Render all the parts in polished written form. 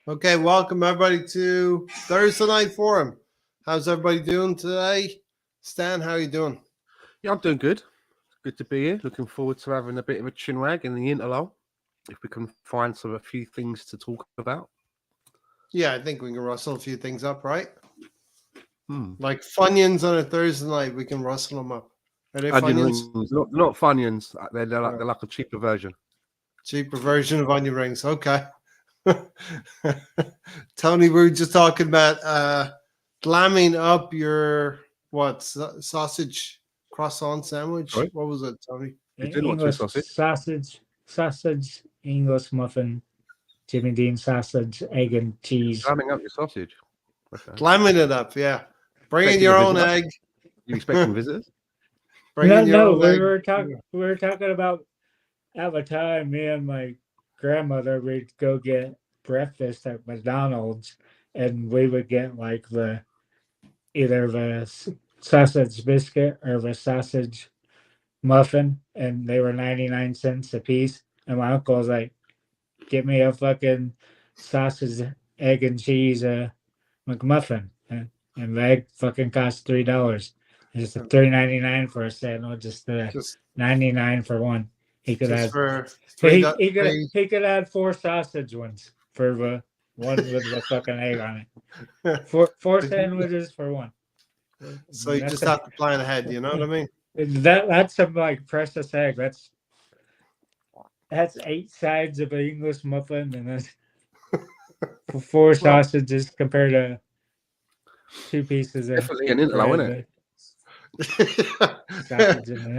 Okay, welcome everybody to Thursday Night Forum. How's everybody doing today? Stan, how are you doing? Yeah, I'm doing good. Good to be here. Looking forward to having a bit of a chinwag in the interlull. If we can find a few things to talk about. Yeah, I think we can rustle a few things up, right? Hmm. Like Funyuns on a Thursday night, we can rustle them up. Are they Onion Funyuns? rings, not Funyuns. They're like a cheaper version. Cheaper version of onion rings. Okay. Tony, we were just talking about glamming up your sausage croissant sandwich. Sorry, What was it, Tony? you didn't want to English sausage. sausage, English muffin, Jimmy Dean sausage, egg and cheese. Slamming up your sausage. Okay. Glamming it up, yeah. Bringing Expecting your a own visitor? egg. You expecting visitors? Bringing your own We egg. were talking about at the time. Me and my grandmother would go get breakfast at McDonald's, and we would get like either the sausage biscuit or the sausage muffin, and they were 99 cents a piece. And my uncle was like, "Get me a fucking sausage, egg and cheese McMuffin," and the egg fucking cost $3. It's $3.99 for a sandwich, just Just 99 for one. He could just have for three. he could add 4 sausage ones for the one with the fucking egg on it. Four sandwiches for one. So you That's just have to plan ahead. You know what I mean? that's some like precious egg. That's 8 sides of an English muffin, and that's for 4 sausages compared to 2 pieces of Definitely an interlull, isn't it?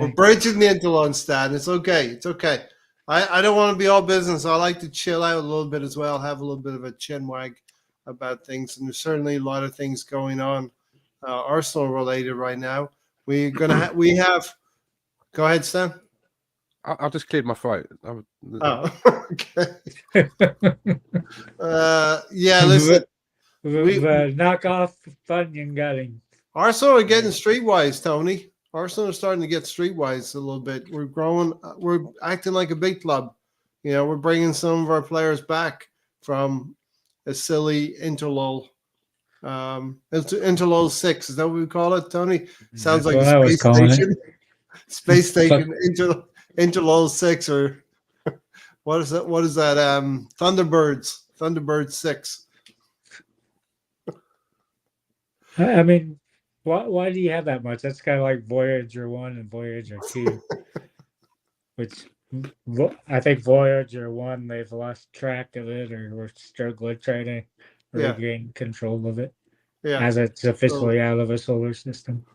We're bridging the interlull, Stan. It's okay. It's okay. I don't want to be all business. I like to chill out a little bit as well, have a little bit of a chin wag about things. And there's certainly a lot of things going on, Arsenal related right now. We have. Go ahead, Stan. I just cleared my throat. Oh, okay. Yeah, listen. The knockoff Funyun gutting. Arsenal are getting streetwise, Tony. Arsenal are starting to get streetwise a little bit. We're growing. We're acting like a big club. You know, we're bringing some of our players back from a silly interlull. Interlull 6. Is that what we call it, Tony? Sounds That's like what a I was space calling station. Space station Fuck. Interlull 6 or what is that? What is that? Thunderbirds 6. I mean, why do you have that much? That's kind of like Voyager 1 and Voyager 2, which I think Voyager 1, they've lost track of it or we're struggling trying to regain control of it as it's officially out of the solar system.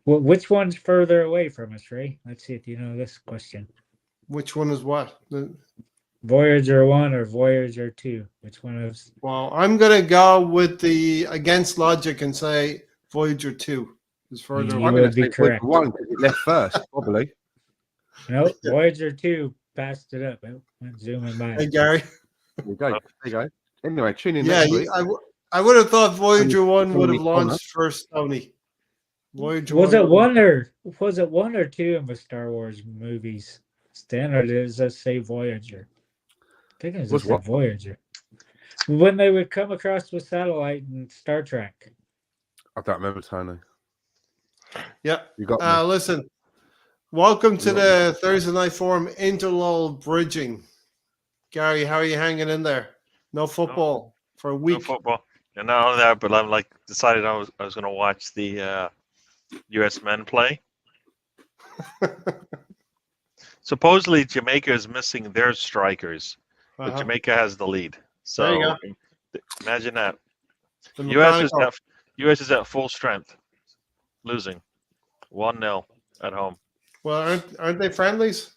Well, which one's further away from us, Ray? Let's see if you know this question. Which one is what? Voyager 1 or Voyager 2? Which one is? Well, I'm going to go with the against logic and say Voyager 2 is further You away. I'm would going to be say correct. Voyager 1 because it left first, probably. No, Voyager 2 passed it up. It went zooming by. Hey, Gary. There you go. Anyway, tune in Yeah, next week. I would have thought Voyager 1 would have Tony Connor. launched first, Tony. Voyager Was 1 it one or two in the Star Wars movies? Standard is let's say Voyager. I think it was just Voyager. When they would come across the satellite in Star Trek. I don't remember, Tony. Yeah. You got me. Listen, welcome to the Thursday Night Forum Interlull Bridging. Gary, how are you hanging in there? No football for a week. No football. And not only that, but I'm like decided I was going to watch the U.S. men play. Supposedly, Jamaica is missing their strikers, but Jamaica has the lead. So there you go. Imagine that. The U.S. is at full strength, losing 1-0 at home. Well, aren't they friendlies?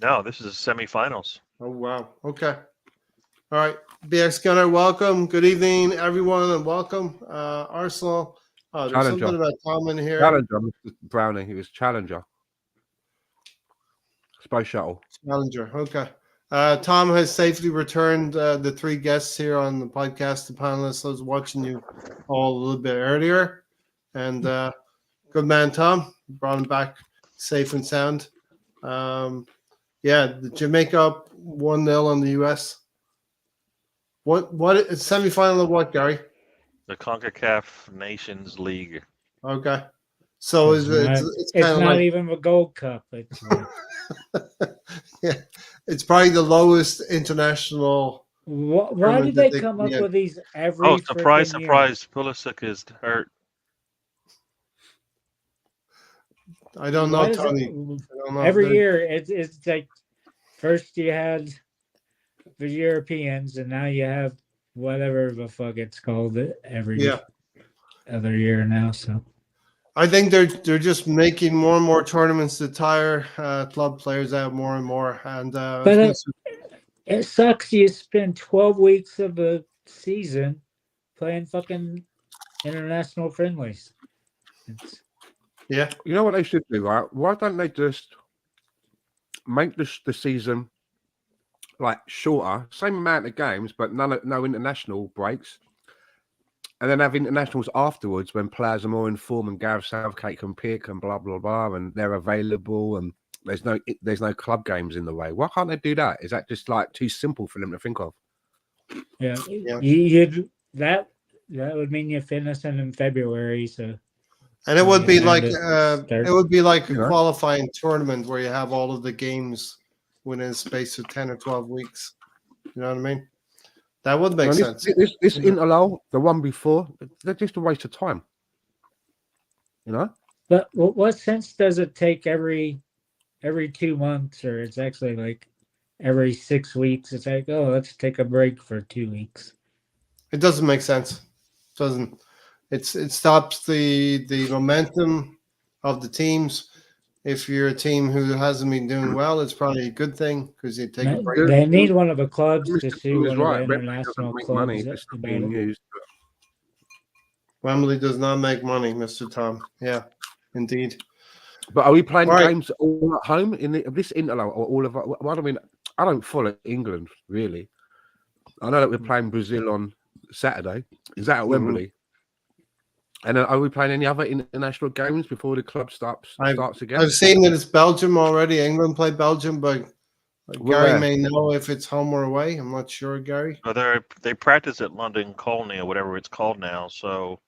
No, this is semifinals. Oh wow. Okay. All right, BX Gunner, welcome. Good evening, everyone, and welcome, Arsenal. Oh, there's Challenger. something about Tom in here. Challenger, Mr. Brownie. He was Challenger. Space Shuttle. Challenger. Okay. Tom has safely returned the 3 guests here on the podcast, the panelists. I was watching you all a little bit earlier. And good man, Tom. Brought him back safe and sound. Yeah, the Jamaica up 1-0 on the U.S. What semi-final of what, Gary? The CONCACAF Nations League. Okay. So It's it's it's kind of not like even a Gold Cup. It's yeah, it's probably the lowest international. why tournament did that they they come can up get. with these every Oh, surprise, freaking year? surprise! Pulisic is hurt. I don't know, Why does it Tony. I don't know. every year? It's like first you had the Europeans, and now you have whatever the fuck it's called every Yeah, other year now. So I think they're just making more and more tournaments to tire club players out more and more. And but as Mr. it sucks. You spend 12 weeks of the season playing fucking international friendlies. It's Yeah, You know what they should do, right? Why don't they just make the season like shorter, same amount of games, but no international breaks, and then have internationals afterwards when players are more informed and Gareth Southgate can pick and blah blah blah, and they're available and there's no club games in the way. Why can't they do that? Is that just like too simple for them to think of? yeah, Yeah. you'd that would mean you finish in February. So and it you would get be time like to start. it would be like a You know? qualifying tournament where you have all of the games within a space of 10 or 12 weeks. You know what I mean? That would make And sense. this Interlull, the one before, they're just a waste of time. You know? But what sense does it take every 2 months, or it's actually like every 6 weeks? It's like, oh, let's take a break for 2 weeks. It doesn't make sense. Doesn't. It stops the momentum of the teams. If you're a team who hasn't been doing well, it's probably a good thing because you take a break. They need one of the clubs to Mr. sue Paul is one of the right. Wembley doesn't international make clubs money if it's not about being it. used. Wembley does not make money, Mr. Tom. Yeah, indeed. But are we playing Right. games all at home in this Interlull or all of? Well, I mean, I don't follow England really. I know that we're playing Brazil on Saturday. Is that at Wembley? And are we playing any other international games before the club starts again? I've seen that it's Belgium already. England play Belgium, but Gary Where? may know if it's home or away. I'm not sure, Gary. Oh, they practice at London Colney or whatever it's called now. So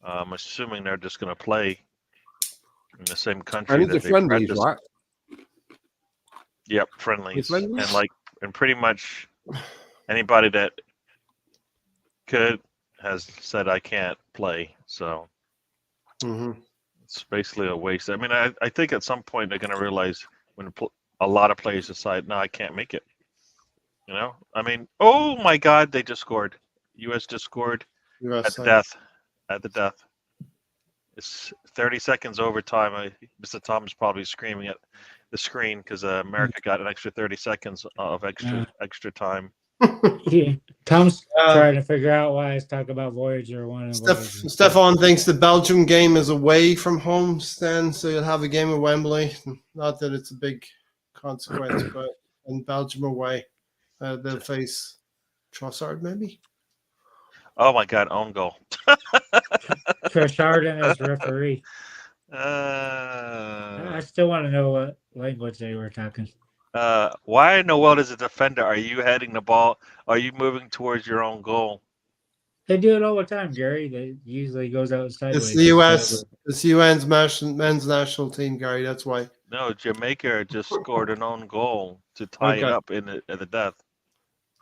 I'm assuming they're just going to play in the same country And it's that the they friendlies, practice. right? Yep, friendlies, friendlies? and pretty much anybody that could has said I can't play. So Mm-hmm. it's basically a waste. I mean, I think at some point they're going to realize when a lot of players decide, no, I can't make it. You know, I mean, oh my God, they just scored. U.S. just scored at the death. At the death. It's 30 seconds overtime. Mr. Tom's probably screaming at the screen because America got an extra 30 seconds of extra time. Yeah. Tom's trying to figure out why I was talking about Voyager 1 and Voyager. Stefan thinks the Belgium game is away from home, Stan, so you'll have a game at Wembley. Not that it's a big consequence, but in Belgium away, they'll face Trossard, maybe? Oh my God, own goal. Trossard and his referee. Uh, I still want to know what language they were talking. Why in the world as a defender are you heading the ball? Are you moving towards your own goal? They do it all the time, Gary. They usually goes out sideways. It's the U.S. It's the UN's men's national team, Gary. That's why. No, Jamaica just scored an own goal to tie it up at the death.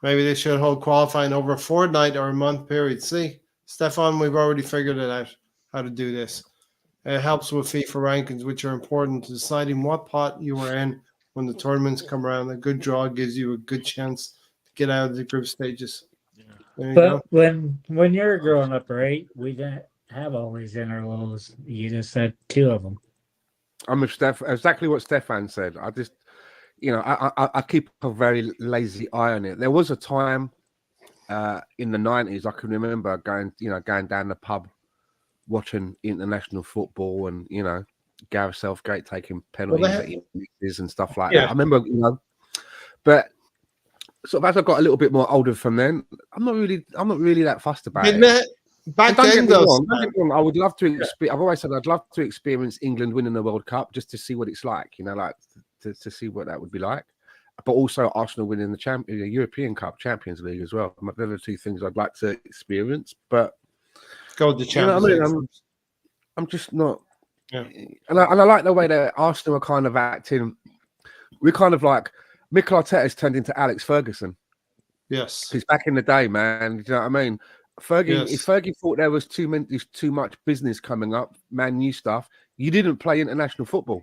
Maybe they should hold qualifying over a fortnight or a month period. See, Stefan, we've already figured it out how to do this. It helps with FIFA rankings, which are important to deciding what pot you are in when the tournaments come around. A good draw gives you a good chance to get out of the group stages. There you go. When you're growing up, right, we didn't have all these interlulls. You just had 2 of them. I'm with exactly what Stefan said. I just, I keep a very lazy eye on it. There was a time in the 90s I can remember going down the pub, watching international football, and Gareth Southgate taking penalties at injuries and stuff like that. I remember, but sort of as I got a little bit more older from then, I'm not really that fussed about it. Back then, though, I would love to. I've always said I'd love to experience England winning the World Cup just to see what it's like. Like to see what that would be like. but also Arsenal winning the European Cup, Champions League as well. They're the two things I'd like to experience. But Go with the Champions League. I'm just not. Yeah. And I like the way that Arsenal are kind of acting. We're kind of like Mikel Arteta's turned into Alex Ferguson. Yes. Because back in the day, man, you know what I mean? Fergie, if Fergie thought there was too much business coming up, Man U stuff, you didn't play international football.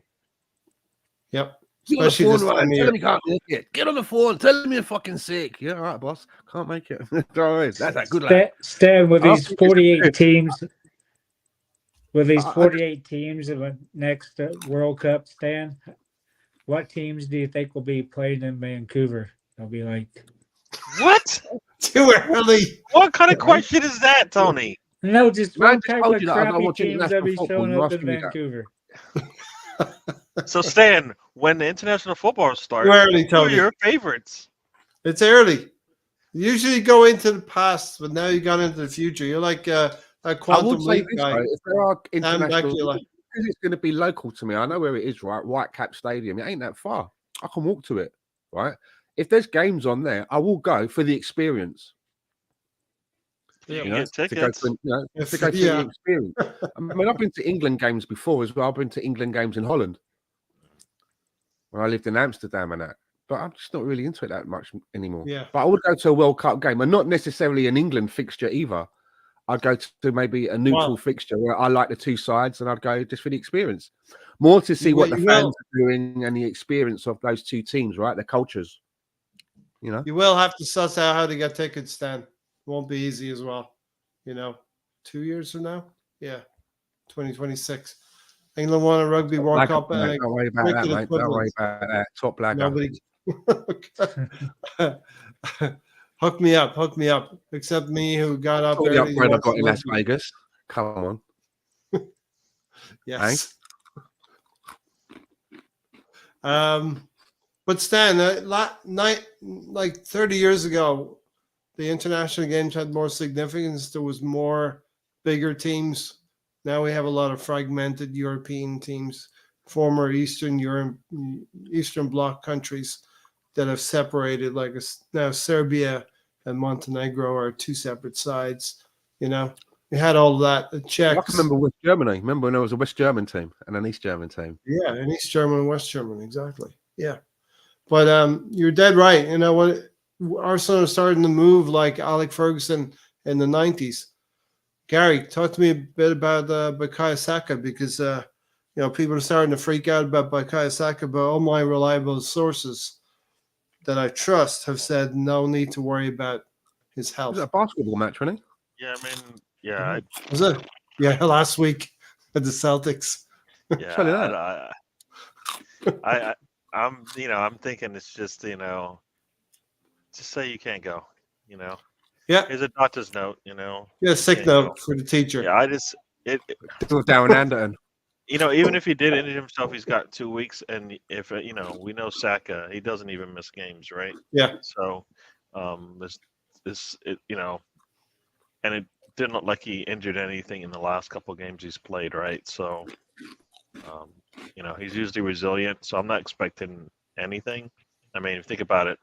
Yep. Especially this time of year. Tell him you can't make it. Get on the phone. Tell him you're fucking sick. Yeah, all right, boss. Can't make it. That's a good lad. Stan, with these 48 teams, with these 48 teams in the next World Cup, Stan, what teams do you think will be playing in Vancouver? They'll be like, what? Too early. What kind of question is that, Tony? No, just Man, what type of crappy teams that be showing up in Vancouver. So, Stan, when the international football starts, early, who are your favorites? It's early. Usually go into the past, but now you got into the future. You're like a quantum leap guy. If there are international, because it's going to be local to me. I know where it is, right? Whitecap Stadium. It ain't that far. I can walk to it, right? If there's games on there, I will go for the experience. You get tickets. To go for the experience. I mean, I've been to England games before as well. I've been to England games in Holland, where I lived in Amsterdam and that. But I'm just not really into it that much anymore. Yeah. But I would go to a World Cup game, and not necessarily an England fixture either. I'd go to maybe a neutral fixture where I like the two sides, and I'd go just for the experience. More to see what the fans are doing and the experience of those two teams, right? Their cultures. You know? You will have to suss out how to get tickets, Stan. Won't be easy as well. 2 years from now? Yeah. 2026. England won a Rugby World Cup. Don't worry about that, mate. Don't worry about that. Top black. Nobody. Hook me up. Except me, who got up early. The upgrade I got in Las Vegas. Come on. Yes. But Stan, like 30 years ago, the international games had more significance. There was more bigger teams. Now we have a lot of fragmented European teams, former Eastern Bloc countries that have separated. Like now, Serbia and Montenegro are two separate sides. We had all that. The Czechs. I can remember West Germany. Remember when there was a West German team and an East German team? Yeah, an East German and West German, exactly. Yeah, but you're dead right. What Arsenal is starting to move like Alex Ferguson in the 90s. Gary, talk to me a bit about Bukayo Saka, because people are starting to freak out about Bukayo Saka, but all my reliable sources that I trust have said no need to worry about his health. Was it a basketball match, wasn't it? Yeah, I mean, yeah. Was it? Yeah, last week at the Celtics. Yeah, I'm thinking it's just, just say you can't go, Yeah. Here's a doctor's note, Yeah, sick note for the teacher. Yeah, Darren Anderton. Even if he did injure himself, he's got 2 weeks, and if we know Saka, he doesn't even miss games, right? Yeah. So, and it didn't look like he injured anything in the last couple of games he's played, right? So, he's usually resilient, so I'm not expecting anything. I mean, if you think about it,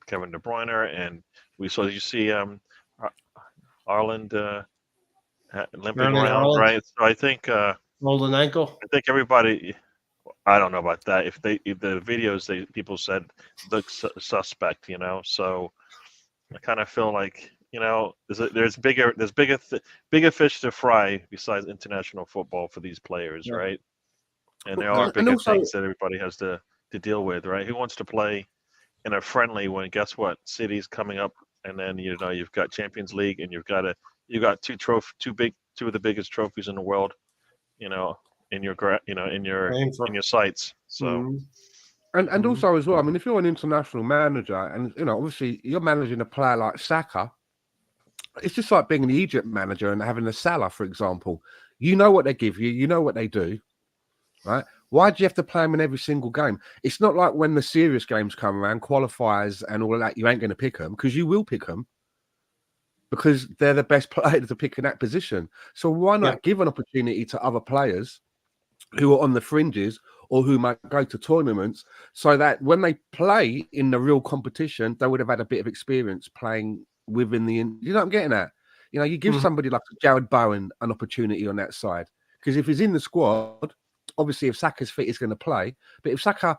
Kevin De Bruyne, and you see Ireland limping around, right? So I think rolled an ankle. I think everybody. I don't know about that. If the videos people said looks suspect, So I kind of feel like there's bigger fish to fry besides international football for these players, right? And there are bigger things that everybody has to deal with, right? Who wants to play in a friendly when guess what? City's coming up, and then you've got Champions League, and you've got two of the biggest trophies in the world, in your sights. So, and also as well, I mean, if you're an international manager, and obviously you're managing a player like Saka, it's just like being an Egypt manager and having a Salah, for example. You know what they give you, you know what they do, right? Why do you have to play them in every single game? It's not like when the serious games come around, qualifiers and all of that, you ain't going to pick them, because you will pick them because they're the best player to pick in that position. So why not give an opportunity to other players who are on the fringes or who might go to tournaments, so that when they play in the real competition, they would have had a bit of experience playing within the. You know what I'm getting at? You know, you give somebody like Jared Bowen an opportunity on that side, because if he's in the squad, obviously if Saka's fit, he's going to play. But if Saka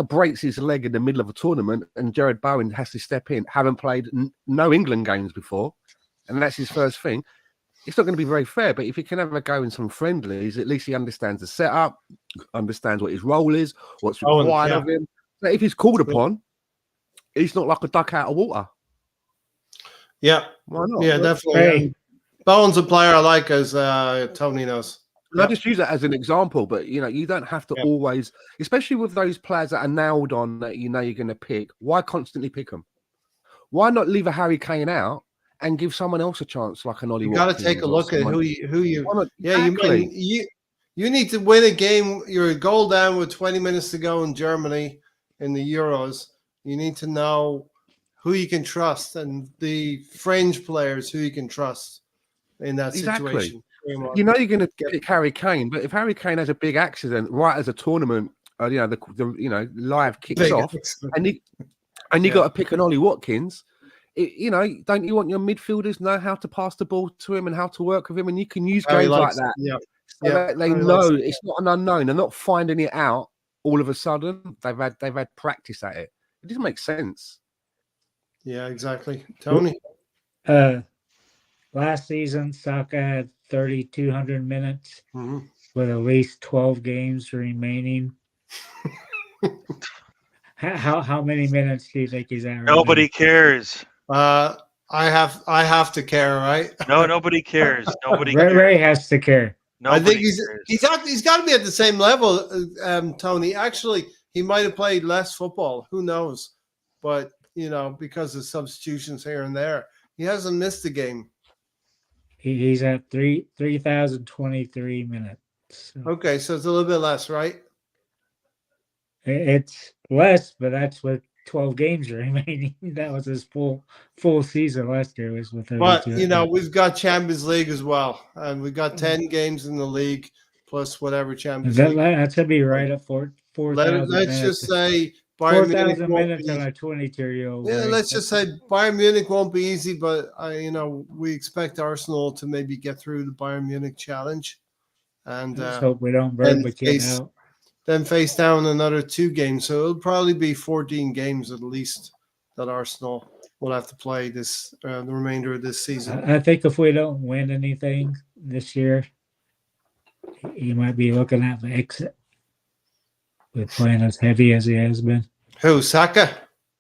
breaks his leg in the middle of a tournament and Jared Bowen has to step in, having played no England games before, and that's his first thing, it's not going to be very fair. But if he can have a go in some friendlies, at least he understands the setup, understands what his role is, what's required of him. But if he's called upon, he's not like a duck out of water. Yeah. Why not? Yeah, definitely. Hey. Bowen's a player I like, as Tony knows. I just use that as an example, but you know, you don't have to always, especially with those players that are nailed on that you know you're going to pick. Why constantly pick them? Why not leave a Harry Kane out and give someone else a chance, like an Ollie? You got to take a look at who you. Exactly. You need to win a game. You're a goal down with 20 minutes to go in Germany in the Euros. You need to know who you can trust and the fringe players who you can trust in that situation. You know you're going to pick Harry Kane, but if Harry Kane has a big accident right as a tournament, you know the live kicks off, and you got to pick an Ollie Watkins. You know, don't you want your midfielders know how to pass the ball to him and how to work with him, and you can use games like that. So that they know it's not an unknown. They're not finding it out all of a sudden. They've had practice at it. It doesn't make sense. Yeah, exactly. Tony. Last season, Saka had 3,200 minutes with at least 12 games remaining. How many minutes do you think he's at? Nobody cares. I have to care, right? No, nobody cares. Nobody. Ray has to care. I think he's got to be at the same level, Tony. Actually, he might have played less football. Who knows? But you know, because of substitutions here and there, he hasn't missed a game. He's at 3,023 minutes. So. Okay, so it's a little bit less, right? It's less, but that's with 12 games remaining. That was his full season last year. Was with. But you know, we've got Champions League as well, and we've got 10 games in the league plus whatever Champions League. That's gonna be right at 4,000. Let's just say 4,000 minutes on a 22-year-old. Yeah, let's just say Bayern Munich won't be easy, but we expect Arsenal to maybe get through the Bayern Munich challenge, and let's hope we don't burn the kid out. Then face down another 2 games, so it'll probably be 14 games at least that Arsenal will have to play this the remainder of this season. I think if we don't win anything this year, you might be looking at the exit. With playing as heavy as he has been. Who, Saka?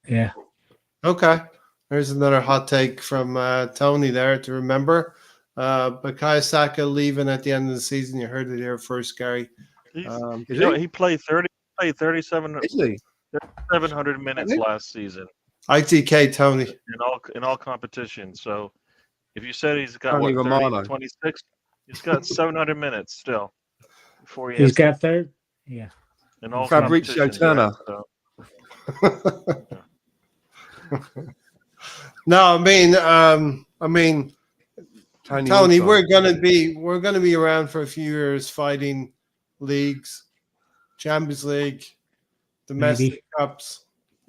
Yeah. Okay. There's another hot take from Tony there to remember. Bukayo Saka leaving at the end of the season. You heard it here first, Gary. He played 3,700 minutes last season. ITK Tony. In all competitions. So if you said he's got 26, he's got 700 minutes still. Before he's got third. Yeah. In all Fabrizio Turner. No, I mean, Tony, we're gonna be around for a few years fighting leagues, Champions League, domestic cups.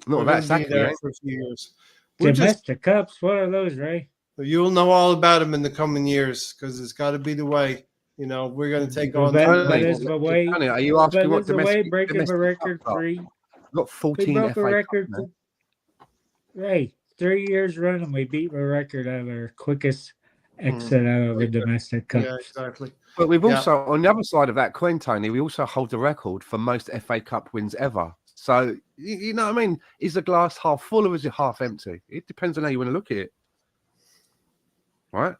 No, that's be there for a few years. Domestic cups. What are those, Ray? You'll know all about them in the coming years because it's got to be the way. You know, we're going to take on. That is the way. Are you asking what domestic? Breaking the record free. Got 14 broke FA a record. Cup, Right, 3 years running, we beat the record of our quickest exit out of the domestic cup. Yeah, exactly. But we've also, on the other side of that coin, Tony, we also hold the record for most FA Cup wins ever. So, you know what I mean? Is the glass half full or is it half empty? It depends on how you want to look at it. Right?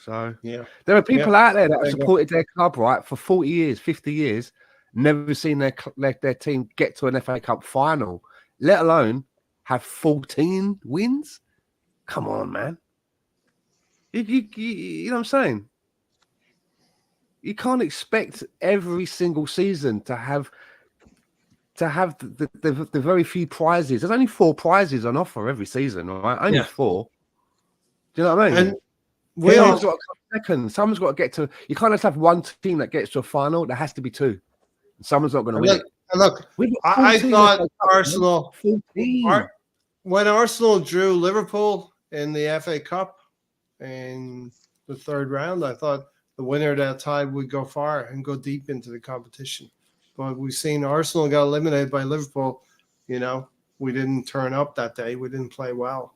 So, there are people out there that have supported their club, right, for 40 years, 50 years, never seen their team get to an FA Cup final, let alone have 14 wins. Come on, man. You know what I'm saying? You can't expect every single season to have the very few prizes. There's only 4 prizes on offer every season, right? Only 4. Do you know what I mean? We Someone's all, got to come second. Someone's got to get to. You can't just have one team that gets to a final. There has to be two. Someone's not going to win it. look, We've got I 14 thought FA Cups, man. Arsenal, 14. when Arsenal drew Liverpool in the FA Cup in the third round, I thought the winner of that tie would go far and go deep into the competition. But we've seen Arsenal got eliminated by Liverpool. You know, we didn't turn up that day. We didn't play well.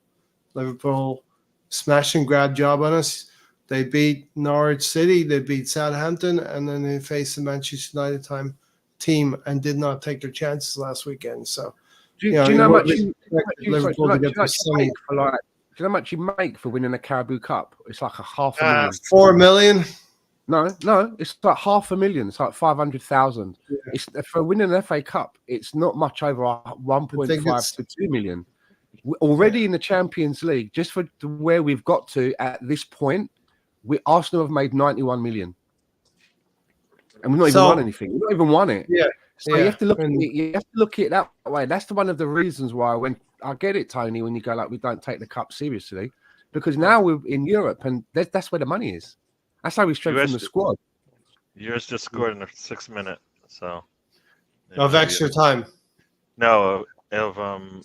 Liverpool smash and grab job on us. They beat Norwich City, they beat Southampton, and then they faced the Manchester United team and did not take their chances last weekend. So, Do you know how much you Liverpool to get to semi. make for like? Do you know how much you make for winning a Carabao Cup? It's like a $500,000. 4 million. No, it's like $500,000. It's like 500,000. Yeah. It's for winning an FA Cup. It's not much over 1.5 to 2 million. We're already in the Champions League, just for where we've got to at this point, Arsenal have made 91 million, and we've not even won anything. We've not even won it. Yeah. So you have to look at it. You have to look at it that way. That's one of the reasons why when I get it, Tony, when you go like we don't take the cup seriously, because now we're in Europe, and that's where the money is. That's how we strengthen the squad. US just scored in the 6th minute, so Of extra time. No, of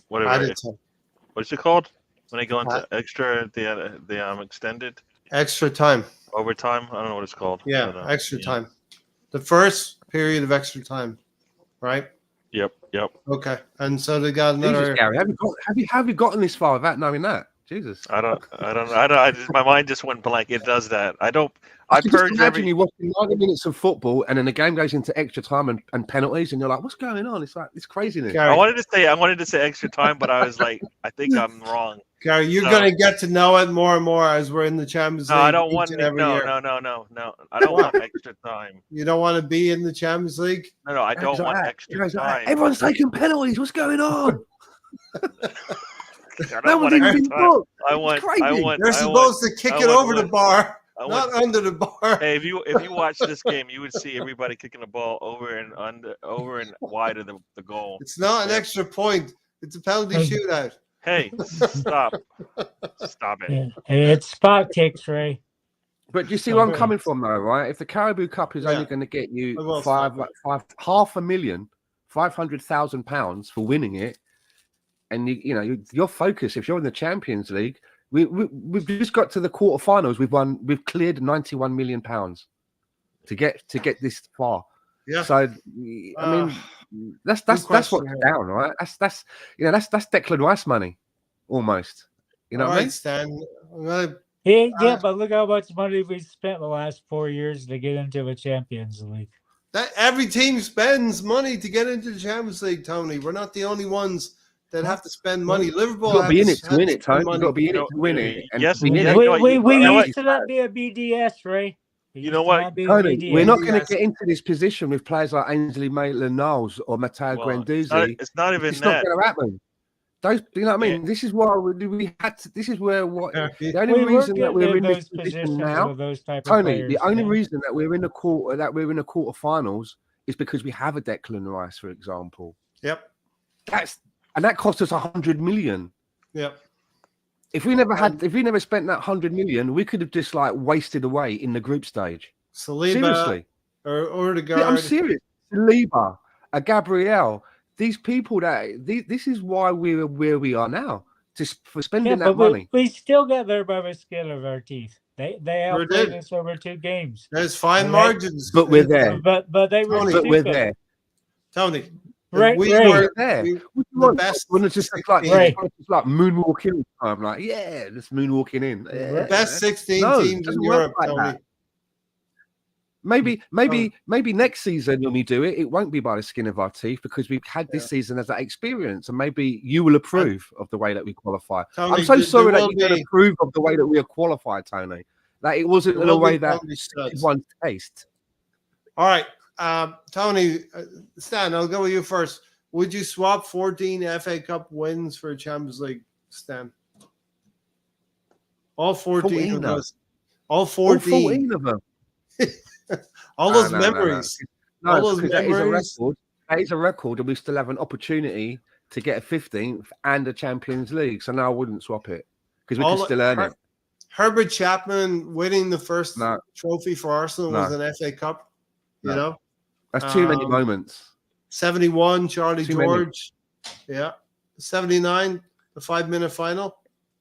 whatever. Added time. What's it called when they go into extra? The extended Extra time. overtime. I don't know what it's called. Yeah, but, extra time. The first period of extra time, right? Yep. Okay, and so they got Jesus, another. Gary, have you gotten this far without knowing that? Jesus. I don't. My mind just went blank. It does that. I I purge imagine you watching 90 minutes of football and then the game goes into extra time and penalties and you're like, what's going on? It's like it's craziness. Gary, I wanted to say extra time, but I was like, I think I'm wrong. Gary, you're going to get to know it more and more as we're in the Champions League. No, I don't want every year. No. I don't want extra time. You don't want to be in the Champions League? No, I don't want extra time. Everyone's taking penalties. What's going on? I don't want extra time. I want. They're supposed to kick it over the bar, not under the bar. Hey, if you watch this game, you would see everybody kicking the ball over and wide of the goal. It's not an extra point. It's a penalty shootout. Hey, stop it. Yeah. It's spot kicks, Ray. But you see where I'm coming from, though, right? If the Carabao Cup is only going to get you £500,000 for winning it, and your focus, if you're in the Champions League, we've just got to the quarterfinals. We've cleared £91 million to get this far. Yeah. So I mean, that's what's down, right? That's Declan Rice money, almost. You know what I mean? Stan. Yeah, but look how much money we spent the last 4 years to get into the Champions League. Every team spends money to get into the Champions League, Tony. We're not the only ones that have to spend money. Liverpool have to be in it to win it, Tony. You've got to be in it to win it. Yes, we used to not be a BDS, Ray. You know what, Tony, we're not going to get into this position with players like Ainsley Maitland-Niles or Matteo Guendouzi. It's not even it's that. It's not going to happen. You know what I mean? This is why we had to. This is where the only reason that we're in this position now, Tony. The only reason that we're in the quarterfinals is because we have a Declan Rice, for example. Yep. That cost us 100 million. Yep. If we never spent that 100 million, we could have just wasted away in the group stage. Saliba, seriously, or the guard. Yeah, I'm serious. Saliba, Gabriel. These people this is why we're where we are now. For spending that money. We still got there by the skin of our teeth. They outplayed us over 2 games. There's fine margins, but we're there. But they were. But we're there, Tony. Right, we were there. The best. When it's just like moonwalking. I'm like, yeah, just moonwalking in. Yeah. The best 16 teams in Europe, Tony. Maybe next season when we do it, it won't be by the skin of our teeth because we've had this season as that experience, and maybe you will approve of the way that we qualify. Tony, I'm so sorry that you don't approve of the way that we are qualified, Tony. That it wasn't in a way that everyone's taste. All right, Tony, Stan, I'll go with you first. Would you swap 14 FA Cup wins for a Champions League, Stan? All 14 of us. All 14 of them. All those memories. All those memories. That is a record, and we still have an opportunity to get a 15th and a Champions League. So no, I wouldn't swap it because we can still earn it. Herbert Chapman winning the first No. trophy for Arsenal was No. an FA Cup. You No. know, That's too many moments. 71, Charlie Too many. George. Yeah. 79, the 5-minute final.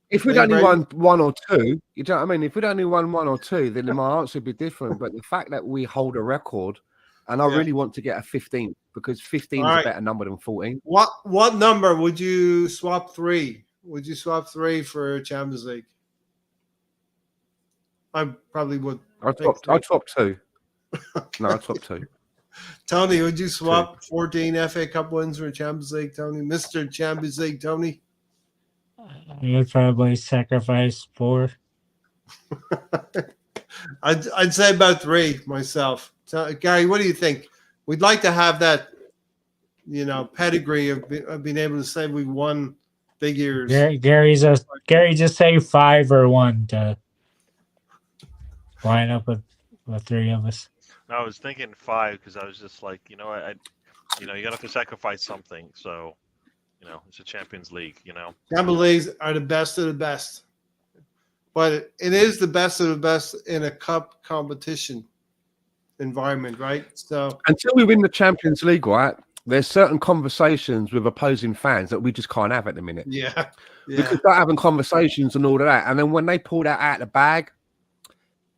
If we'd Lee only Brady. won one or two, you know what I mean? If we'd only won one or two, then my answer would be different. But the fact that we hold a record, and I Yeah. really want to get a 15 because 15 All is right. a better number than 14. What number would you swap 3? Would you swap 3 for Champions League? I probably would. I'd pick swap 3. 2. No, I'd swap 2. Tony, would you swap 14 FA Cup wins for Champions League, Tony? Mr. Champions League, Tony? I would probably sacrifice 4. I'd say about 3 myself. So, Gary, what do you think? We'd like to have that, pedigree of being able to say we won big years. Gary just say 5 or 1 to line up with the 3 of us. No, I was thinking 5 because I was just like, you gotta have to sacrifice something. So, it's a Champions League. Champions Leagues are the best of the best, but it is the best of the best in a cup competition environment, right? So Until we win the Champions League, right, there's certain conversations with opposing fans that we just can't have at the minute. yeah. Because they're having conversations and all of that. And then when they pull that out of the bag,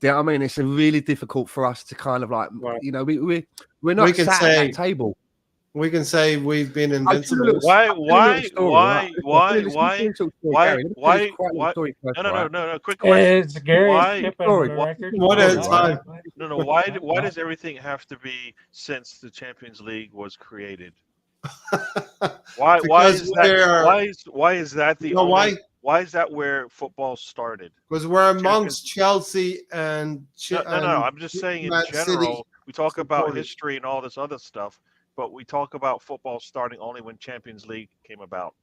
you know what I mean? It's really difficult for us to kind of like, Right. we're not can sat say- at that table. We can say we've been invincible. Why? No, quick question. It's Gary Why- skipping Sorry, the what- record. One at a time. No. Why does everything have to be since the Champions League was created? Why Because is that? we're- Why is that the You know only? why? Why is that where football started? Because we're amongst Chelsea and No. I'm just saying in Man City general. We talk about supporters. history and all this other stuff, but we talk about football starting only when Champions League came about.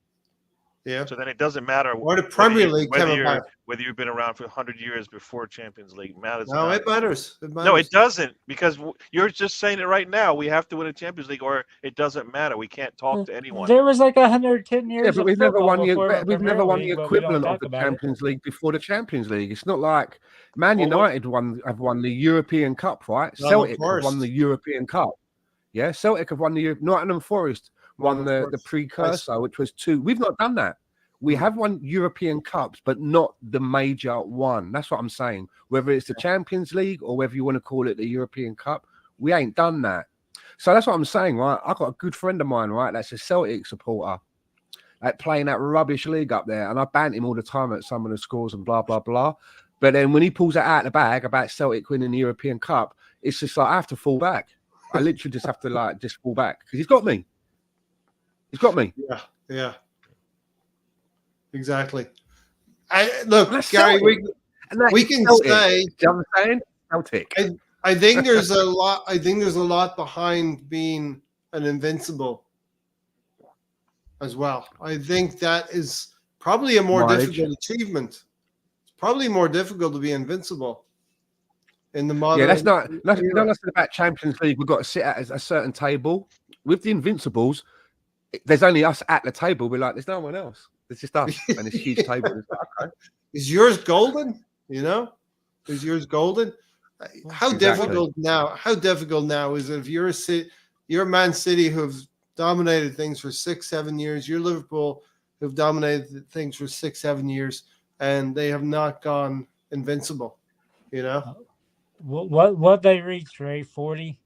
Yeah. So then it doesn't matter. Or the Premier League whether came you're- about. Whether you've been around for 100 years before Champions League matters. No, not. it matters. No, it doesn't, because you're just saying it right now. We have to win a Champions League, or it doesn't matter. We can't talk to anyone. There was like 110 years. Yeah, but of we've never football won before the League, but we don't equivalent of talk the about it. Champions League before the Champions League. It's not like Man Well, United have won the European Cup, right? No, of Celtic have course. won the European Cup. Yeah, Celtic have won the Nottingham Forest won of the course. precursor, which was 2. We've not done that. We have won European Cups, but not the major one. That's what I'm saying. Whether it's the Champions League or whether you want to call it the European Cup, we ain't done that. So that's what I'm saying, right? I've got a good friend of mine, right? That's a Celtic supporter, like playing that rubbish league up there. And I banned him all the time at some of the scores and blah, blah, blah. But then when he pulls that out of the bag about Celtic winning the European Cup, it's just like I have to fall back. I literally just have to just fall back because he's got me. He's got me. Yeah. Exactly. Look, That's Gary, Celtic. we can Celtic. say You know what I'm saying? Celtic. I think there's a lot. I think there's a lot behind being an invincible as well. I think that is probably a more Mileage. difficult achievement. It's probably more difficult to be invincible in the modern. Yeah, that's not era. nothing about Champions League. We've got to sit at a certain table. With the Invincibles, there's only us at the table. We're like, there's no one else. It's just us and this huge table. It's like, okay. Is yours golden? Is yours golden? How Exactly. difficult now? How difficult now is it if you're Man City who've dominated things for 6-7 years, you're Liverpool who've dominated things for 6-7 years, and they have not gone invincible. What they reached, Ray? 40?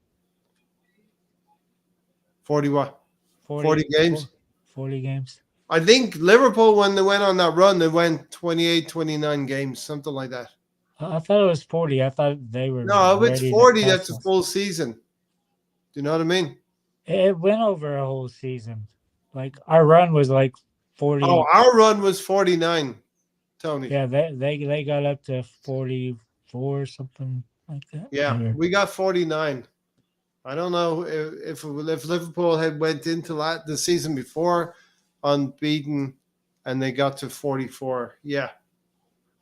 40 what? 40 games. 40 games. I think Liverpool, when they went on that run, they went 28, 29 games, something like that. I thought it was 40. I thought they were. No, if it's ready to 40, pass that's a us. full season. Do you know what I mean? It went over a whole season. Like our run was like 40. Oh, our run was 49, Tony. Yeah, they got up to 44, something like that. Yeah, Or- we got 49. I don't know if Liverpool had went into the season before unbeaten and they got to 44. Yeah.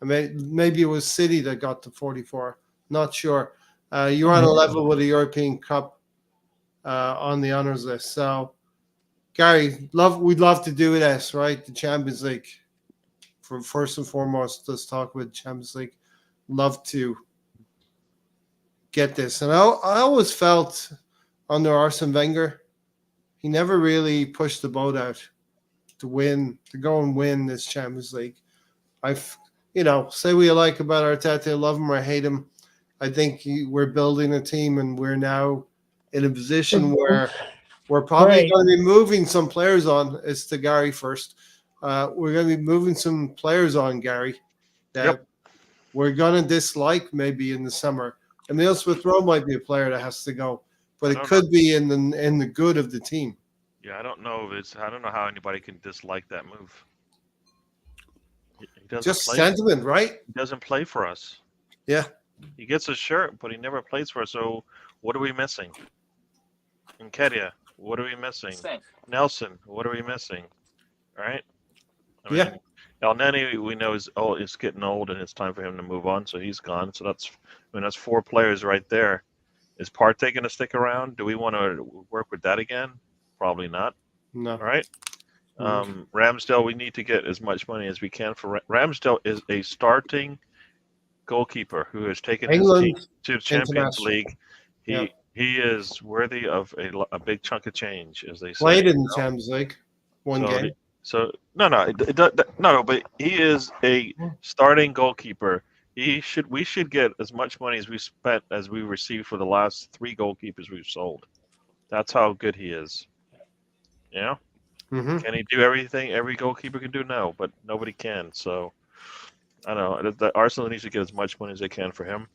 I mean, maybe it was City that got to 44. Not sure. You're on a level with the European Cup on the honours list. So, Gary, we'd love to do this, right? The Champions League for first and foremost, let's talk about Champions League. Love to get this. And I always felt under Arsene Wenger, he never really pushed the boat out to go and win this Champions League. Say what you like about Arteta, love him or hate him. I think we're building a team, and we're now in a position where we're probably going to be moving some players on. It's to Gary first. We're going to be moving some players on, Gary, that we're going to dislike maybe in the summer. Emile Smith-Rowe might be a player that has to go, but it could be in the good of the team. Yeah, I don't know how anybody can dislike that move. He doesn't Just play. sentiment, right? He doesn't play for us. Yeah. He gets a shirt, but he never plays for us. So what are we missing? Nketiah, what are we missing? Nelson, what are we missing? All right. I mean, El Neni, we know is getting old, and it's time for him to move on. So he's gone. So that's 4 players right there. Is Partey going to stick around? Do we want to work with that again? Probably not. No. All right. Ramsdale, we need to get as much money as we can for Ramsdale. Is a starting goalkeeper who has taken his team to the Champions League. He is worthy of a big chunk of change, as they say. Played in the Champions League, one game. No, but he is a starting goalkeeper. We should get as much money as we received for the last 3 goalkeepers we've sold. That's how good he is. Yeah. Mm-hmm. Can he do everything every goalkeeper can do? No, but nobody can. So I don't know. The Arsenal needs to get as much money as they can for him.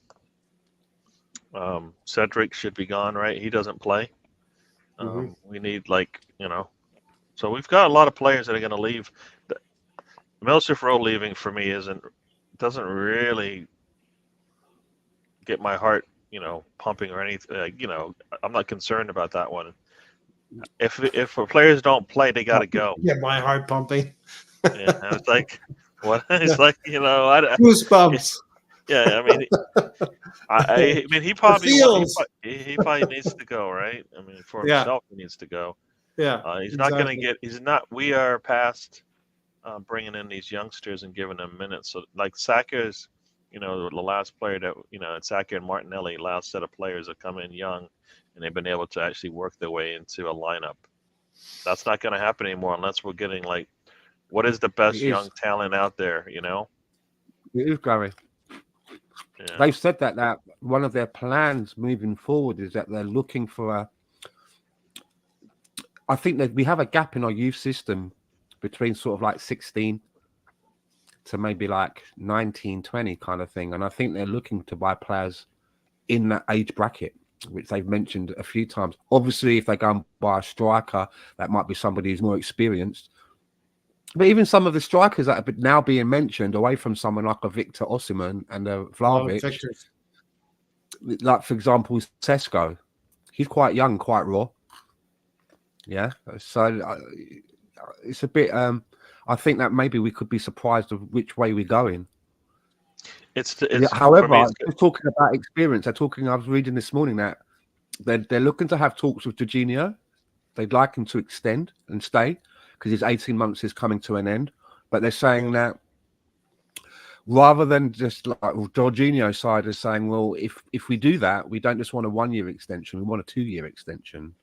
Cedric should be gone, right? He doesn't play. We need so we've got a lot of players that are going to leave. Emile Smith-Rowe leaving for me doesn't really get my heart, pumping or anything. I'm not concerned about that one. If players don't play, they got to go. Yeah, my heart pumping. Yeah, it's like what? It's like goosebumps. Yeah, I mean, he probably needs to go, right? I mean, for himself, he needs to go. Yeah, he's not going to get. He's not. We are past bringing in these youngsters and giving them minutes. So, like Saka's, the last player that Saka and Martinelli, last set of players that come in young, and they've been able to actually work their way into a lineup. That's not going to happen anymore unless we're getting what is the best young talent out there? It is, Gary. Yeah. They've said that one of their plans moving forward is that they're looking for I think that we have a gap in our youth system between sort of 16 to maybe 19, 20 kind of thing. And I think they're looking to buy players in that age bracket, which they've mentioned a few times. Obviously, if they go and buy a striker, that might be somebody who's more experienced. But even some of the strikers that are now being mentioned, away from someone like a Victor Osimhen and a Vlahovic, for example, Sesko, he's quite young, quite raw. Yeah, so it's a bit. I think that maybe we could be surprised of which way we're going. However, talking about experience, I was reading this morning that they're looking to have talks with Jorginho. They'd like him to extend and stay because his 18 months is coming to an end. But they're saying that rather than just Jorginho's side is saying, well, if we do that, we don't just want a 1-year extension, we want a 2-year extension.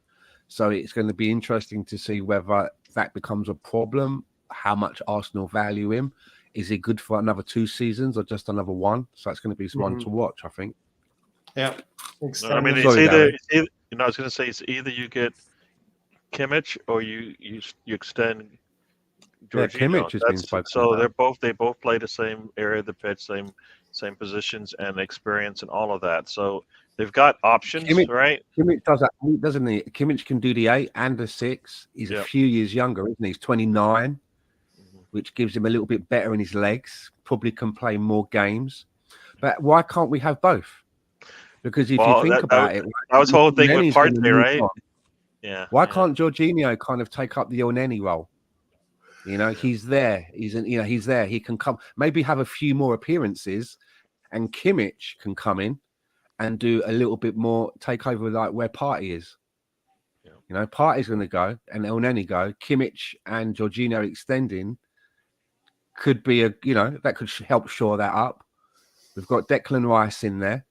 So it's going to be interesting to see whether that becomes a problem, how much Arsenal value him. Is he good for another 2 seasons or just another 1? So it's going to be one to watch, I think. Yeah. I mean, it's either I was going to say it's either you get Kimmich or you extend Jorginho. Yeah, Kimmich has been spoken so about. they both play the same area of the pitch, same positions and experience and all of that. So they've got options, right? Kimmich does that, doesn't he? Kimmich can do the 8 and the 6. He's a few years younger, isn't he? He's 29, which gives him a little bit better in his legs. Probably can play more games. But why can't we have both? Because if you think about it, that was the whole thing with Partey, right? Yeah. Why can't Jorginho kind of take up the Oneni role? He's there. He's there. He can come, maybe have a few more appearances, and Kimmich can come in and do a little bit more, take over where Partey is. Yeah. Partey's going to go and Elneny go. Kimmich and Jorginho extending could be that could help shore that up. We've got Declan Rice in there.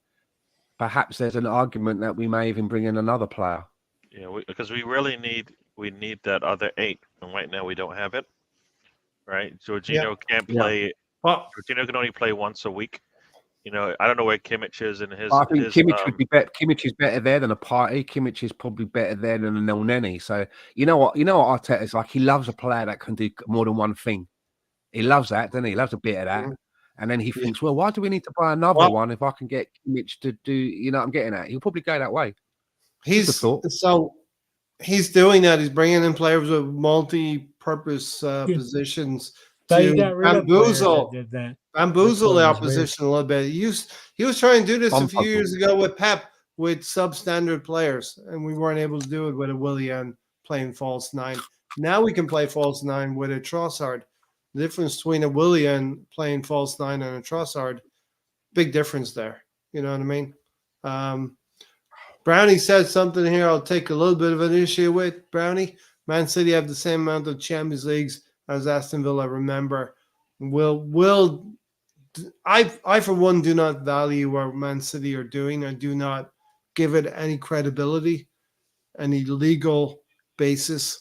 Perhaps there's an argument that we may even bring in another player. Yeah, because we really need that other 8, and right now we don't have it. Right, Jorginho can't play. Well, Jorginho can only play once a week. I don't know where Kimmich is in his. I think Kimmich would be better. Kimmich is better there than a Partey. Kimmich is probably better there than an Elneny. So you know what Arteta's like. He loves a player that can do more than one thing. He loves that, doesn't he? He loves a bit of that. And then he thinks, well, why do we need to buy another one if I can get Kimmich to do? I'm getting at. He'll probably go that way. He's doing that. He's bringing in players with multi-purpose positions So you to got rid of players that did that. bamboozle the opposition a little bit. He was trying to do this a few years ago with Pep with substandard players, and we weren't able to do it with a Willian playing false 9. Now we can play false 9 with a Trossard. The difference between a Willian playing false 9 and a Trossard, big difference there. You know what I mean? Brownie said something here I'll take a little bit of an issue with. Brownie, Man City have the same amount of Champions Leagues as Aston Villa. Remember, I for one do not value what Man City are doing. I do not give it any credibility, any legal basis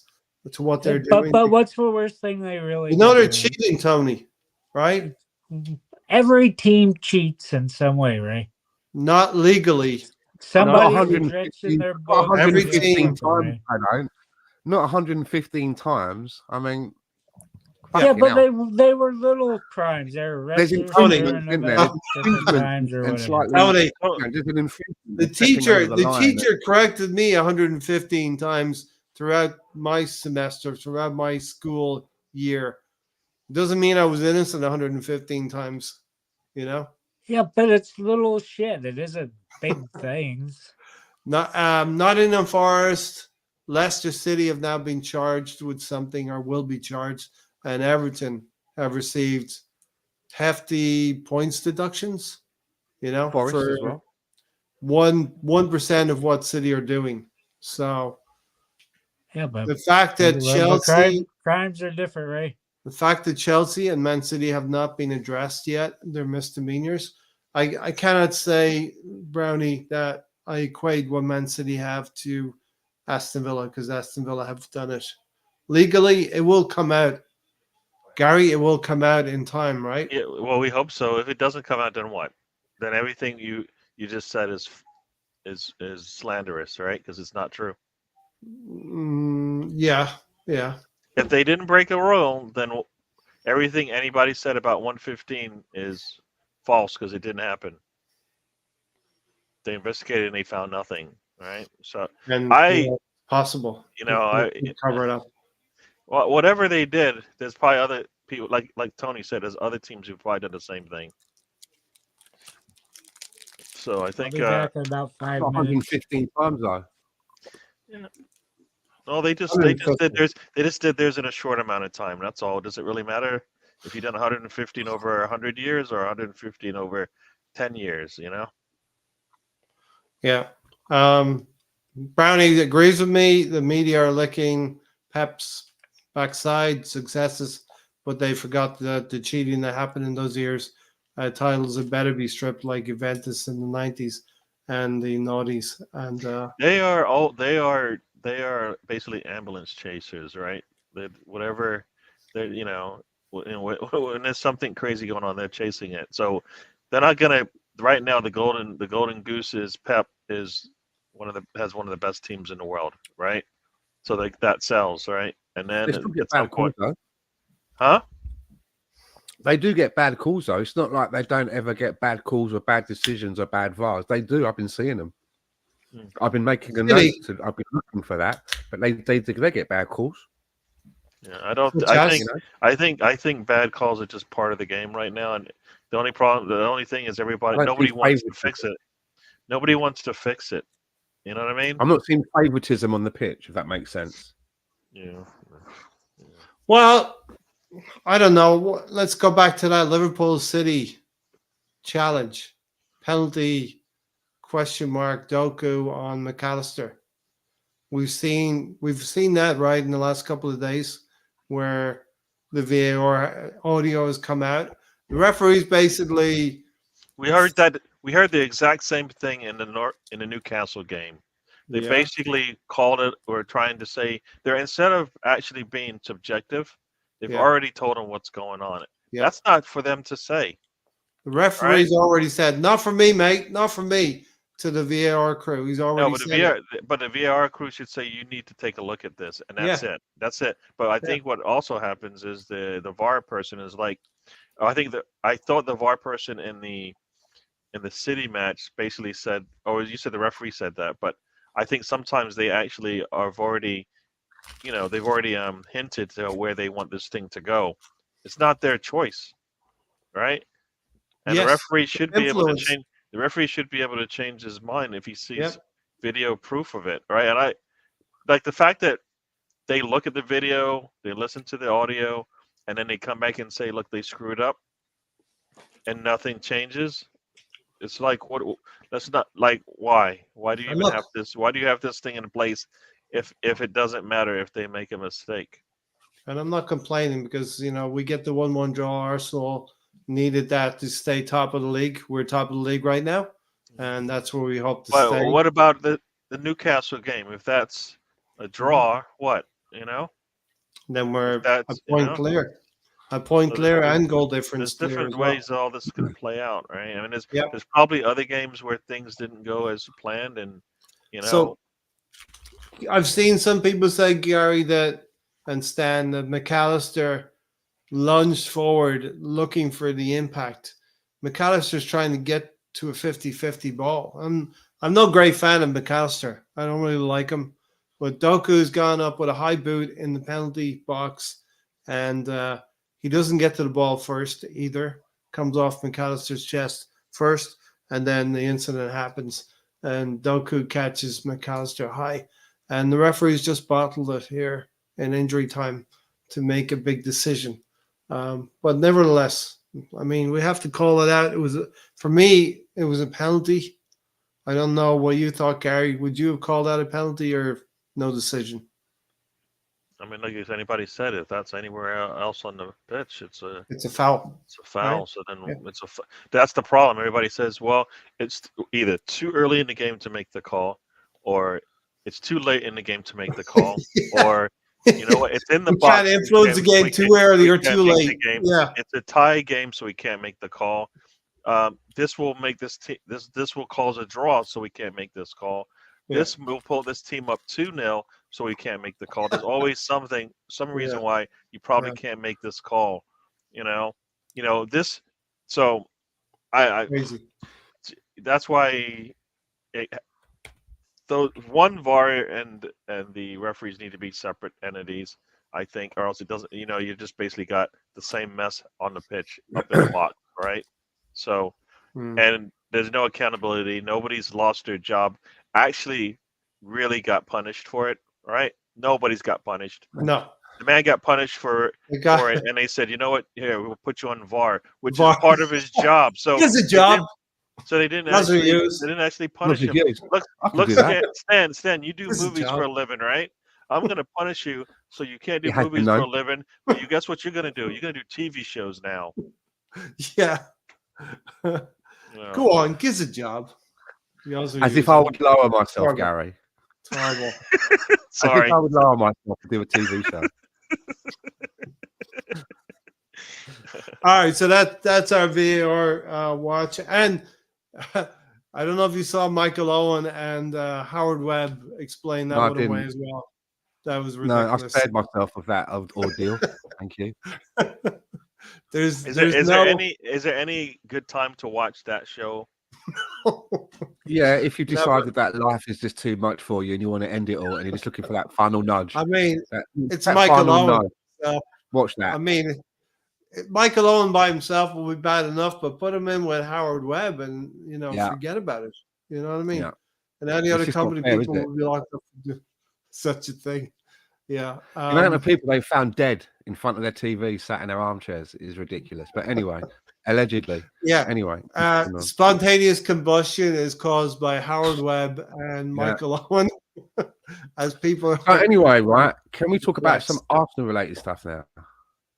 to what they're doing. But what's the worst thing they really? They're cheating, Tony, right? Every team cheats in some way, right? Not legally. Somebody rich in their book. 115 times, not 115 times. I mean, yeah, but they were little crimes. They were there's infringement in there. The teacher corrected me 115 times throughout my semester, throughout my school year. Doesn't mean I was innocent 115 times, Yeah, but it's little shit. It isn't big things. Nottingham Forest, Leicester City have now been charged with something or will be charged, and Everton have received hefty points deductions, Forest for as well. 1% of what City are doing. So but the fact that Chelsea crimes are different, right? The fact that Chelsea and Man City have not been addressed yet, their misdemeanors, I cannot say, Brownie, that I equate what Man City have to Aston Villa, because Aston Villa have done it. Legally, it will come out. Gary, it will come out in time, right? Yeah, well, we hope so. If it doesn't come out, then what? Then everything you just said is slanderous, right? Because it's not true. Yeah. If they didn't break a rule, then everything anybody said about 115 is false because it didn't happen. They investigated and they found nothing, right? So possible. Cover it up. Well, whatever they did, there's probably other people like Tony said. There's other teams who've probably done the same thing. So I think back in about 5 minutes. 115 times though. Yeah. No, they just did theirs in a short amount of time. That's all. Does it really matter if you've done 115 over 100 years or 115 over 10 years? Yeah. Brownie agrees with me. The media are licking Pep's backside successes, but they forgot that the cheating that happened in those years. Titles had better be stripped like Juventus in the 90s and the noughties. And they are basically ambulance chasers, right? When there's something crazy going on, they're chasing it. So they're not gonna. Right now, the golden goose is Pep has one of the best teams in the world, right? So that sells, right? And then they still get bad calls, though. Huh? They do get bad calls, though. It's not like they don't ever get bad calls or bad decisions or bad VARs. They do. I've been seeing them. I've been making a note. I've been looking for that, but they get bad calls. Yeah, I think bad calls are just part of the game right now, and the only thing is nobody wants to fix it. Nobody wants to fix it. You know what I mean? I'm not seeing favoritism on the pitch, if that makes sense. Yeah. Well, I don't know. Let's go back to that Liverpool City challenge penalty. ? Doku on McAllister. We've seen that right in the last couple of days, where the VAR audio has come out. The referees basically. We heard that. We heard the exact same thing in the Newcastle game. They Yeah. basically called it, or trying to say, they're, instead of actually being subjective, they've Yeah. already told them what's going on. Yeah. That's not for them to say. The referee's already said, "Not for me, mate. Not for me." To the VAR crew, he's already No, said but the VAR crew should say, you need to take a look at this, and that's Yeah. it. That's it. But I think what also happens is the VAR person is like, I thought the VAR person in the City match basically said, or you said the referee said that, but I think sometimes they actually have already, they've already hinted to where they want this thing to go. It's not their choice, right? And Yes. the referee should be able to Influence. change. The referee should be able to change his mind if he sees Yep. video proof of it, right? And I like the fact that they look at the video, they listen to the audio, and then they come back and say, "Look, they screwed up," and nothing changes. It's like, what? That's not like, why? Why do you And even look- have this? Why do you have this thing in place if it doesn't matter if they make a mistake? And I'm not complaining because we get the 1-1 draw. Arsenal needed that to stay top of the league. We're top of the league right now, and that's where we hope to But stay. what about the Newcastle game? If that's a draw, what? Then we're That's, a point clear. A point So clear there's- and goal difference There's clear different as well. ways all this could play out, right? I mean, Yep. there's probably other games where things didn't go as planned, and So I've seen some people say, Gary, and Stan, that McAllister lunged forward looking for the impact. McAllister's trying to get to a 50-50 ball. I'm no great fan of McAllister. I don't really like him. But Doku's gone up with a high boot in the penalty box, and he doesn't get to the ball first either. Comes off McAllister's chest first, and then the incident happens, and Doku catches McAllister high. And the referees just bottled it here in injury time to make a big decision. But nevertheless, I mean, we have to call it out. For me, it was a penalty. I don't know what you thought, Gary. Would you have called out a penalty or no decision? I mean, like if anybody said, if that's anywhere else on the pitch, it's a foul. It's a foul. Right. So then Yeah. that's the problem. Everybody says, well, it's either too early in the game to make the call, or it's too late in the game to make the call, Yeah. or you know what, it's in the We box. can't influence the game too early or too late. Yeah. It's a tie game, so we can't make the call. This will make this will cause a draw, so we can't make this call. Yeah. This will pull this team up 2-0, so we can't make the call. There's always some reason why you probably can't make this call. This. So, I Crazy. that's why one VAR and the referees need to be separate entities, I think, or else it doesn't. You just basically got the same mess on the pitch up in the box, right? So, and there's no accountability. Nobody's lost their job. Actually, really got punished for it, right? Nobody's got punished. No. The man got punished for it, and they said, "You know what? Here, we'll put you on VAR," which is part of his job. So it's a job. So they didn't actually punish him. Look, Stan, you do movies for a living, right? I'm going to punish you so you can't do movies for a living. But you guess what you're going to do? You're going to do TV shows now. Yeah. Go on, give us a job. As if I would lower myself, Horrible. Gary. It's horrible. Sorry. As if I would lower myself to do a TV show. All right, so that's our VAR watch, and I don't know if you saw Michael Owen and Howard Webb explain that one away as well. That was ridiculous. No, I spared myself of that ordeal. Thank you. Is there any good time to watch that show? Yeah, if you decided that life is just too much for you and you want to end it all, and you're just looking for that final nudge. I mean, it's Michael Owen. Watch that. I mean, Michael Owen by himself will be bad enough, but put him in with Howard Webb and forget about it. You know what I mean? Yeah. And any other company people would be locked up to do such a thing. Yeah. The amount of people they found dead in front of their TV sat in their armchairs is ridiculous. But anyway, allegedly. Yeah. Anyway. Spontaneous combustion is caused by Howard Webb and Michael Owen. As people. So anyway, right? Can we talk about some Arsenal related stuff now?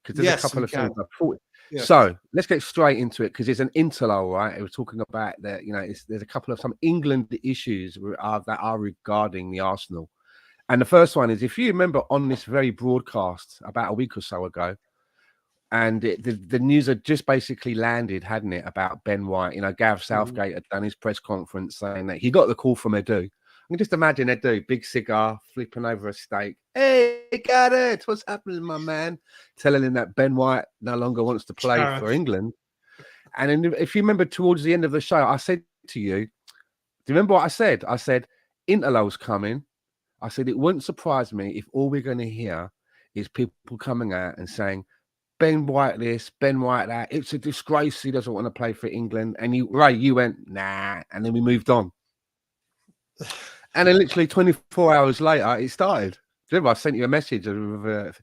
Because there's Yes, a couple we of things can. I thought. Yeah. So let's get straight into it because it's an interlull, right? It was talking about that, there's a couple of some England issues that are regarding the Arsenal. And the first one is, if you remember on this very broadcast about a week or so ago, and the news had just basically landed, hadn't it, about Ben White? Gareth Southgate had done his press conference saying that he got the call from Edu. I can just imagine Edu, big cigar, flipping over a steak. Hey, got it. What's happening, my man? Telling him that Ben White no longer wants to play for England. And then if you remember towards the end of the show, I said to you, do you remember what I said? I said, Interlull's coming. I said, it wouldn't surprise me if all we're going to hear is people coming out and saying, Ben White this, Ben White that. It's a disgrace he doesn't want to play for England. And you went, nah. And then we moved on. And then literally 24 hours later, it started. Remember, I sent you a message, and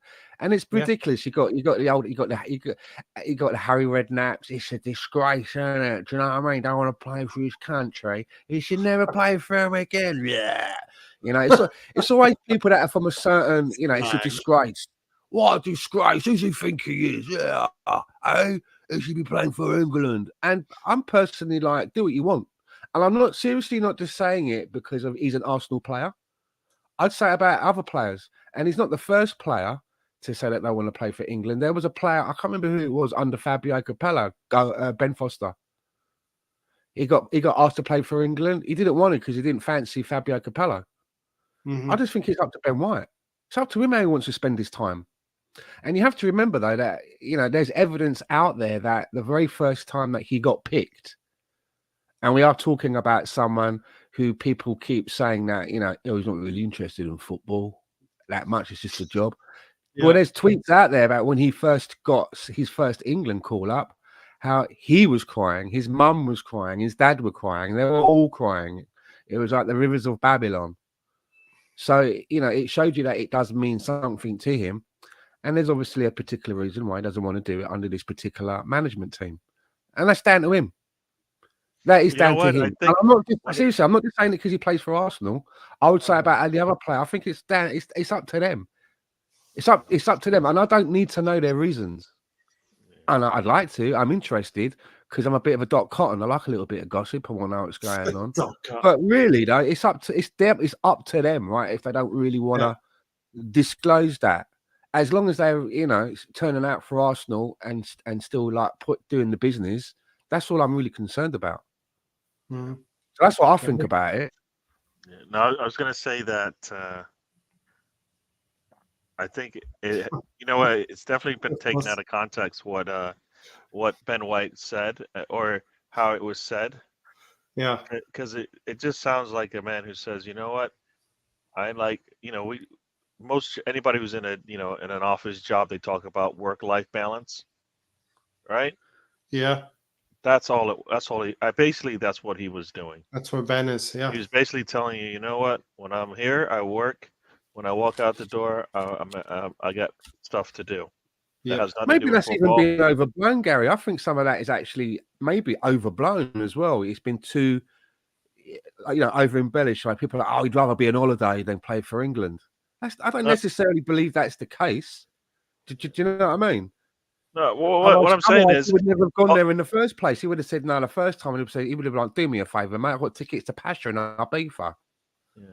it's ridiculous. You got the Harry Redknapp's. It's a disgrace, isn't it? Do you know what I mean? Don't want to play for his country. He should never play for him again. Yeah, it's always people that are from a certain, it's a disgrace. What a disgrace! Who does he think he is? Yeah, he should be playing for England. And I'm personally like, do what you want. And I'm not just saying it because he's an Arsenal player. I'd say about other players. And he's not the first player to say that they want to play for England. There was a player, I can't remember who it was, under Fabio Capello, Ben Foster. He got asked to play for England. He didn't want it because he didn't fancy Fabio Capello. I just think it's up to Ben White. It's up to him how he wants to spend his time. And you have to remember, though, that, there's evidence out there that the very first time that he got picked, and we are talking about someone who people keep saying that, he's not really interested in football that much. It's just a job. Yeah. Well, there's tweets out there about when he first got his first England call up, how he was crying, his mum was crying, his dad were crying. They were all crying. It was like the rivers of Babylon. So, it showed you that it does mean something to him. And there's obviously a particular reason why he doesn't want to do it under this particular management team. And that's down to him. That is down to him. I'm not just saying it because he plays for Arsenal. I would say about the other player, I think it's up to them. It's up to them. And I don't need to know their reasons. And I'd like to. I'm interested because I'm a bit of a Dot Cotton. I like a little bit of gossip. I want to know what's going on. But really, though, it's up to them, right? If they don't really want to disclose that. As long as they're, turning out for Arsenal and still doing the business, that's all I'm really concerned about. So that's what I think about it. Yeah, no, I was going to say that I think it's definitely been taken out of context what Ben White said or how it was said. Yeah, because it just sounds like a man who says, you know what, anybody who's in in an office job, they talk about work-life balance, right? Yeah. That's basically that's what he was doing. That's where Ben is. Yeah. He was basically telling you, you know what? When I'm here, I work. When I walk out the door, I got stuff to do. Yeah. Maybe that's even being overblown, Gary. I think some of that is actually maybe overblown as well. It's been too, over embellished. Like people are like, he'd rather be on holiday than play for England. I don't necessarily believe that's the case. Do you know what I mean? No, well, what I'm saying is, he would never have gone there in the first place. He would have said no the first time. He would have like, do me a favour, mate. I've got tickets to Pasha and Ibiza. Yeah.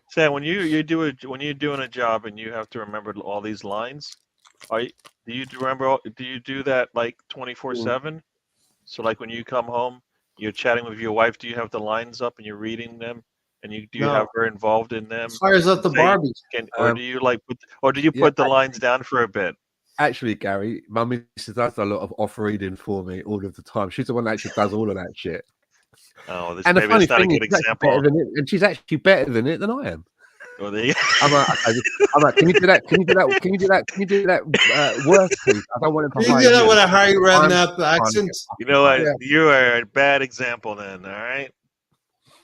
Stan, when you're doing a job and you have to remember all these lines, do you do that like 24/7? So like when you come home, you're chatting with your wife. Do you have the lines up and you're reading them? And you have her involved in them? Fires up the Barbies. Or do you put the lines down for a bit? Actually, Gary, my missus does a lot of off reading for me all of the time. She's the one that actually does all of that shit. Oh, maybe it's not a good example. And she's actually better than it than I am. Well, there you go. I'm like, can you do that? Can you do that? Work, please. I don't want it to. Can you do that with a Harry Redknapp accent? You know what? Yeah. You are a bad example then. All right.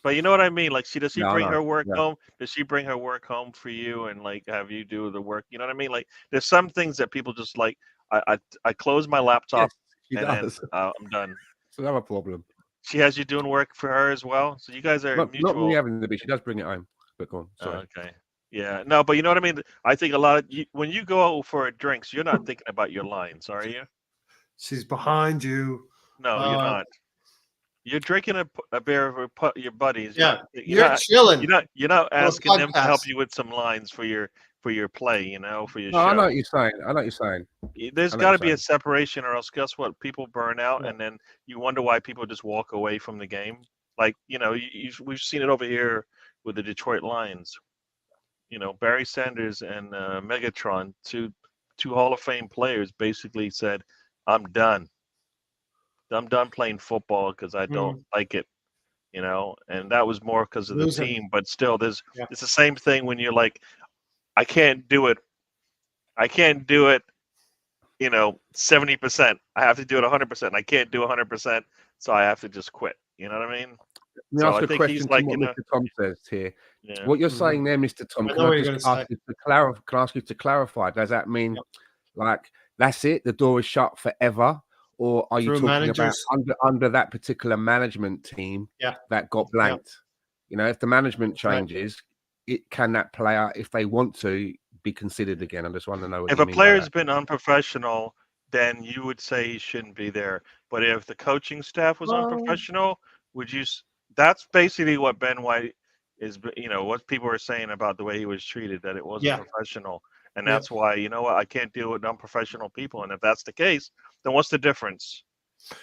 But you know what I mean? Like, does she bring her work home? Does she bring her work home for you and like have you do the work? You know what I mean? Like, there's some things that people just like. I close my laptop and then I'm done. So that's a problem. She has you doing work for her as well. So you guys are not mutual. me having the bit. She does bring it home. But go on. Sorry. Okay. Yeah, no, but you know what I mean. I think a lot of when you go out for drinks, you're not thinking about your lines, are you? She's behind you. No, you're not. You're drinking a beer with your buddies. Yeah, You're you're not. chilling You're not for a asking them to help podcast. you with some lines for your play. For your No, I know show. what you're saying. I know what you're saying. There's I know got what to be you're a saying. separation, or else guess what? People burn out, Yeah. and then you wonder why people just walk away from the game. Like we've seen it over here with the Detroit Lions. Barry Sanders and Megatron, two Hall of Fame players, basically said, "I'm done. I'm done playing football because I don't Mm, like it." And that was more because of the losing. team. But still, Yeah. it's the same thing when you're like, I can't do it. I can't do it. 70%. I have to do it 100%. I can't do 100%, so I have to just quit. You know what I mean? Let me So ask I a think he's question to like, what Mr. Tom says here. yeah. What you're Mhm. saying there, Mr. Tom, I can know I what you're just gonna ask say. you to clarify? Can I ask you to clarify? Does that mean Yep. like that's it? The door is shut forever, or are you Through talking about managers. under that particular management team Yeah. that got blanked? If the management Right. changes, can that player, if they want to, be considered again? I just want to know what If you a mean by player's that. been unprofessional, then you would say he shouldn't be there. But if the coaching staff was Oh, unprofessional, that's basically what Ben White is, what people are saying about the way he was treated, that it wasn't Yeah. professional. And Yeah. that's why, I can't deal with unprofessional people. And if that's the case, then what's the difference?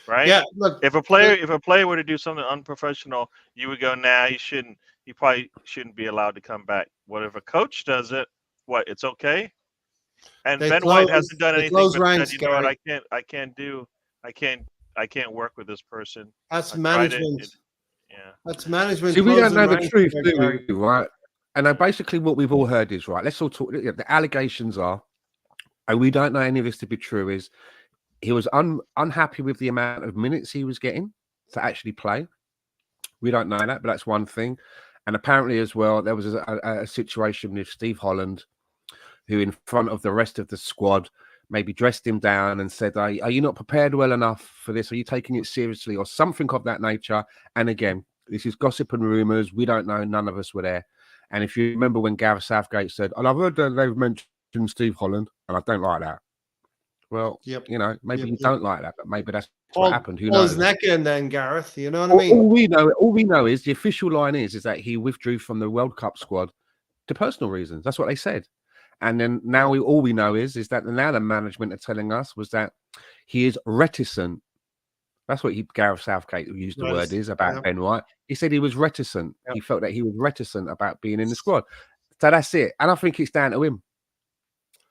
Right? Yeah. Look. If a player were to do something unprofessional, you would go, nah, he probably shouldn't be allowed to come back. What if a coach does it? What, it's okay? And They Ben White close. hasn't done They anything close but said, ranks, you know what, Gary. I can't work with this person. That's I tried it. management. Yeah. That's management. see, we don't Closing know the ranks truth, there, do Gary. we? Right? And basically, what we've all heard is right. Let's all talk. The allegations are, and we don't know any of this to be true. Is he was unhappy with the amount of minutes he was getting to actually play. We don't know that, but that's one thing. And apparently, as well, there was a situation with Steve Holland, who, in front of the rest of the squad, maybe dressed him down and said, are you not prepared well enough for this? Are you taking it seriously, or something of that nature? And again, this is gossip and rumors. We don't know. None of us were there. And if you remember when Gareth Southgate said, and I've heard that they've mentioned Steve Holland, and I don't like that. Well, Yep. maybe you Yep. don't like that, but maybe that's what happened. Who Pull knows? his neck in, then, Gareth. You know what I mean? All we know is the official line is that he withdrew from the World Cup squad to personal reasons. That's what they said. And then now all we know is that now the management are telling us was that he is reticent. That's what Gareth Southgate used the word is about Ben White. He said he was reticent. Yep. He felt that he was reticent about being in the squad. So that's it. And I think it's down to him.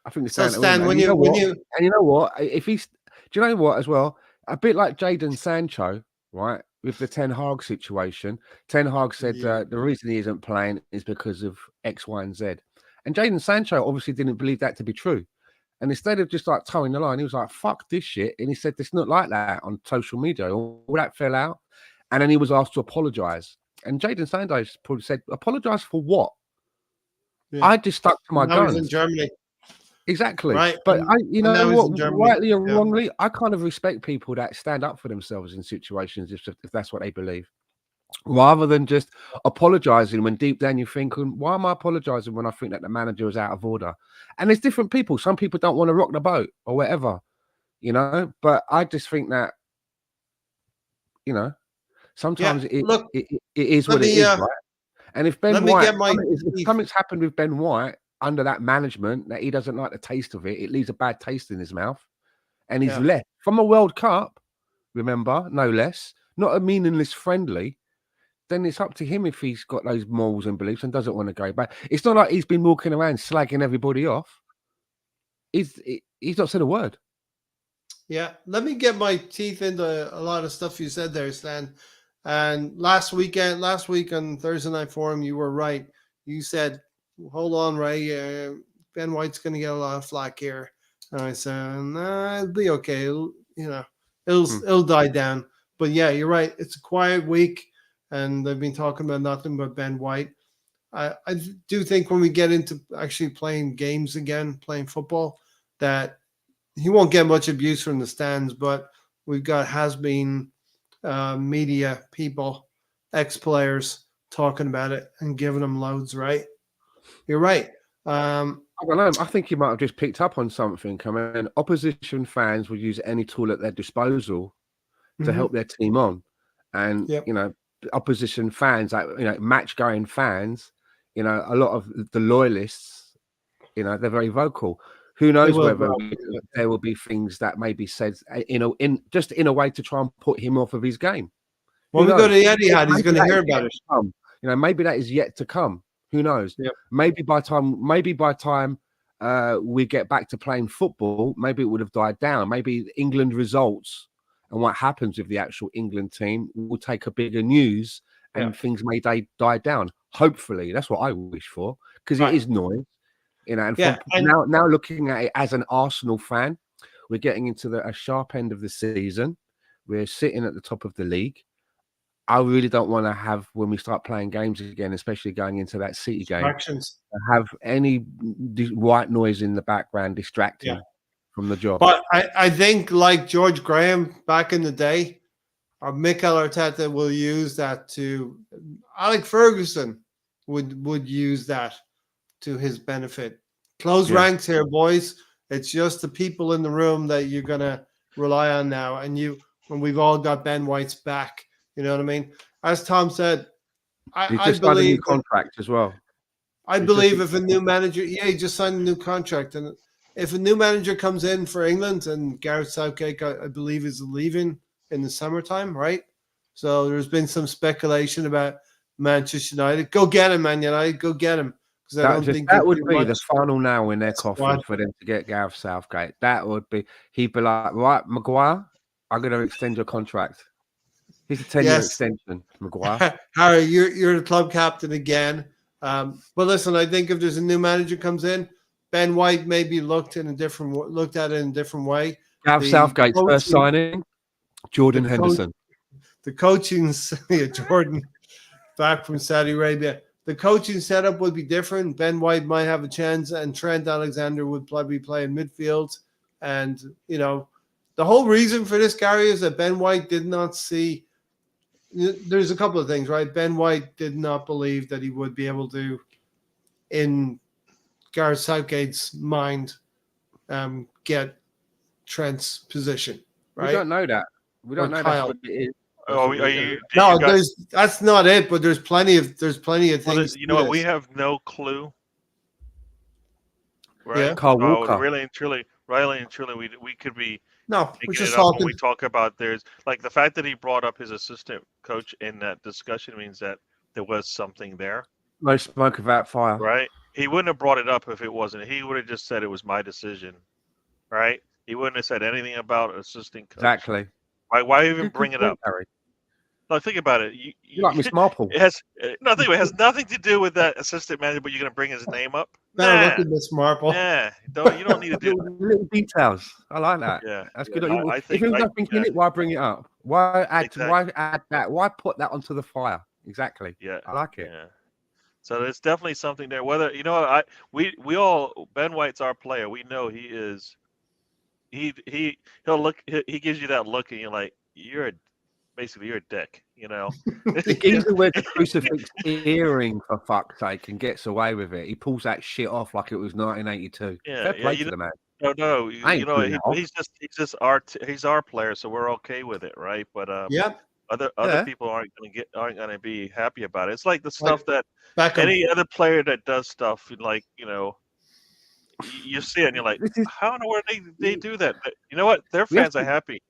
I think it's down to him. And you know what? If he's, do you know what as well? A bit like Jadon Sancho, right? With the Ten Hag situation, Ten Hag said the reason he isn't playing is because of X, Y, and Z. And Jadon Sancho obviously didn't believe that to be true. And instead of just like towing the line, he was like, fuck this shit. And he said, it's not like that on social media. All that fell out. And then he was asked to apologize. And Jadon Sancho probably said, apologize for what? Yeah. I just stuck to my guns. He's in Germany. Exactly. Right. But you know what, rightly or yeah. wrongly, I kind of respect people that stand up for themselves in situations if that's what they believe. Rather than just apologizing when deep down you're thinking, why am I apologizing when I think that the manager is out of order? And there's different people. Some people don't want to rock the boat or whatever, but I just think that, sometimes it is what it is, right? And if Ben White, if something's happened with Ben White under that management that he doesn't like the taste of it, it leaves a bad taste in his mouth. And he's left from a World Cup, remember, no less, not a meaningless friendly. Then it's up to him if he's got those morals and beliefs and doesn't want to go back. It's not like he's been walking around slagging everybody off. He's not said a word. Yeah, let me get my teeth into a lot of stuff you said there, Stan. And last week on Thursday Night Forum, you were right. You said, hold on, Ray, Ben White's going to get a lot of flack here. And I said, nah, it'll be okay. It'll die down. But yeah, you're right. It's a quiet week. And they've been talking about nothing but Ben White. I do think when we get into actually playing games again, playing football, that he won't get much abuse from the stands, but we've got has-been media people, ex-players talking about it and giving them loads, right? You're right. I don't know. I think he might have just picked up on something. I mean, opposition fans would use any tool at their disposal to help their team on, and Yep. you know, opposition fans, like match-going fans, a lot of the loyalists, they're very vocal. Who knows whether there will be things that may be said in a way to try and put him off of his game. When we go to the Etihad, he's going to hear about it. Maybe that is yet to come. Who knows? Yep. Maybe by time we get back to playing football, maybe it would have died down. Maybe England results and what happens with the actual England team will take a bigger news and things may die down. Hopefully, that's what I wish for, because it is noise. And now looking at it as an Arsenal fan, we're getting into a sharp end of the season. We're sitting at the top of the league. I really don't want to have, when we start playing games again, especially going into that City game, have any white noise in the background distracting from the job. But I think, like George Graham back in the day, or Mikel Arteta will use that to. Alex Ferguson would use that to his benefit. Close ranks here, boys. It's just the people in the room that you're gonna rely on now, and we've all got Ben White's back. You know what I mean? As Tom said, I believe a new contract as well. I believe if a new manager, he just signed a new contract, and if a new manager comes in for England, and Gareth Southgate, I believe, is leaving in the summertime, right? So there's been some speculation about Manchester United. Go get him, Man United. Go get him. That would be the final nail in their coffin for them to get Gareth Southgate. That would be. He'd be like, right, Maguire, I'm going to extend your contract. Here's a 10-year extension, Maguire. Harry, you're the club captain again. But listen, I think if there's a new manager comes in, Ben White may be looked at in a different way. Gareth Southgate's first signing, Jordan Henderson. The coaching, Jordan, back from Saudi Arabia. The coaching setup would be different. Ben White might have a chance, and Trent Alexander would probably play in midfield. And the whole reason for this, Gary, is that Ben White did not see. There's a couple of things, right? Ben White did not believe that he would be able to, in Gareth Southgate's mind, get Trent's position. Right? We don't know that. We don't know that's what it is. That's not it. But there's plenty of things. You know what? We have no clue. Right? Yeah. Carl Walker. Really and truly, we could be. No, we're just talking. When we talk about there's like the fact that he brought up his assistant coach in that discussion means that there was something there. No smoke without fire. Right? He wouldn't have brought it up if it wasn't. He would have just said it was my decision. Right? He wouldn't have said anything about assistant coach. Exactly. Why even bring it up? Harry. No, think about it. You like Miss Marple. It has nothing. It has nothing to do with that assistant manager, but you're going to bring his name up. Look at Miss Marple. Yeah, you don't need to do little details. I like that. Yeah, that's good. If there's nothing in it, why bring it up? Why add that? Why put that onto the fire? Exactly. Yeah, I like it. Yeah. So there's definitely something there. Whether we all Ben White's our player. We know he is. He'll look. He gives you that look, and you're like, basically you're a dick, The geezer wears a crucifix earring for fuck's sake and gets away with it. He pulls that shit off like it was 1982. Yeah, Fair play to the man. No, he's our player, so we're okay with it, right? But other people aren't gonna be happy about it. It's like the stuff that any other player that does stuff like you see it and you're like, how in the world they do that? But you know what? Their fans are happy.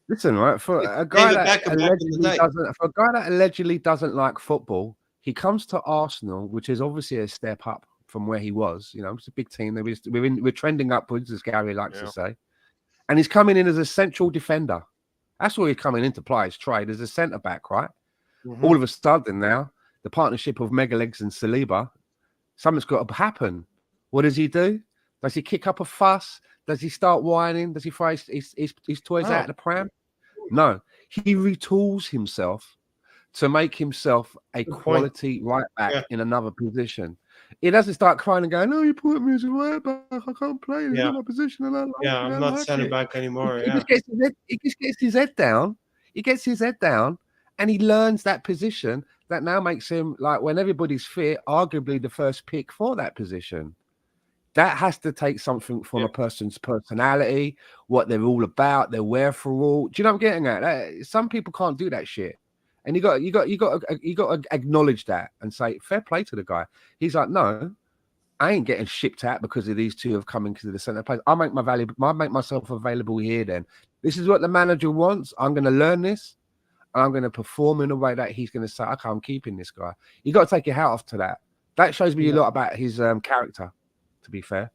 Listen, right, for a guy that allegedly doesn't like football, he comes to Arsenal, which is obviously a step up from where he was. It's a big team. We're trending upwards, as Gary likes to say. And he's coming in as a central defender. That's what he's coming in to play his trade, as a centre-back, right? Mm-hmm. All of a sudden now, the partnership of Megalegs and Saliba, something's got to happen. What does he do? Does he kick up a fuss? Does he start whining? Does he throw his toys out of the pram? No, he retools himself to make himself a quality right back in another position. He doesn't start crying and going, "No, you put me as a right back. I can't play in my position." And I'm not centre back anymore. He just gets his head down. He gets his head down, and he learns that position. That now makes him, like, when everybody's fit, arguably the first pick for that position. That has to take something from a person's personality, what they're all about, their wherefore. Do you know what I'm getting at? Some people can't do that shit, and you got to acknowledge that and say fair play to the guy. He's like, no, I ain't getting shipped out because of these two have come into the centre place. I make myself available here. Then this is what the manager wants. I'm going to learn this. And I'm going to perform in a way that he's going to say, okay, I'm keeping this guy. You got to take your hat off to that. That shows me a lot about his character. To be fair,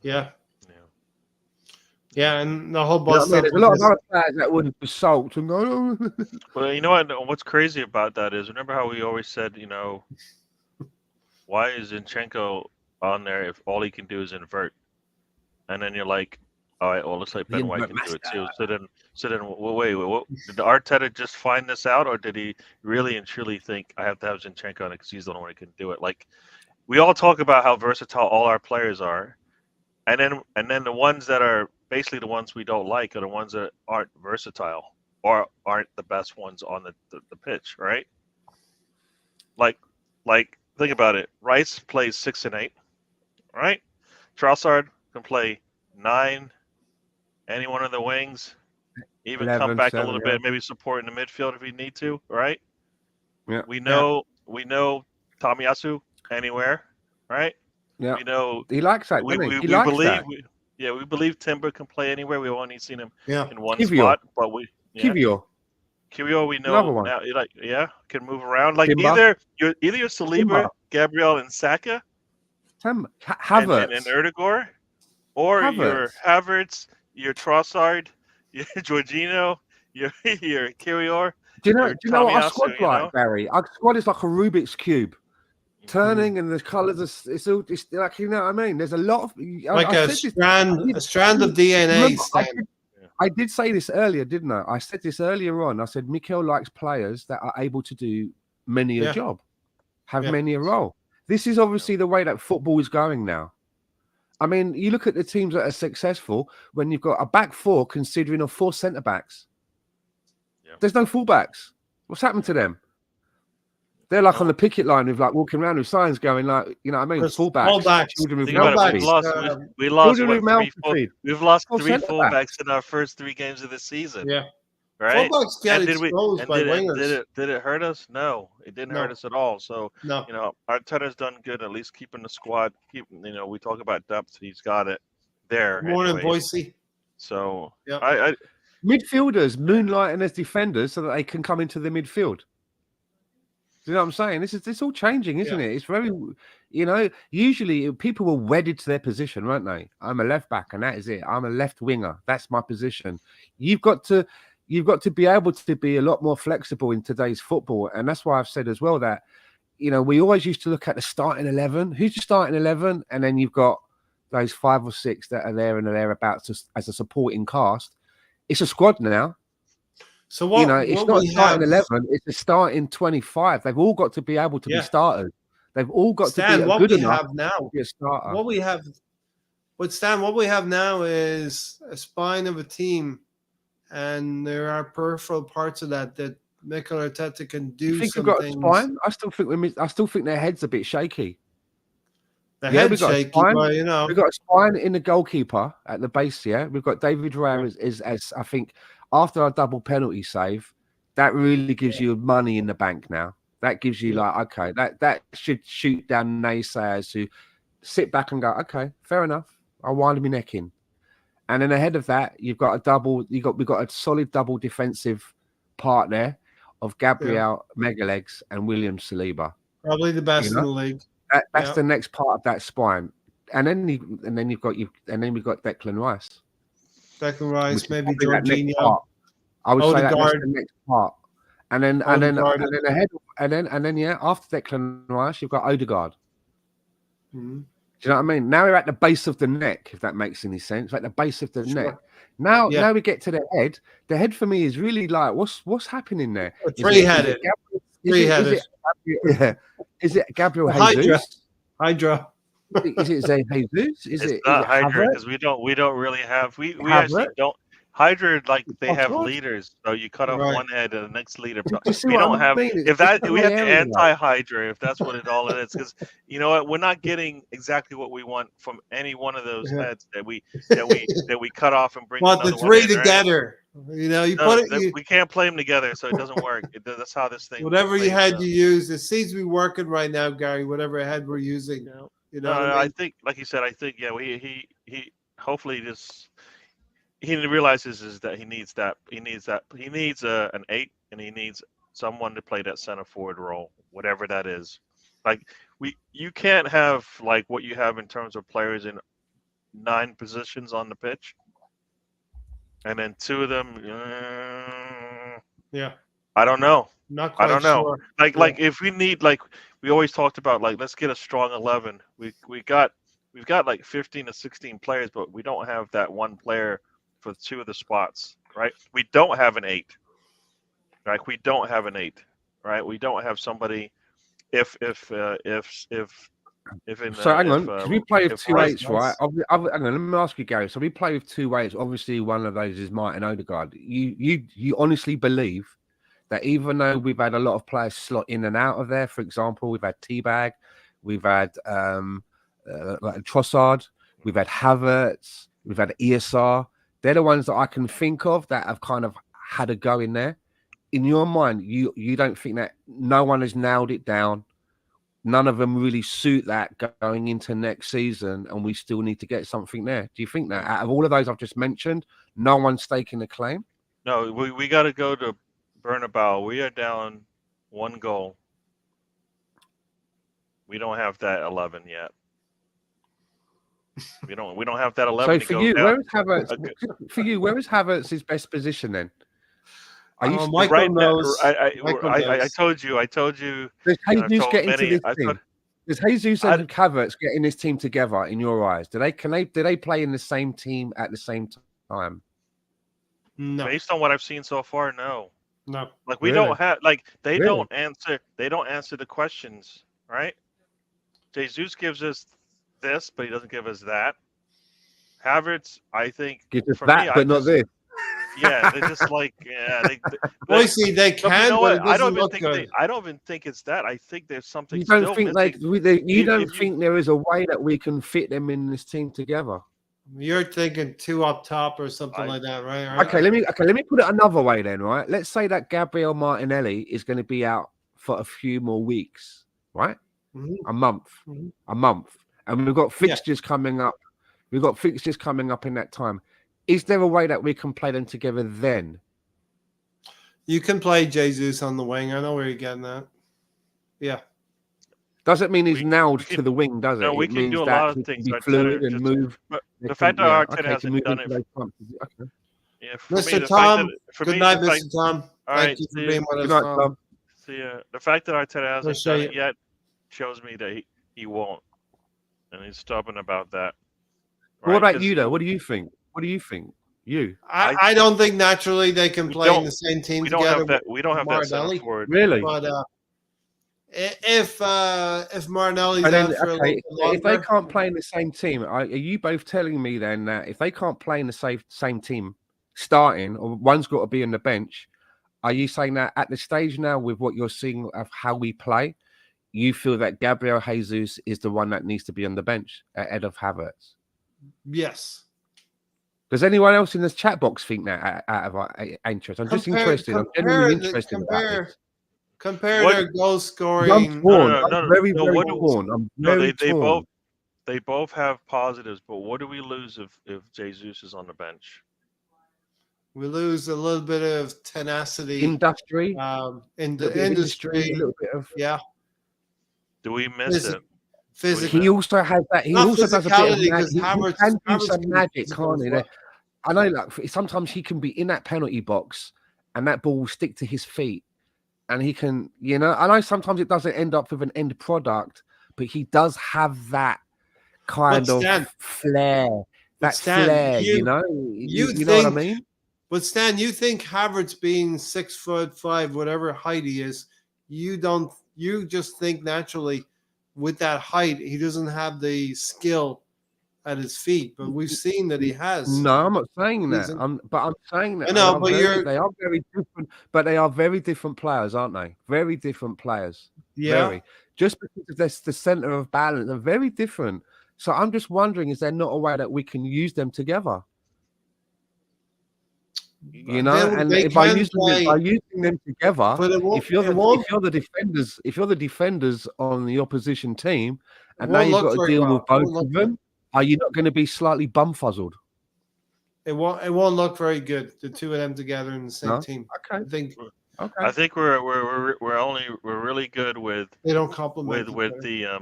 yeah, and the whole boss. There's a lot of other players that wouldn't assault and go. Well, you know what? What's crazy about that is, remember how we always said, why is Zinchenko on there if all he can do is invert? And then you're like, all right, well, looks like Ben White can do it too. So then, wait, did Arteta just find this out, or did he really and truly think I have to have Zinchenko on it because he's the only one who can do it? Like, we all talk about how versatile all our players are, and then the ones that are basically the ones we don't like are the ones that aren't versatile or aren't the best ones on the pitch, right? Like think about it. Rice plays 6 and 8, right? Trossard can play 9, any one of the wings, even 11, come back 7, a little bit, maybe support in the midfield if we need to, right? Yeah. We know Tomiyasu anywhere, right? Yeah. We know he likes that. we he likes believe that. we believe Timber can play anywhere. We've only seen him in one Kiwior. spot, but Kiwior we know now. Can move around. Like Timber. either your Saliba, Timber. Gabriel, and Saka, Havertz, and Erdegaard, or your Havertz, your Trossard, your Jorginho, your Kiwior. Do you know what our Tomiyasu, squad's like, Barry? Our squad is like a Rubik's cube. Turning and the colours it's like, you know what I mean? There's a lot of a strand of DNA. I did say this earlier, didn't I? I said this earlier on. I said Mikel likes players that are able to do many a job, have many a role. This is obviously the way that football is going now. I mean, you look at the teams that are successful when you've got a back four considering of 4 centre backs. Yeah. There's no fullbacks. What's happened to them? They're like on the picket line with like walking around with signs going like, you know what I mean? Fullbacks. We've lost 3 fullbacks in our first 3 games of the season. Yeah. Right. Fullbacks get exposed by wingers. Did it hurt us? No, it didn't hurt us at all. So no. Arteta's done good at least keeping the squad. We talk about depth. He's got it there. Morning, Boise. So I midfielders moonlighting as defenders so that they can come into the midfield. Do you know what I'm saying? It's all changing, isn't it? It's very, usually people were wedded to their position, weren't they? I'm a left back and that is it. I'm a left winger. That's my position. You've got to be able to be a lot more flexible in today's football. And that's why I've said as well that, we always used to look at the starting 11. Who's your starting 11? And then you've got those 5 or 6 that are there and thereabouts as a supporting cast. It's a squad now. So what? It's not a starting 11; it's a starting 25. They've all got to be able to be starters. They've all got to be good enough to be a starter. What we have now is a spine of a team, and there are peripheral parts of that Mikel Arteta can do. You think some we've got things. a spine? I still think their head's a bit shaky. The head's shaky, but we've got a spine in the goalkeeper at the base. Yeah, we've got David Raya as I think. After our double penalty save, that really gives you money in the bank now. That gives you that should shoot down naysayers who sit back and go, okay, fair enough. I'll wind my neck in. And then ahead of that, we've got a solid double defensive part there of Gabriel, Megalegs, and William Saliba. Probably the best in the league. That's the next part of that spine. And then we've got Declan Rice. Declan Rice, maybe Jorginho. I would say that's the next part, and then ahead, and then after Declan Rice, you've got Odegaard. Mm-hmm. Do you know what I mean? Now we're at the base of the neck, if that makes any sense. Like the base of the neck. Now we get to the head. The head for me is really like what's happening there? Three-headed. Is it Gabriel Jesus? Hydra. Is it Jesus? Is it's not Hydra because we don't really have we actually don't. Hydra, like they Oh, have what? leaders, so you cut off Right. one head and the next leader. Do you see We what don't I have mean? if It's that a we have the grey area. anti-Hydra, if that's what it all is, because you know what, we're not getting exactly what we want from any one of those Yeah. heads that we cut off and bring Want the another one three in, right? together. You know, you No, put it. we can't play them together, so it doesn't work. That's how this thing. Whatever you plays had out. you use, it seems to be working right now, Gary. Whatever head we're using, No, you no, know what I I mean? think, like you said, I think yeah, he hopefully just he realizes is that he needs an 8, and he needs someone to play that center forward role, whatever that is. Like you can't have like what you have in terms of players in 9 positions on the pitch, and then 2 of them. Yeah, I don't know. not I quite don't know. sure. Like if we need, like we always talked about, like let's get a strong 11. We've got like 15 to 16 players, but we don't have that one player for 2 of the spots, right? We don't have an 8. Like we don't have an 8, right? We don't have somebody if in So hang on, because we play with if two Rice- eights, right? Hang on, let me ask you, Gary. So we play with 2 eights. Obviously, one of those is Martin Odegaard. You honestly believe that even though we've had a lot of players slot in and out of there, for example, we've had Teabag, we've had like Trossard, we've had Havertz, we've had ESR. They're the ones that I can think of that have kind of had a go in there. In your mind, you don't think that no one has nailed it down? None of them really suit that going into next season, and we still need to get something there. Do you think that out of all of those I've just mentioned, no one's staking a claim? No, we got to go to Bernabeu. We are down 1 goal. We don't have that 11 yet. We don't have that 11. So for you, where is Havertz? For you, where is Havertz's best position then? Are you Michael right now? knows. Michael I knows. told you. Does I've Jesus told get into many- this I've team? told- Does Jesus and Havertz get in this team together in your eyes? Do they play in the same team at the same time? No, Based on what I've seen so far, no. no. Like we Really? don't have they Really? don't answer the questions, right? Jesus gives us this, but he doesn't give us that. Havertz, I think, Gives us for that, me, but not this. Yeah, they're just like Well, see, they but can, you know but what? it I don't doesn't even look think good. I don't even think it's that. I think there's something You don't still think missing. you don't If think there is a way that we can fit them in this team together? You're thinking 2 up top or something like that, right? Okay, let me put it another way then, right? Let's say that Gabriel Martinelli is going to be out for a few more weeks, right? Mhm. A month, and we've got fixtures coming up. We've got fixtures coming up in that time. Is there a way that we can play them together then? You can play Jesus on the wing. I know where you're getting at. Yeah. Doesn't mean he's We nailed can- to the wing, does it? No, we It can means do a that lot of he things. can be Arteta fluid and just- move. But They the can- fact that yeah, Arteta okay, hasn't can move done into it. those chances. Okay. Yeah, for me, Mr. the Tom, fact that for good me, night, the fact, Mr. Tom. all Thank right, you for see being you. with Good us, night, Tom. Tom. See, the fact that Arteta hasn't Appreciate done it it. yet shows me that he won't, and he's stubborn about that. But what right? about 'Cause you, though? What do you think? What do you think? You I don't think naturally they can We play in don't- the same team We don't together. have that. We don't have that center Martinelli. forward. really? But if Martinelli's And then, out for a little okay, bit if they longer, can't play in the same team, are you both telling me then that if they can't play in the same team starting, or one's got to be on the bench, are you saying that at the stage now with what you're seeing of how we play, you feel that Gabriel Jesus is the one that needs to be on the bench ahead of Havertz? yes. Does anyone else in this chat box think that out of our interest? I'm just interested. I'm genuinely interested about this. Compare What- their goal I'm scoring. torn. no, I'm very, no, very what do- torn. I'm No, very torn. they both have positives, but what do we lose if Jesus is on the bench? We lose a little bit of tenacity Industry, in a the little bit of industry. a little bit of. Yeah, Do we miss it? physically. He also has that. He Not also does a bit physicality, of magic. 'cause He Havertz- can do Havertz some can be magic, physical can't as he? well. I know, like sometimes he can be in that penalty box, and that ball will stick to his feet, and he can, I know sometimes it doesn't end up with an end product, but he does have that kind But of Stan- flair. That Stan, flair, you you know what I think- mean? But Stan, you think Havertz being 6'5", whatever height he is, you just think naturally with that height he doesn't have the skill at his feet, but we've seen that he has. No, I'm not saying He's that. an- I'm saying that I know, but they are very different, but they are very different players, aren't they? Very different players. Yeah. Very. Just because that's the center of balance, they're very different. So I'm just wondering, is there not a way that we can use them together? You know, They and can play, by using them together, but it won't. if you're It won't. if you're the defenders on the opposition team, and now won't you've look got to very deal well. with It both won't look of them, are you not going to be slightly bumfuzzled? It won't look very good. The two of them together in the same No? team. Okay. I think Okay. I think we're really good with they don't complement with each other.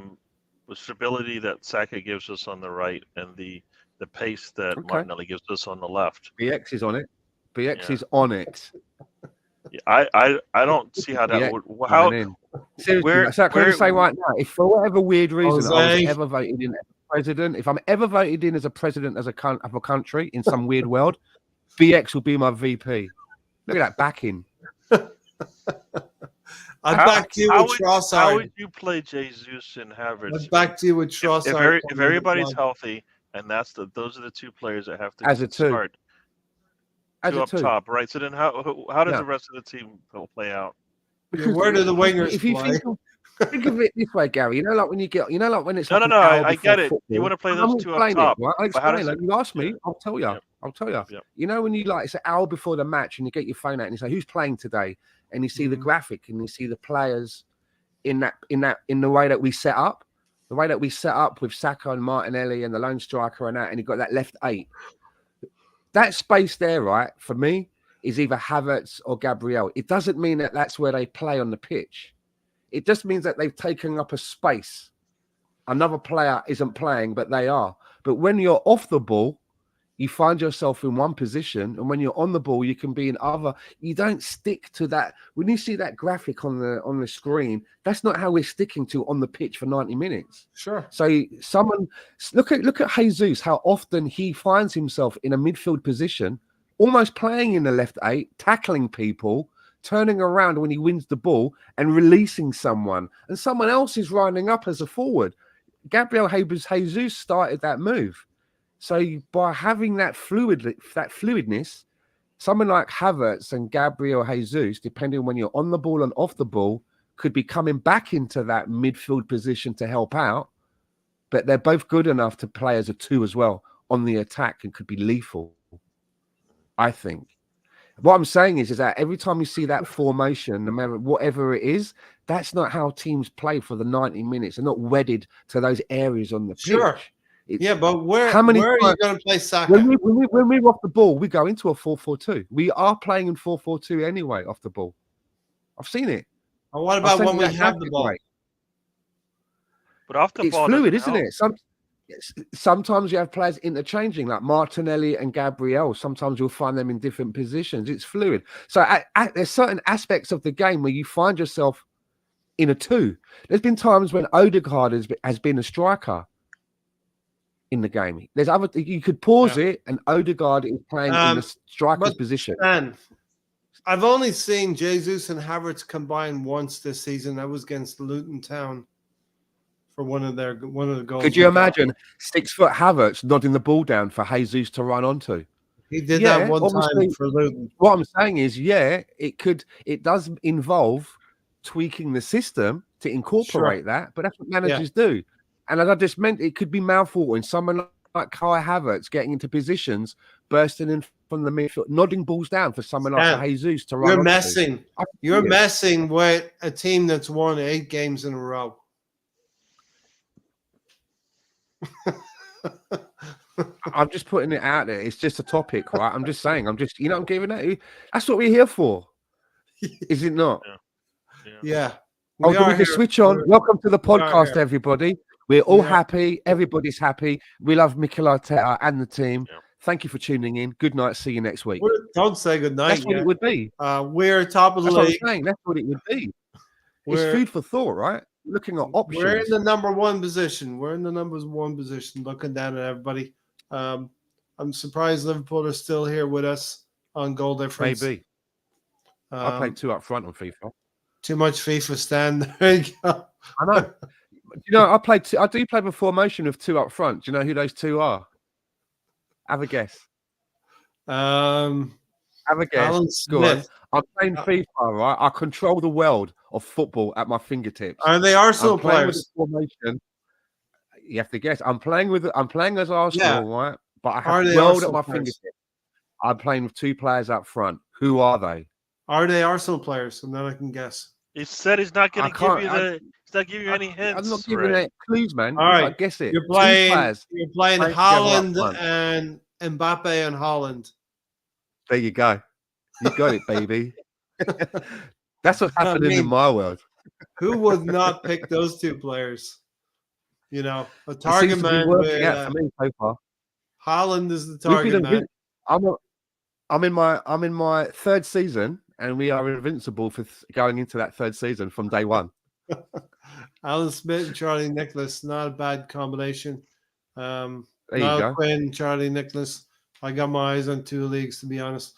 the stability that Saka gives us on the right and the pace that Okay. Martinelli gives us on the left. BX is on it. BX Yeah. is on it. I don't see how that BX would how coming in. Seriously, where- so can I just say right now, if for whatever weird reason I Jose. was ever voted in as president, if I'm ever voted in as a president of a country in some weird world, BX will be my VP. Look at that backing. I'd how- back you how with would- how Trossard. would you play Jesus and Havertz? I'd back you with Trossard. If everybody's healthy and those are the two players that have to As a two. start As two a up two. top, right? So then how does Yeah. the rest of the team play out? Yeah, where do the wingers if you play? think of it this way, Gary, you know, like when you get, you know, like when it's No, like no, an no. hour I before get it. football, You want to play I'm those two up explaining top. it, right? I'll But how explain. does Like, you ask me, yeah. I'll tell you. Yeah. I'll tell you. Yeah. You know, when you like, it's an hour before the match and you get your phone out and you say, who's playing today? And you see the Mhm. graphic and you see the players in the way that we set up. The way that we set up with Saka and Martinelli and the lone striker and that, and you've got that left 8. That space there, right, for me, is either Havertz or Gabriel. It doesn't mean that that's where they play on the pitch. It just means that they've taken up a space. Another player isn't playing, but they are. But when you're off the ball, you find yourself in one position, and when you're on the ball, you can be in other. You don't stick to that. When you see that graphic on the screen, that's not how we're sticking to on the pitch for 90 minutes. Sure. So someone look at Jesus, how often he finds himself in a midfield position, almost playing in the left 8, tackling people, turning around when he wins the ball and releasing someone, and someone else is lining up as a forward. Gabriel Jesus started that move. So by having that fluidness, someone like Havertz and Gabriel Jesus, depending on when you're on the ball and off the ball, could be coming back into that midfield position to help out. But they're both good enough to play as a 2 as well on the attack and could be lethal, I think. What I'm saying is that every time you see that formation, no matter whatever it is, that's not how teams play for the 90 minutes. They're not wedded to those areas on the pitch. Sure. Yeah, but where are you going to play Saka? When we're off the ball, we go into a 4-4-2. We are playing in 4-4-2 anyway off the ball. I've seen it. And what about when we have the ball? But off the ball, it's fluid, isn't it? Sometimes you have players interchanging, like Martinelli and Gabriel. Sometimes you'll find them in different positions. It's fluid. So there's certain aspects of the game where you find yourself in a 2. There's been times when Odegaard has been a striker in the game. There's other, you could pause it, and Odegaard is playing in the striker's position. And I've only seen Jesus and Havertz combine once this season. That was against Luton Town for one of the goals. Could you imagine 6-foot Havertz nodding the ball down for Jesus to run onto? He did that one time for Luton. What I'm saying is, it does involve tweaking the system to incorporate that, but that's what managers do. And as I just meant, it could be mouthwatering. Someone like Kai Havertz getting into positions, bursting in from the midfield, nodding balls down for someone like Jesus to run. You're messing with a team that's won 8 games in a row. I'm just putting it out there. It's just a topic, right? I'm just saying. I'm giving it. That's what we're here for, is it not? Yeah. We can switch on. Welcome to the podcast, everybody. We're all happy. Everybody's happy. We love Mikel Arteta and the team. Yeah. Thank you for tuning in. Good night. See you next week. Don't say good night. That's what it would be. We're top of the league. What I'm saying. That's what it would be. It's food for thought, right? Looking at options. We're in the number 1 position. We're in the number 1 position, looking down at everybody. I'm surprised Liverpool are still here with us on goal difference. Maybe. I played 2 up front on FIFA. Too much FIFA stand. There you go. I know. You know, I do play the formation with 2 up front. Do you know who those 2 are? Have a guess. Um, Have a guess. Alan Go on. Smith. I'm playing FIFA, right? I control the world of football at my fingertips. Are they Arsenal I'm playing with players? the formation. You have to guess. I'm playing as Arsenal, right? But I Are have they the world at Arsenal my players? fingertips. I'm playing with 2 players up front. Who are they? Are they Arsenal players? And then I can guess. He said he's not going I to give you can't. he's not giving you any hints. I'm not giving Ray. any clues, man. All You right. gotta guess it. You're 2 playing players. playing together up Haaland front. and Mbappe and Haaland. There you go. You got it, baby. That's what's happening in my world. Who would not pick those 2 players? You know, a It target seems to be man working with out for me so far. Haaland is the We've target been man. I'm in my 3rd season, and we are invincible for going into that 3rd season from day 1. Alan Smith and Charlie Nicholas, not a bad combination. There you Niall go. Quinn, Charlie Nicholas. I got my eyes on 2 leagues, to be honest.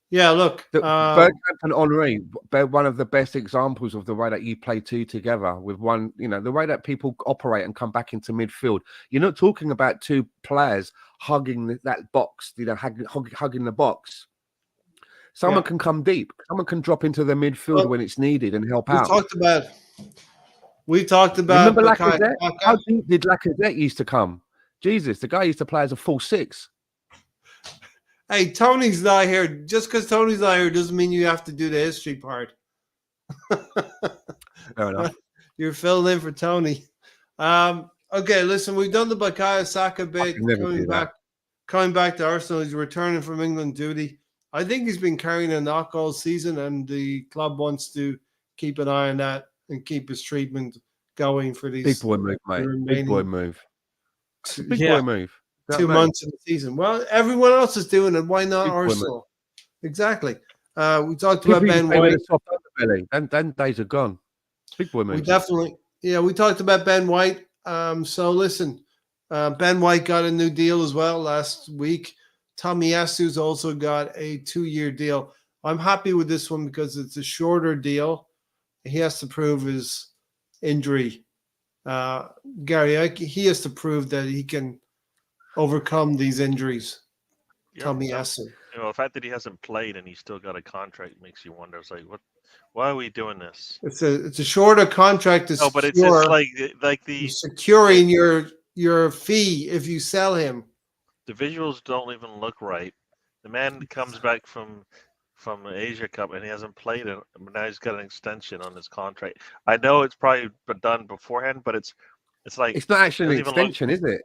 Yeah, look. Bergkamp and Henry, they're one of the best examples of the way that you play 2 together with one, you know, the way that people operate and come back into midfield. You're not talking about 2 players hugging that box, you know, hugging the box. Someone can come deep. Someone can drop into the midfield when it's needed and help out. We talked about Remember Lacazette? How deep did Lacazette used to come? Jesus, the guy used to play as a full 6. Hey, Tony's not here. Just because Tony's not here doesn't mean you have to do the history part. Fair enough. You're filling in for Tony. Okay, listen, we've done the Bukayo Saka bit. Coming back to Arsenal, he's returning from England duty. I think he's been carrying a knock all season, and the club wants to keep an eye on that and keep his treatment going for these. Big boy move, mate. Big boy move. Big boy move. 2 months in the season. Well, everyone else is doing it. Why not Arsenal? Exactly. We talked about Ben White. Then days are gone. Big boy move. We talked about Ben White. So listen, Ben White got a new deal as well last week. Tomiyasu's also got a 2-year deal. I'm happy with this one because it's a shorter deal. He has to prove his injury. Gary, he has to prove that he can overcome these injuries. Tomiyasu. You know, the fact that he hasn't played and he's still got a contract makes you wonder. It's like, why are we doing this? It's a shorter contract. No, but it's just like the securing your fee if you sell him. The visuals don't even look right. The man comes back from the Asia Cup and he hasn't played it. Now he's got an extension on his contract. I know it's probably been done beforehand, but it's like it's not actually an extension, is it?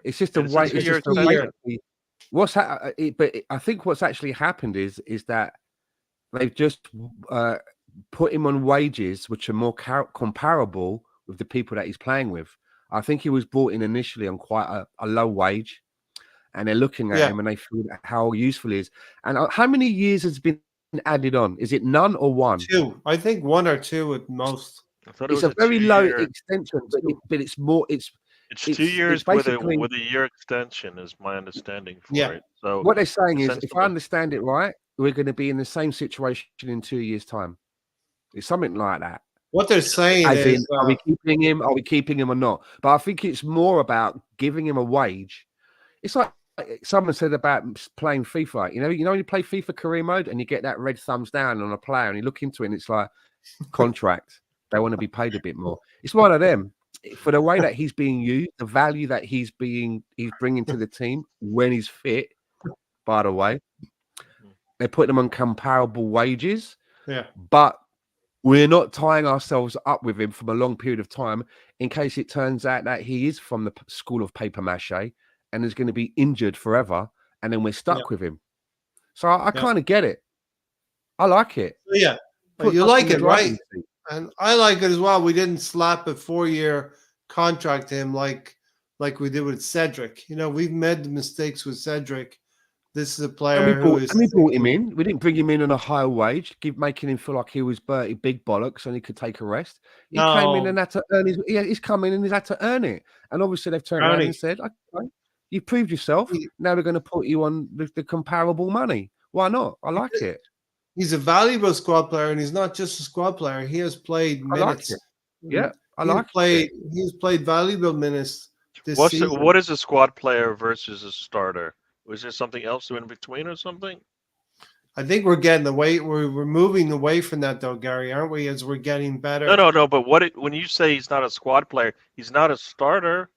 It's just a way. It's just a way. But I think what's actually happened is that they've just put him on wages which are more comparable with the people that he's playing with. I think he was brought in initially on quite a low wage, and they're looking at him and they feel how useful he is. And how many years has been added on? Is it none or 1? 2. I think 1 or 2 at most. It's a very low extension, but it's more. It's 2 years with a year extension, is my understanding for it. So what they're saying is, if I understand it right, we're going to be in the same situation in 2 years' time. It's something like that. What they're saying is, are we keeping him? Are we keeping him or not? But I think it's more about giving him a wage. It's like someone said about playing FIFA. You know, when you play FIFA career mode and you get that red thumbs down on a player, and you look into it, and it's like contract. They want to be paid a bit more. It's one of them. For the way that he's being used, the value that he's bringing to the team when he's fit, by the way, they put them on comparable wages. Yeah. But we're not tying ourselves up with him for a long period of time in case it turns out that he is from the school of paper mache and is going to be injured forever, and then we're stuck with him. So I kind of get it. I like it. Yeah. You like it, right? And I like it as well. We didn't slap a 4-year contract to him like we did with Cedric. You know, we've made the mistakes with Cedric. This is a player we brought him in. We didn't bring him in on a high wage, making him feel like he was Bertie Big Bollocks and he could take a rest. He came in and had to earn he's come in and he's had to earn it. And obviously they've turned around and said, okay, you proved yourself. Now we're going to put you on the comparable money. Why not? I like it. He's a valuable squad player, and he's not just a squad player. He has played minutes. Yeah. I like it. He's played valuable minutes this What season. is a squad player versus a starter? Was there something else in between or something? I think we're getting away. We're moving away from that, though, Gary, aren't we? As we're getting better. No. But when you say he's not a squad player, he's not a starter.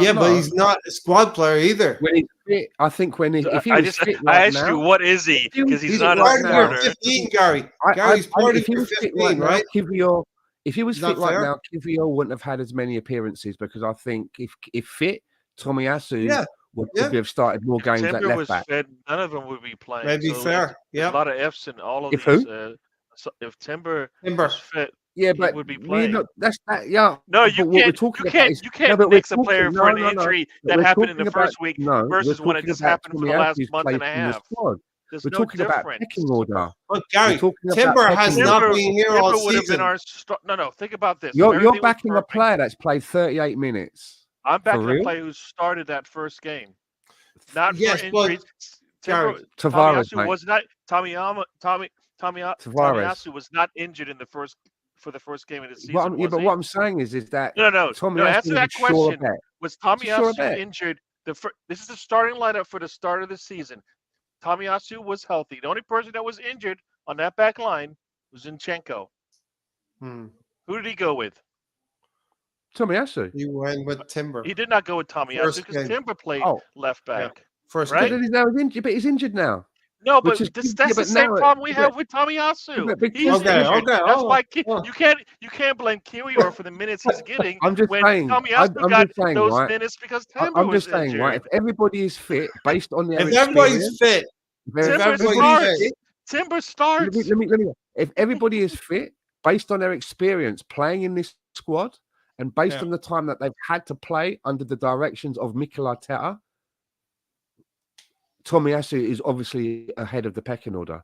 Yeah, but No. he's not a squad player either. When he's fit, I think if he I was just fit I right asked now, you what is he if he was because he's fit not right a Part of now- your starter. 15, Gary. I- Gary's I- part if of he your was fit 15, right right? now, Kiwior, if he was Is that fit right fair? now, Kiwior wouldn't have had as many appearances because I think if fit, Tomiyasu Yeah, would yeah. probably have started more If games at Timber left was back. fed, none of them would be playing. Maybe so fair. There's Yeah, a lot of F's in all of If these. who? So if Timber Timber. was fit, Yeah, he but would be we playing. look, that's that. Yeah, No, but you what we're can't. talking You about can't. is You can't but we're mix a player talking- for an no. injury But that we're happened in talking the about- first week No, versus we're when it talking just about happened for the last Tomiyasu's month place and a in the half. squad. There's We're no talking about difference. pecking order. But Gary, We're talking about Timber has pecking not order. been here all Timber would have been season. our no. Think about this. If You're everything was backing a perfect, player that's played 38 minutes. I'm For backing a real? player who started that first game, not Yes, for but injuries. Timber, Gary, Tavares, Tomiyasu mate. was not Tavares. Tomiyasu was not injured in the first game of the season. What Was he? I'm saying is that No. Tomiyasu Answer was that a sure question. bet. Was It's a sure Tomiyasu bet. injured? This is the starting lineup for the start of the season. Tomiyasu was healthy. The only person that was injured on that back line was Zinchenko. Hmm. Who did he go with? Tomiyasu. You went with Timber. He did not go with Tomiyasu First because game. Timber played Oh. left back. First Right? game. He's now injured, but he's injured now. No, Which but is- that's yeah, the but same now- problem we yeah, have with Tomiyasu. but because- He's Okay, injured. okay, That's oh, why oh. you can't blame Kiwior for the minutes he's getting I'm just when saying. Tomiyasu I'm got just saying, those right? minutes because Timber I'm was just saying, injured. right? If everybody is fit, based on their If everybody's experience, fit, if Timber everybody's starts. fit, Timber let starts. me. If everybody is fit, based on their experience playing in this squad, and based Yeah. on the time that they've had to play under the directions of Mikel Arteta, Tomiyasu is obviously ahead of the pecking order.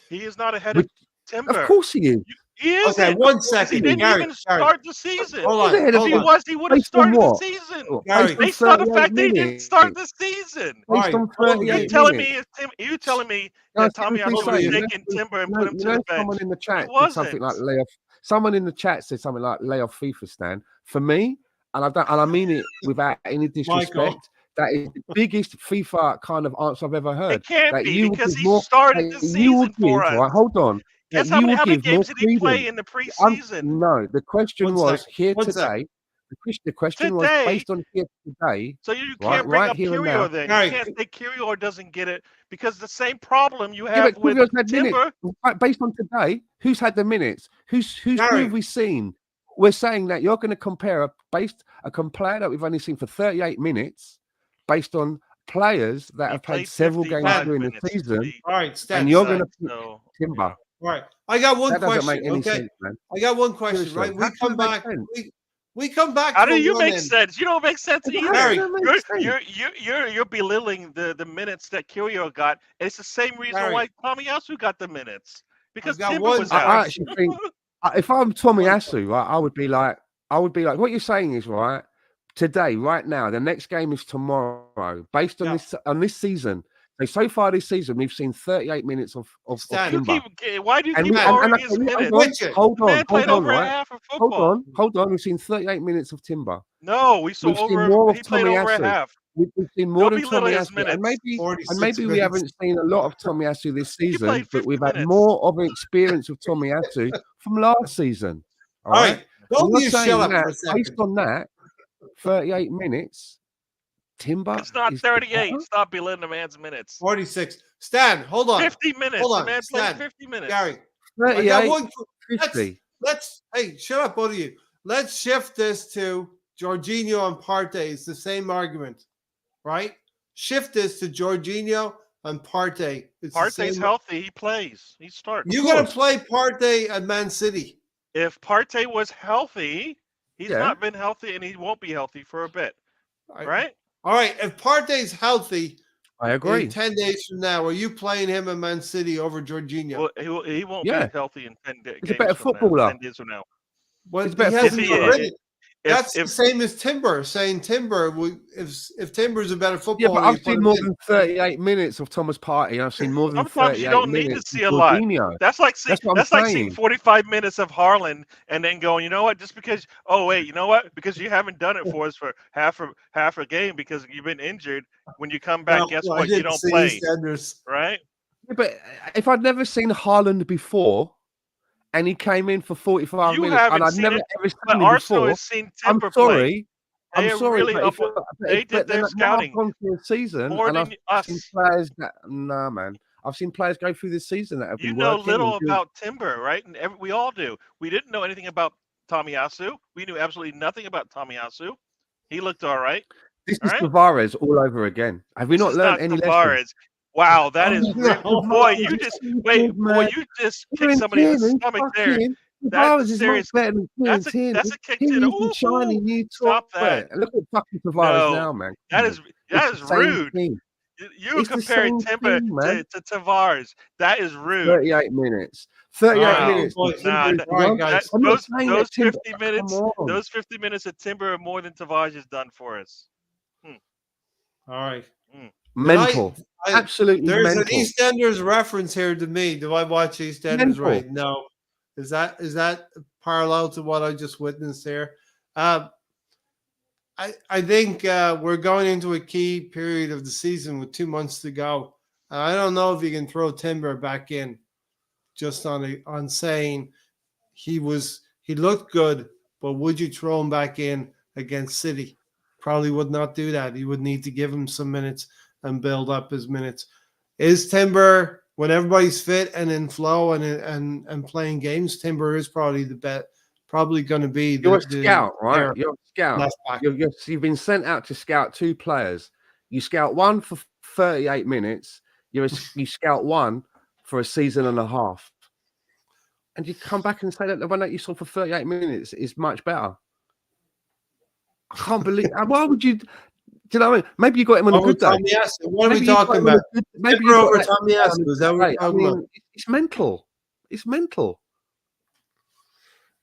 He is not ahead Which- of Timber. Of course he is. He is. Okay, one He second. didn't Gary, even start the season. Hold He's ahead on, of If hold he on. was, he would have Based on started the what? season. Gary, Based on Based on the 38 fact that he didn't minutes. start the season. Based Alright, on hold on. 38 You telling minutes. me you telling me No, that seriously, Tomiyasu was sorry, taking Timber and put him to the someone bench? in the chat He said something like wasn't. lay off. Someone in the chat said something like lay off FIFA stand. For me, and I mean it without any disrespect, Michael. that is the biggest FIFA kind of answer I've ever heard. It can't That be you would because give he more- started the that you would season for give, us. right, hold on. That Guess how you many would give more games did he play freedom. in the preseason? No, the question One was sec, here one sec. today. The question was Today? based on here today. So you Right, can't bring right up here and now. Kiwior then. Gary. You can't say Kiwior doesn't get it because the same problem you Yeah, have but with Kiwior's had minutes. Timber. Right, based on today, who's had the minutes? Who Gary. have we seen? We're saying that you're going to compare a player that we've only seen for 38 minutes, based on players that He have played played several games 55 during the minutes, season, Steve. All right, Stan. and you're Stan. going to pick So, Timber. All right. I got one That doesn't question. make any Okay. sense, man. I got one question, Seriously, right? We how come does that back. make sense? We come back. how to do a you run make in. sense? You don't make sense How either. Gary, does that make sense? You're belittling the minutes that Kiwior got. It's the same reason Gary. why Tomiyasu got the minutes because I've got Timber one was I out. actually think if I'm Tomiyasu, right, I would be like, what you're saying is right. Today, right now, the next game is tomorrow. Based on this season, so far this season, we've seen 38 minutes of Stan. Timber. Why do you And keep we- lowering and- his and- minutes? With you. Hold The man on, played over right? half of football. Hold on. We've seen 38 minutes of Timber. No, we saw We've seen over. more of He played over Tomiyasu. half. We've seen more Don't than belittle his Tomiyasu, and minutes. maybe 46 we minutes. haven't seen a lot of Tomiyasu this season, played but 50 we've had minutes. more of an experience of Tomiyasu from last season. All right. Don't And you're you shut saying up that for a second. based on that, 38 minutes, Timber. It's not is 38. better? Stop belittling the man's minutes. 46. Stan, hold on. 50 minutes. Hold The on, man played Stan. 50 minutes. Gary. I got 38, one. 50. Let's hey, shut up, both of you. Let's shift this to Jorginho and Partey. It's the same argument, right? Shift this to Jorginho and Partey. It's the Partey's same. healthy. He plays. He starts. You're gonna play Partey at Man City. If Partey was healthy, he's Yeah. not been healthy and he won't be healthy for a bit. Right? All right. If Partey's healthy, I agree. in 10 days from now, are you playing him at Man City over Jorginho? Well, he won't Yeah. be healthy in 10 days. He's a better footballer. 10 days from now. Well, He's better he hasn't footballer. already. That's the same as Timber saying Timber. If Timber's a better Yeah, footballer, but I've you put seen him more in. than 38 minutes of Thomas Partey. I've seen more than sometimes you 38 don't need to minutes see of a lot. Jorginho. That's like seeing That's what I'm seeing saying. 45 minutes of Harlan and then going, you know what? Just because you know what? Because you haven't done it for us for half a game because you've been injured. When you come back, No, guess I what? You didn't don't see play, EastEnders. right? Yeah, but if I'd never seen Haaland before, and he came in for 45 You minutes, and haven't I'd seen never it, ever but seen him Arsenal before, has seen I'm Timber play. sorry. They I'm are sorry, really but, up. They did but then their now I've scouting gone through a season, more and than I've seen us. players that nah, man. I've seen players go through this season that have You been know working. little And doing, about Timber, right? And we all do. We didn't know anything about Tomiyasu. We knew absolutely nothing about Tomiyasu. He looked all right. this All is right. Tavares all over again. Have we This not is learned not any lessons? Tavares. Wow, that Oh, is no, boy. Tavares You is just so wait, good, boy. man. You just kicked Kieran somebody in the Tierney, stomach fuck there. him. That's a Tavares is much serious. better than Kieran Tierney. That's a kick He to the. needs to shine a new Stop toy. that. Look at fucking Tavares No, now, man. that Come is on. It's the same rude. thing. You It's the comparing same Timber thing, man. to Tavares. That is rude. 38 minutes. 38 Wow. minutes. Boy, Nah, Timber, all right, guys. I'm not saying those that Timber. 50 Come minutes, on. those 50 minutes of Timber are more than Tavares has done for us. All right. Mental. Absolutely There's mental. an EastEnders reference here to me. Do I watch EastEnders Mental. right? No. Is that parallel to what I just witnessed here? I think we're going into a key period of the season with 2 months to go. I don't know if you can throw Timber back in just on saying he looked good, but would you throw him back in against City? Probably would not do that. He would need to give him some minutes and build up his minutes. Is Timber, when everybody's fit and in flow and playing games, Timber is probably the bet. Probably going to be You're a scout, right? You're a scout. left back. You've been sent out to scout two players. You scout one for 38 minutes. You scout one for a season and a half. And you come back and say that the one that you saw for 38 minutes is much better. I can't believe. Why would you? Do you know what I mean? Maybe you got him on a good day. What are we talking about? Maybe Timber over Tomiyasu. Is that what we're talking about? It's mental. It's mental.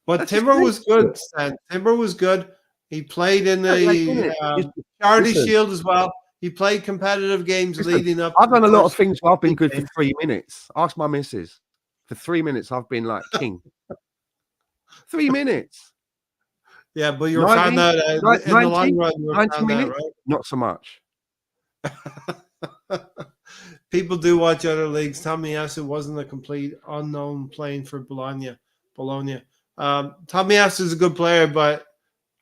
But That's Timber was good, Stan. Timber was good. He played in the Charity Shield as well. He played competitive games leading up. I've done a lot of things where I've been good for 3 minutes. Ask my missus. For 3 minutes, I've been like king. 3 minutes. Yeah, but you're found out in the long run. You're 90 found minutes, out, right? not so much. People do watch other leagues. Tomiyasu wasn't a complete unknown playing for Bologna. Tomiyasu is a good player, but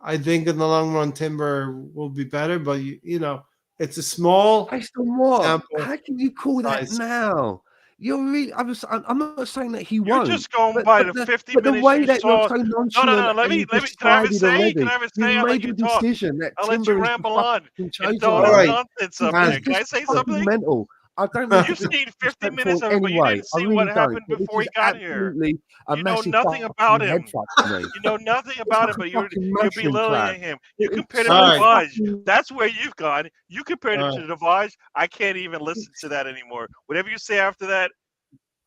I think in the long run, Timber will be better. But you know, it's a small. Based on what? Sample How can you call size. that now? You're really. I'm not saying that he You're won't. just going by the 50 but the minutes way you that saw. you're so nonchalant. No. Let me. Can I have a say? Can I have a say? I'll let you talk. Decision that I'll let Timber you is ramble on the and chosen throw one. All right. nonsense up there. Can I say something? Mental. I don't mean You've to be seen 50 minutes disrespectful of it, but you anyway. didn't I see really what don't, happened but this before is he got here. absolutely a You know massive nothing about head him. fuck to me. You know nothing It's about like him, but a you're fucking mushroom belittling cloud. him. You It's compared him so to Devaj. fucking- That's where you've gone. You compared him All to Devaj. I can't even listen to that anymore. Whatever you say after that,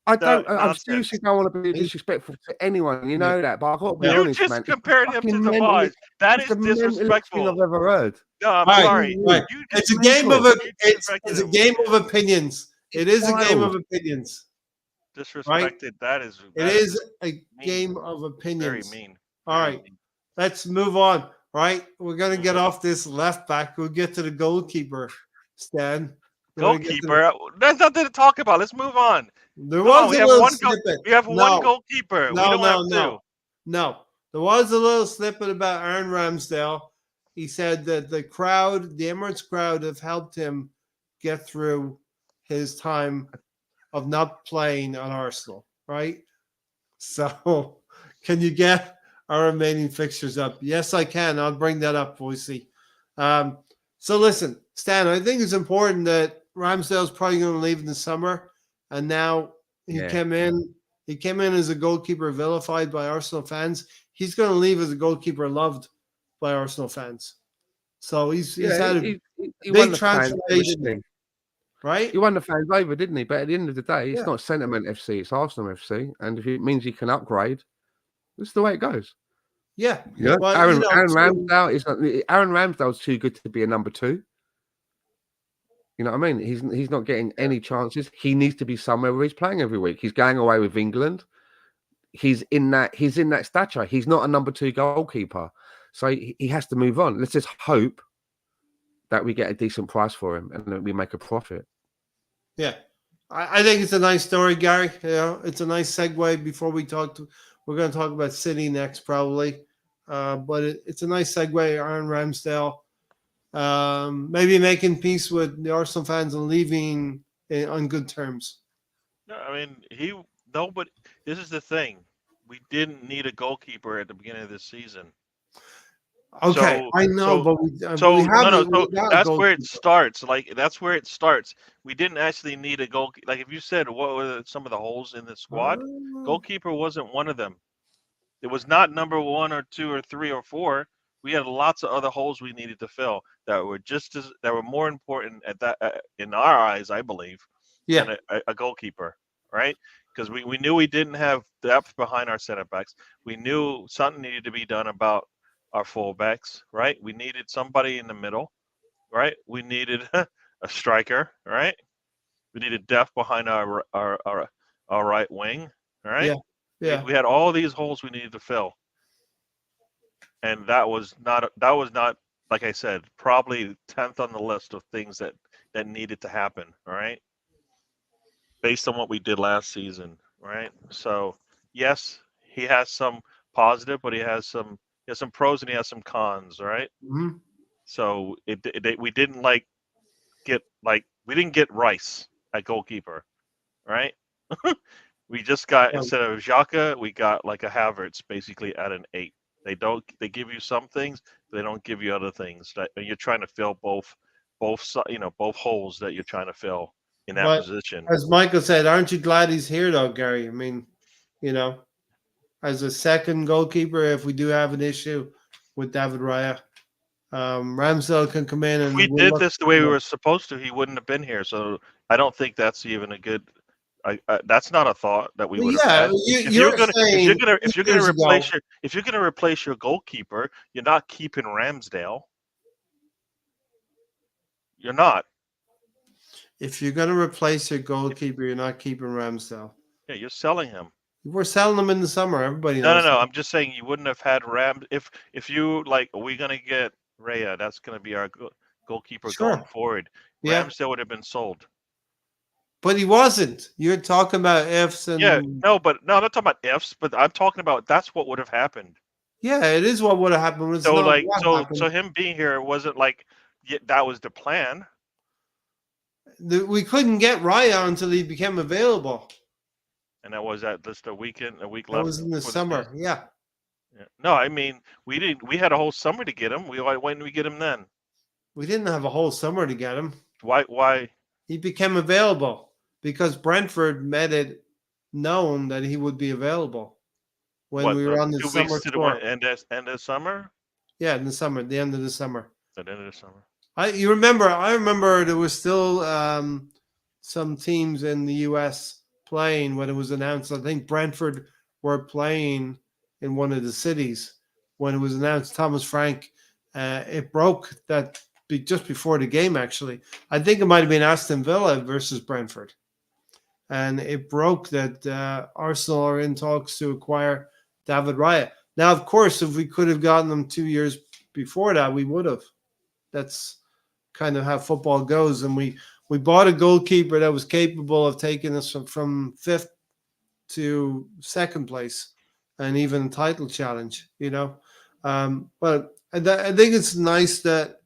I don't. I nonsense. seriously don't want to be disrespectful to anyone. You know that, but I've got to be You honest, just man. compared him to Devaj. That is It's the mentalest thing disrespectful. I've ever heard. No, I'm Right, sorry. right. You It's just a game of you it's disrespected a him. game of opinions. It is a game of opinions. Disrespected. That is. It is a game of Very opinions. mean. All Very right, mean. let's move on. Right, we're gonna get off this left back. We'll get to the goalkeeper, Stan. Goalkeeper. There's nothing to talk about. Let's move on. There was we a have little one snippet. We have one goalkeeper. We don't have two. No. There was a little snippet about Aaron Ramsdale. He said that the Emirates crowd, have helped him get through his time of not playing on Arsenal, right? So, can you get our remaining fixtures up? Yes, I can. I'll bring that up, Boise. So listen, Stan, I think it's important that Ramsdale's probably going to leave in the summer, and now he came in. He came in as a goalkeeper vilified by Arsenal fans. He's going to leave as a goalkeeper loved by Arsenal fans. So he's had a big transformation, right? He won the fans over, didn't he? But at the end of the day, it's not Sentiment FC, it's Arsenal FC. And if it means he can upgrade, this is the way it goes. Yeah. Yeah, But, Aaron, you know, Aaron too- Ramsdale is not. Aaron Ramsdale's too good to be a number 2. You know what I mean? He's not getting any chances. He needs to be somewhere where he's playing every week. He's going away with England. He's in that stature. He's not a number 2 goalkeeper, so he has to move on. Let's just hope that we get a decent price for him and that we make a profit. Yeah. I think it's a nice story, Gary. You know, it's a nice segue before we're going to talk about City next, probably. But it's a nice segue. Aaron Ramsdale, maybe making peace with the Arsenal fans and leaving on good terms. No, I mean but this is the thing. We didn't need a goalkeeper at the beginning of this season. Okay, So, I know, so, but we so haven't. no, We so got a that's where it goalkeeper. starts. Like that's where it starts. We didn't actually need a goal. Like if you said what were some of the holes in the squad, goalkeeper wasn't one of them. It was not number 1 or 2 or 3 or 4. We had lots of other holes we needed to fill that were more important at that in our eyes, I believe, Yeah, than a goalkeeper, right? Because we knew we didn't have depth behind our center backs. We knew something needed to be done about our fullbacks, right? We needed somebody in the middle, right? We needed a striker, right? We needed depth behind our right wing, right? yeah. We had all these holes we needed to fill, and that was not like I said, probably 10th on the list of things that needed to happen. All right, based on what we did last season, right? So yes, he has some positive, but he has some pros and he has some cons, right? Mhm. So we didn't we didn't get Rice at goalkeeper, right? We just got Yeah. instead of Xhaka, we got like a Havertz basically at an 8. They give you some things, but they don't give you other things. That you're trying to fill both holes that you're trying to fill in that But position. as Michael said, aren't you glad he's here, though, Gary? I mean, you know, as a second goalkeeper, if we do have an issue with David Raya, Ramsdale can come in If and we we'll did look. this the way we were supposed to, he wouldn't have been here. So I don't think that's even a good. That's not a thought that we Well, would have yeah, had. If you're you're gonna saying 2 years ago. if you're gonna replace your goalkeeper, you're not keeping Ramsdale. You're not. If you're going to replace your goalkeeper, you're not keeping Ramsdale. Yeah, you're selling him. We're selling them in the summer. Everybody No, knows. no, no. I'm just saying you wouldn't have had if you like. Are we gonna get Raya? That's gonna be our goalkeeper going Sure. forward. Yeah, Ramsdale would have been sold. but he wasn't. You're talking about ifs Yeah, and no, but no, I'm not talking about ifs, but I'm talking about that's what would have happened. yeah, it is what would have happened. But it's So not like, what happened. so him being here wasn't like that was the plan. We couldn't get Raya until he became available. And that was at just a week That left was in the for summer. season. Yeah, Yeah. No, I mean we didn't. We had a whole summer to get him. Why didn't we get him then? we didn't have a whole summer to get him. Why? He became available because Brentford made it known that he would be available when What we were on the 2 summer weeks to the tour. end of summer? Yeah, in the summer, the end of the summer. At the end of the summer. I remember there was still some teams in the US playing when it was announced. I think Brentford were playing in one of the cities when it was announced. Thomas Frank, it broke that just before the game. Actually, I think it might have been Aston Villa versus Brentford, and it broke that Arsenal are in talks to acquire David Raya. Now, of course, if we could have gotten them 2 years before that, we would have. That's kind of how football goes. And we bought a goalkeeper that was capable of taking us from 5th to 2nd place and even a title challenge, you know. But I think it's nice that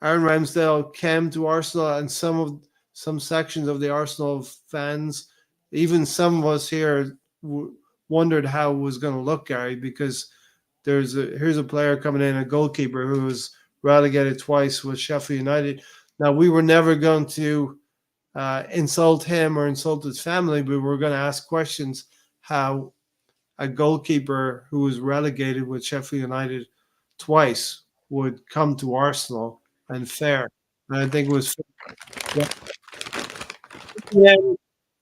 Aaron Ramsdale came to Arsenal, and some sections of the Arsenal fans, even some of us here, wondered how it was going to look, Gary, because here's a player coming in, a goalkeeper who was relegated twice with Sheffield United. Now, we were never going to insult him or insult his family, but we were going to ask questions how a goalkeeper who was relegated with Sheffield United twice would come to Arsenal and fare. And I think it was fair.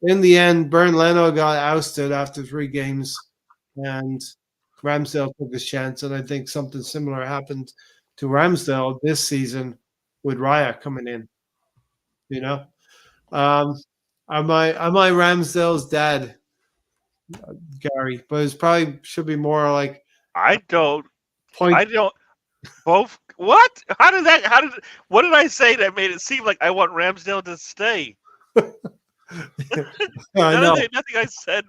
In the end, Bernd Leno got ousted after 3 games, and Ramsdale took his chance, and I think something similar happened to Ramsdale this season with Raya coming in. You know, am I Ramsdale's dad, Gary? But it's probably should be more like I don't. point. I don't. Both. What? How did that? How did? What did I say that made it seem like I want Ramsdale to stay? I know. Nothing I said.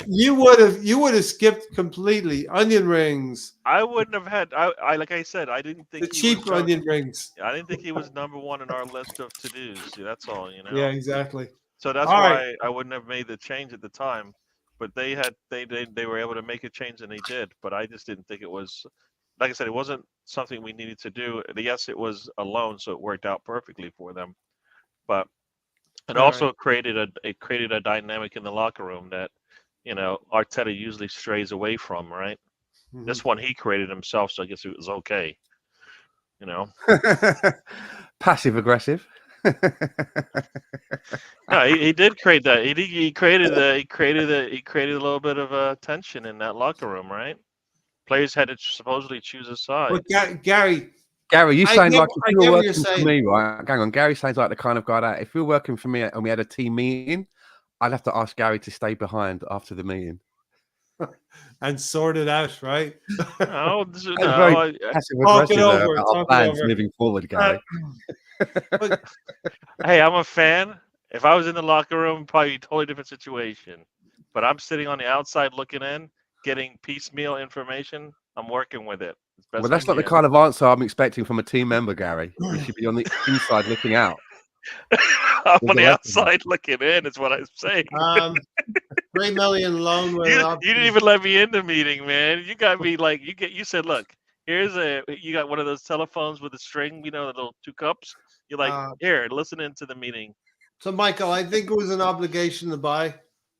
You would have skipped completely onion rings, I wouldn't have had. I like I said. I didn't think the he cheap was. onion rings. I didn't think he was number one in our list of to dos. That's all. Yeah, exactly. So that's All why right. I wouldn't have made the change at the time. But they were able to make a change and they did. But I just didn't think it was. Like I said, it wasn't something we needed to do. Yes, it was a loan, so it worked out perfectly for them. But it All also right. created a dynamic in the locker room that Arteta usually strays away from. Right. Mhm. This one he created himself, so I guess it was okay. Passive aggressive. No, he did create that. He created a little bit of tension in that locker room, right? Players had to supposedly choose a side. But Gary, Gary, you I sound get- like I if you get were what you're working for saying. me, right? Hang on, Gary sounds like the kind of guy that if you were working for me and we had a team meeting, I'd have to ask Gary to stay behind after the meeting. and sort it out, right? No, That's very passive Talk it aggressive over, about talk our it plans over. moving forward, Gary. Hey, I'm a fan. If I was in the locker room, probably a totally different situation. But I'm sitting on the outside looking in, getting piecemeal information. I'm working with it as best Well, that's I not the can. kind of answer I'm expecting from a team member, Gary. You should be on the inside looking out. I'm With on the the rest of them. outside looking in. Is what I'm saying. 3 million loan with an You option. didn't even let me in the meeting, man. You got me like you said, look, you got one of those telephones with a string, the little 2 cups. You're like, here, listen into the meeting. So, Michael, I think it was an obligation to buy.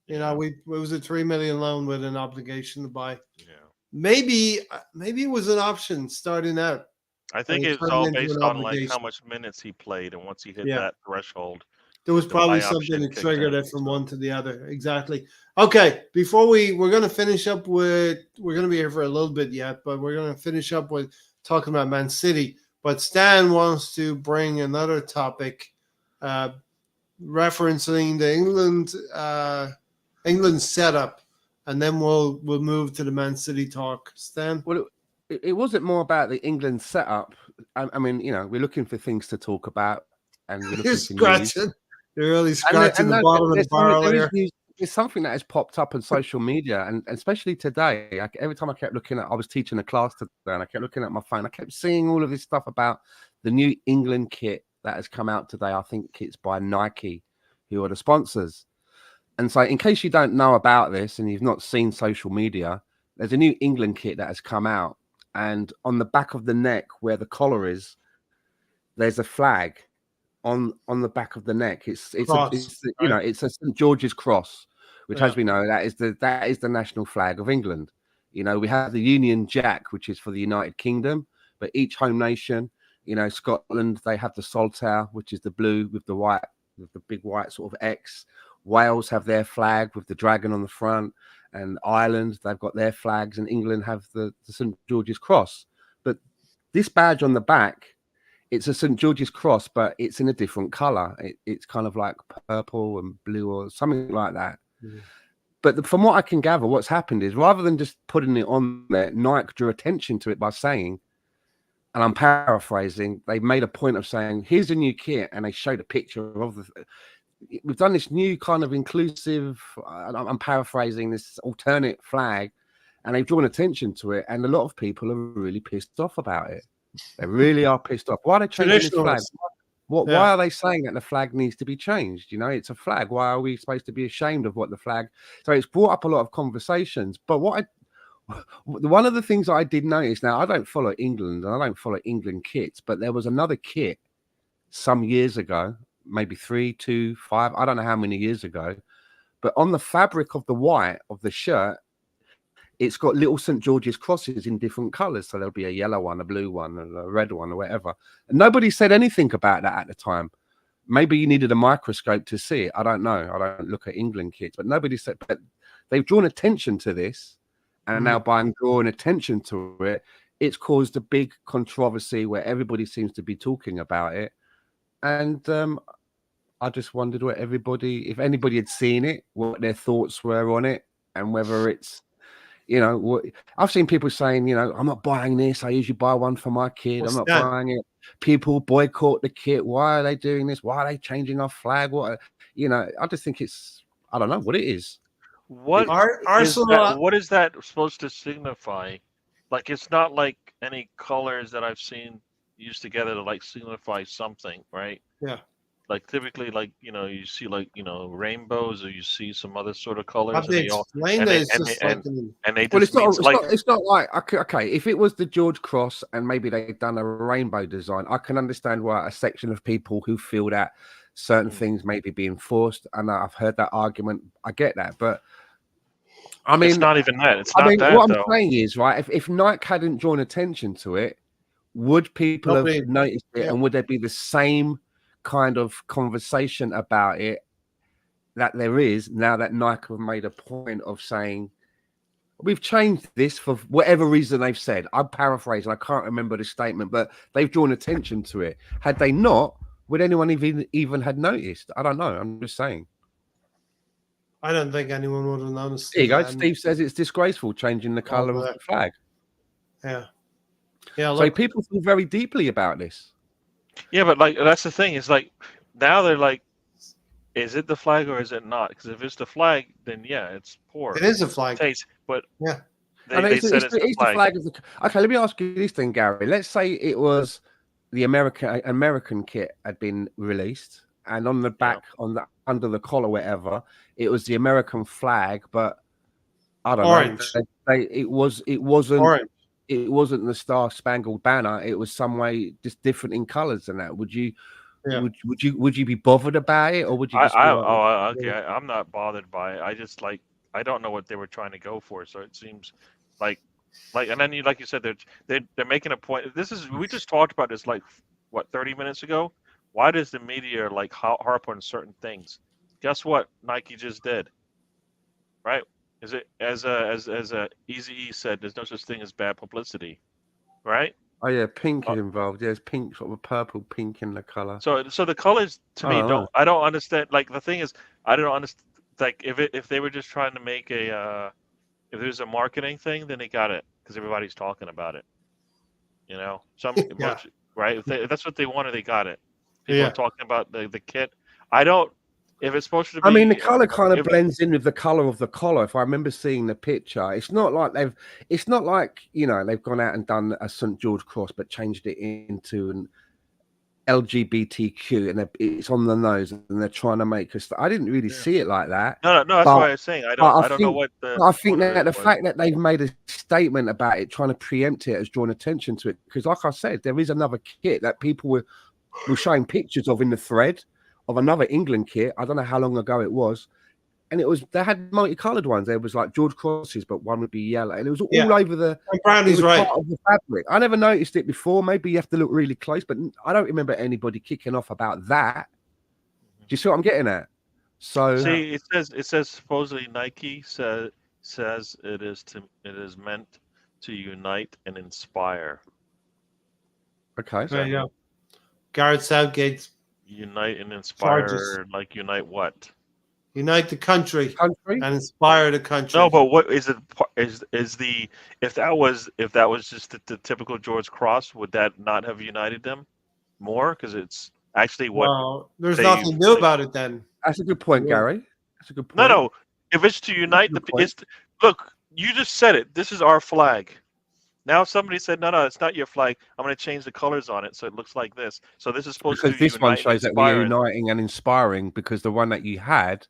Yeah. It was a 3 million loan with an obligation to buy. Yeah. Maybe it was an option starting out. I think it it's turned all into based an on like how obligation. much minutes he played, and once he hit Yeah. that threshold, There was the probably buy something option that kicked triggered in, it from so. one to the other. Exactly. Okay, before we're going to finish up with, we're going to be here for a little bit yet, but we're going to finish up with talking about Man City. But Stan wants to bring another topic referencing the England setup, and then we'll move to the Man City talk. Stan? Well, it wasn't more about the England setup. I mean, we're looking for things to talk about, and we're looking You're for news. scratching. You're really scratching the bottom of the barrel here. It's something that has popped up on social media, and especially today. Every time I kept looking at, I was teaching a class today, and I kept looking at my phone. I kept seeing all of this stuff about the new England kit that has come out today. I think it's by Nike, who are the sponsors. And so, in case you don't know about this and you've not seen social media, there's a new England kit that has come out, and on the back of the neck, where the collar is, there's a flag. On the back of the neck, it's a St. George's cross, which, as we know, that is the national flag of England. We have the Union Jack, which is for the United Kingdom, but each home nation, Scotland, they have the Saltire, which is the blue with the white, with the big white sort of X. Wales have their flag with the dragon on the front, and Ireland, they've got their flags, and England have the St. George's cross. But this badge on the back, it's a St. George's cross, but it's in a different color. It's kind of like purple and blue or something like that. Mm-hmm. But from what I can gather, what's happened is rather than just putting it on there, Nike drew attention to it by saying, and I'm paraphrasing, they made a point of saying, here's a new kit, and they showed a picture of we've done this new kind of inclusive, I'm paraphrasing, this alternate flag, and they've drawn attention to it, and a lot of people are really pissed off about it. They really are pissed off. Why are they changing this flag? Why are they saying that the flag needs to be changed? It's a flag. Why are we supposed to be ashamed of what the flag? So it's brought up a lot of conversations. But one of the things I did notice, now I don't follow England and I don't follow England kits, but there was another kit some years ago, maybe 3, 2, 5, I don't know how many years ago, but on the fabric of the white of the shirt, it's got little St. George's crosses in different colors. So there'll be a yellow one, a blue one, and a red one, or whatever. And nobody said anything about that at the time. Maybe you needed a microscope to see it. I don't know. I don't look at England kits, but nobody said. But they've drawn attention to this, and now by drawing attention to it, it's caused a big controversy where everybody seems to be talking about it. And I just wondered if anybody had seen it, what their thoughts were on it, and whether it's, I've seen people saying, I'm not buying this. I usually buy one for my kid. I'm not buying it. People boycott the kit. Why are they doing this? Why are they changing our flag? I just think I don't know what it is. What Arsenal? what is that supposed to signify? Like, it's not like any colors that I've seen used together to like signify something, right? Yeah. Like typically, like you see like rainbows, or you see some other sort of colors. Have they explained it? It's just like and they Well, just it's not like okay. If it was the George Cross and maybe they'd done a rainbow design, I can understand why a section of people who feel that certain things may be being forced, and I've heard that argument. I get that, but I mean, it's not even that. It's not that. What though. I'm saying is, right? If Nike hadn't drawn attention to it, would people have noticed it, and would there be the same kind of conversation about it that there is now that Nike have made a point of saying we've changed this for whatever reason they've said? I'm paraphrasing, I can't remember the statement, but they've drawn attention to it. Had they not, would anyone even had noticed? I don't know. I'm just saying. I don't think anyone would have noticed. There you go. Steve says it's disgraceful changing the colour of the flag. Yeah. So people feel very deeply about this. Yeah, but like that's the thing. Is like now they're like, is it the flag or is it not? Because if it's the flag, then yeah, it's poor. It is a flag. Taste, but yeah, they said it's the flag. Okay, let me ask you this thing, Gary. Let's say it was the American kit had been released, and on the back, under the collar, whatever, it was the American flag, but I don't know. It wasn't orange. It wasn't the Star Spangled Banner. It was some way just different in colours than that. Would you be bothered about it, or would you? I'm not bothered by it. I just I don't know what they were trying to go for. So it seems like, and then like you said, they're making a point. We just talked about this 30 minutes ago. Why does the media harp on certain things? Guess what Nike just did, right? Is it as Eazy-E said? There's no such thing as bad publicity, right? Oh yeah, pink is involved. There's pink, sort of a purple pink in the color. So the colors to me I don't understand. Like the thing is, I don't understand. Like if they were just trying to make if there's a marketing thing, then they got it because everybody's talking about it. Right? If that's what they wanted, they got it. People are talking about the kit. I don't. If it's supposed to be, I mean, the color kind of blends in with the color of the collar. If I remember seeing the picture, it's not like they've gone out and done a St. George cross, but changed it into an LGBTQ, and it's on the nose, and they're trying to make us. I didn't really see it like that. No, that's why I was saying I don't know what. I think that the fact that they've made a statement about it, trying to preempt it, has drawn attention to it. Because, like I said, there is another kit that people were showing pictures of in the thread of another England kit. I don't know how long ago it was, and they had multicolored ones. There was like George crosses, but one would be yellow, and it was all over the. And Brownie's right. Part of the fabric. I never noticed it before. Maybe you have to look really close, but I don't remember anybody kicking off about that. Do you see what I'm getting at? So see, it says supposedly Nike says it is meant to unite and inspire. Okay, there you go. Gareth Southgate's. Unite and inspire, unite what? Unite the country and inspire the country. No, but what is it? If that was just the typical George Cross, would that not have united them more? Because it's actually what. Well, there's nothing new about it then. That's a good point, Gary. That's a good point. No. If it's to unite look, you just said it. This is our flag. Now, if somebody said, no, it's not your flag, I'm going to change the colors on it so it looks like this. So this is supposed to be this one shows that we're uniting and inspiring, because the one that you had,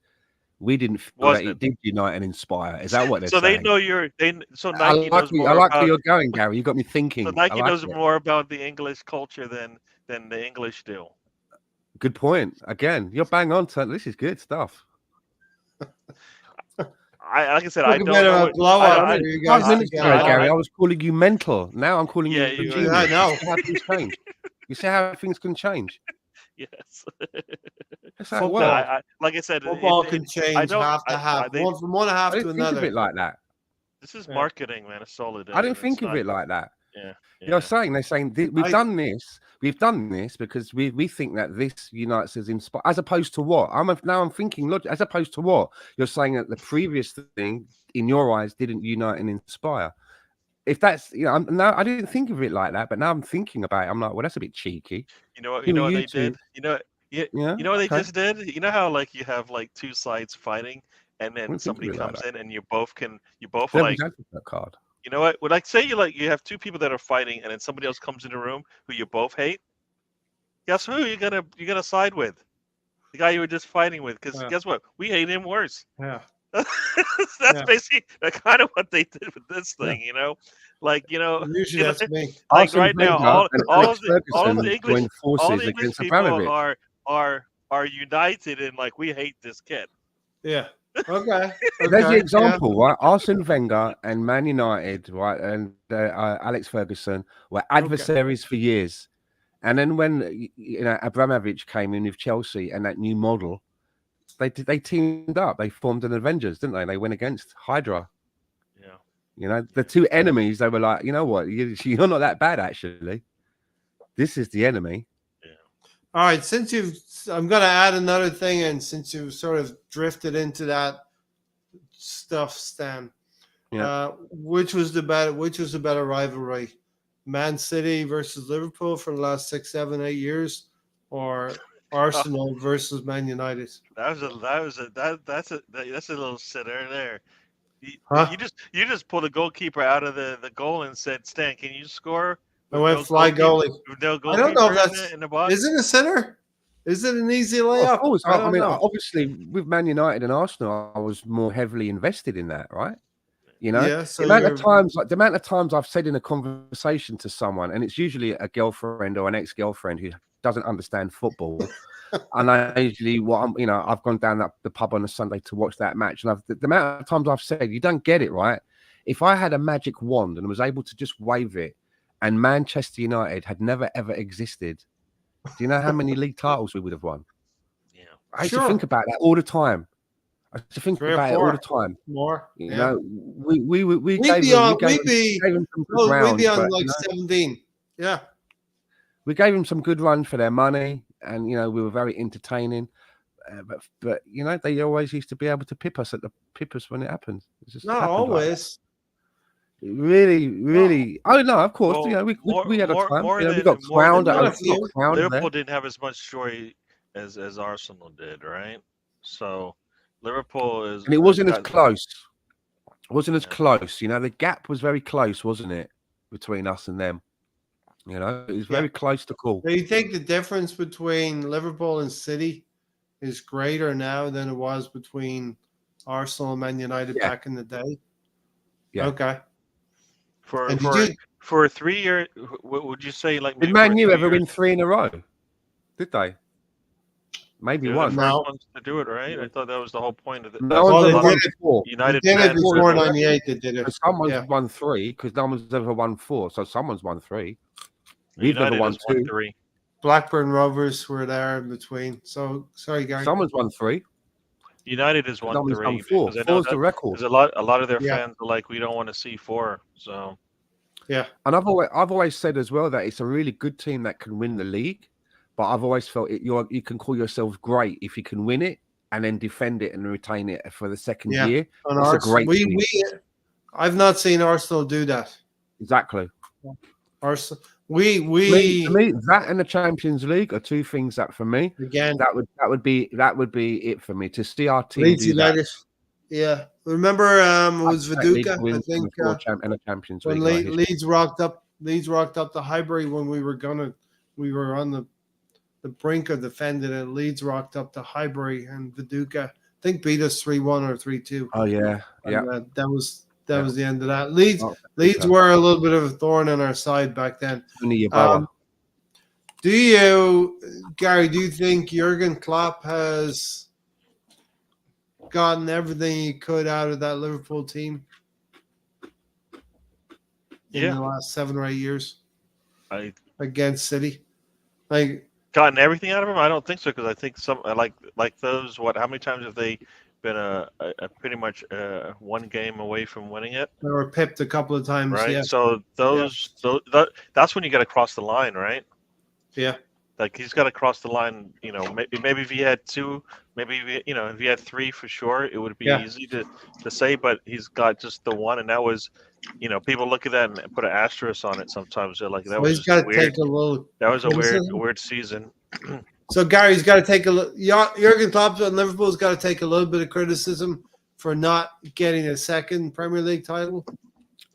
we didn't feel that it did unite and inspire. Is that what they're saying? So they know Nike knows more. I like where you're going, Gary. You got me thinking. So Nike knows more about the English culture than the English do. Good point. Again, you're bang on. This is good stuff. Like I said, I don't know. Gary, I was calling you mental. Now I'm calling you genius. I know. You see how things can change. Yes. That's how it works. Like I said, football can change half to half. From one half to another. Think of it like that. This is Yeah. marketing, man. It's all it is. I didn't It's think of not- it like that. Yeah. They're saying we've done this because we think that this unites us inspire, as opposed to what? I'm thinking, look, as opposed to what? You're saying that the previous thing in your eyes didn't unite and inspire. If that's I didn't think of it like that, but now I'm thinking about it. I'm like, well, that's a bit cheeky. You know what? Who You know are what you they two? did? You Yeah, know what they okay. just did? You know how like you have like two sides fighting, and then Wouldn't think of somebody it like comes that. in, and you both Devil's like, advocate card. you know what? Well, like say you have two people that are fighting, and then somebody else comes in the room who you both hate. Guess who you're gonna side with? The guy you were just fighting with, because Yeah. guess what? We hate him worse. Yeah. That's basically kind of what they did with this thing, Like Usually that's me. like Arsene right now, Wenger and all Alex of the Ferguson joined all forces the English against people Abramovich. are united in like we hate this kid. Yeah. Okay. There's the Okay. example, right? Arsene Wenger and Man United, right, and Alex Ferguson were adversaries for years. And then when Abramovich came in with Chelsea and that new model, they teamed up. They formed an Avengers, didn't they? They went against Hydra. Yeah. The two enemies. They were like, you know what? You're not that bad, actually. This is the enemy. All right. I'm going to add another thing, and since you've sort of drifted into that stuff, Stan, which was the better rivalry, Man City versus Liverpool for the last 6, 7, 8 years, or Arsenal versus Man United? That's a little sitter there. Huh? You just pulled a goalkeeper out of the goal and said, "Stan, can you score?" I went fly goalie. With no I don't know if goalkeeper that's in the box. is it a sitter? Is it an easy Well, layup? of course. I I don't mean, know. obviously, with Man United and Arsenal, I was more heavily invested in that, right? Yeah, so the amount of times I've said in a conversation to someone, and it's usually a girlfriend or an ex-girlfriend who doesn't understand football, and I usually I've gone down the pub on a Sunday to watch that match, and the amount of times I've said, you don't get it, right? If I had a magic wand and was able to just wave it, and Manchester United had never ever existed, do you know how many league titles we would have won? Yeah, I used to think about that all the time. I used to think 3 or about it 4 all the time. more. We We'd gave be him on some good rounds, but, like 17. Yeah. we gave him some good runs for their money, and we were very entertaining. But they always used to be able to pip us when it happened. It just Not happened like that. always. Really. Oh no, of course. Well, we had a time. We got more crowned. than We got crowned Liverpool there. didn't have as much joy as Arsenal did, right? So Liverpool is, And it wasn't as close. It wasn't as close. The gap was very close, wasn't it, between us and them? It was very close to call. Do you think the difference between Liverpool and City is greater now than it was between Arsenal and Man United back in the day? Yeah. Okay. For a 3 year, what would you say? Like, Did Man U ever win 3 in a row? Did they? Maybe They're one. the first ones to do it, right? I thought that was the whole point of it. No one's ever won 4. United They did it fans before are- 98. They did it. Someone's won 3 because no one's ever won 4. So someone's won 3. We've United never won has won 2. 3. Blackburn Rovers were there in between. So sorry, Gary. Someone's won 3. United has No won one's 3. won 4. Because I know 4's the record. because a lot of their fans are like, we don't want to see 4. So Yeah. And I've always said as well that it's a really good team that can win the league, but I've always felt you can call yourselves great if you can win it and then defend it and retain it for the second year. And It's a great team. I've not seen Arsenal do that. Exactly. Arsenal. To me, that and the Champions League are 2 things that for me again that would be it for me to see our team Leeds do United. that. Yeah, remember it was Viduka. I think and a Champions when League. Leeds rocked up to Highbury when we were on the brink of defending it. Leeds rocked up to Highbury and Viduka, I think, beat us 3-1 or 3-2. Oh yeah, yeah. And, that was the end of that. Leeds were a little bit of a thorn in our side back then. Do you, Gary? Do you think Jurgen Klopp has gotten everything he could out of that Liverpool team in the last 7 or 8 years against City? Like, gotten everything out of him? I don't think so, because I think some like those. How many times have they been a pretty much one game away from winning it, They were pipped a couple of times. right? Yeah. So that's when you got to cross the line, right? Yeah. Like he's got to cross the line. Maybe if he had two, if he had three for sure, it would be easy to say. But he's got just the one, and that was, people look at that and put an asterisk on it. Sometimes they're like, that So was he's just got to weird. take a little. That was a criticism. weird season. So Gary's got to take a look. Jurgen Klopp and Liverpool's got to take a little bit of criticism for not getting a second Premier League title.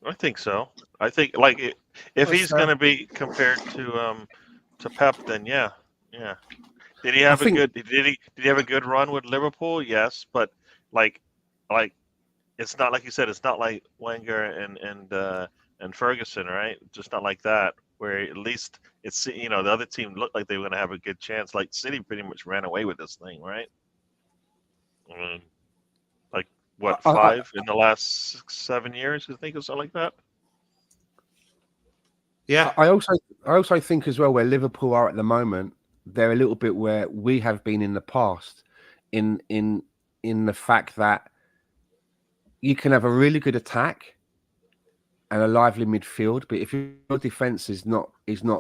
I think so. I think if That's he's fair. going to be compared to Pep, then yeah. Did he have a good run with Liverpool? Yes, but like it's not like you said. It's not like Wenger and Ferguson, right? Just not like that. Where at least it's the other team looked like they were going to have a good chance. Like City pretty much ran away with this thing, right? Like what, 5 in the last 6, 7 years? I think or something like that. Yeah. I also think as well where Liverpool are at the moment, they're a little bit where we have been in the past, in the fact that you can have a really good attack and a lively midfield, but if your defense is not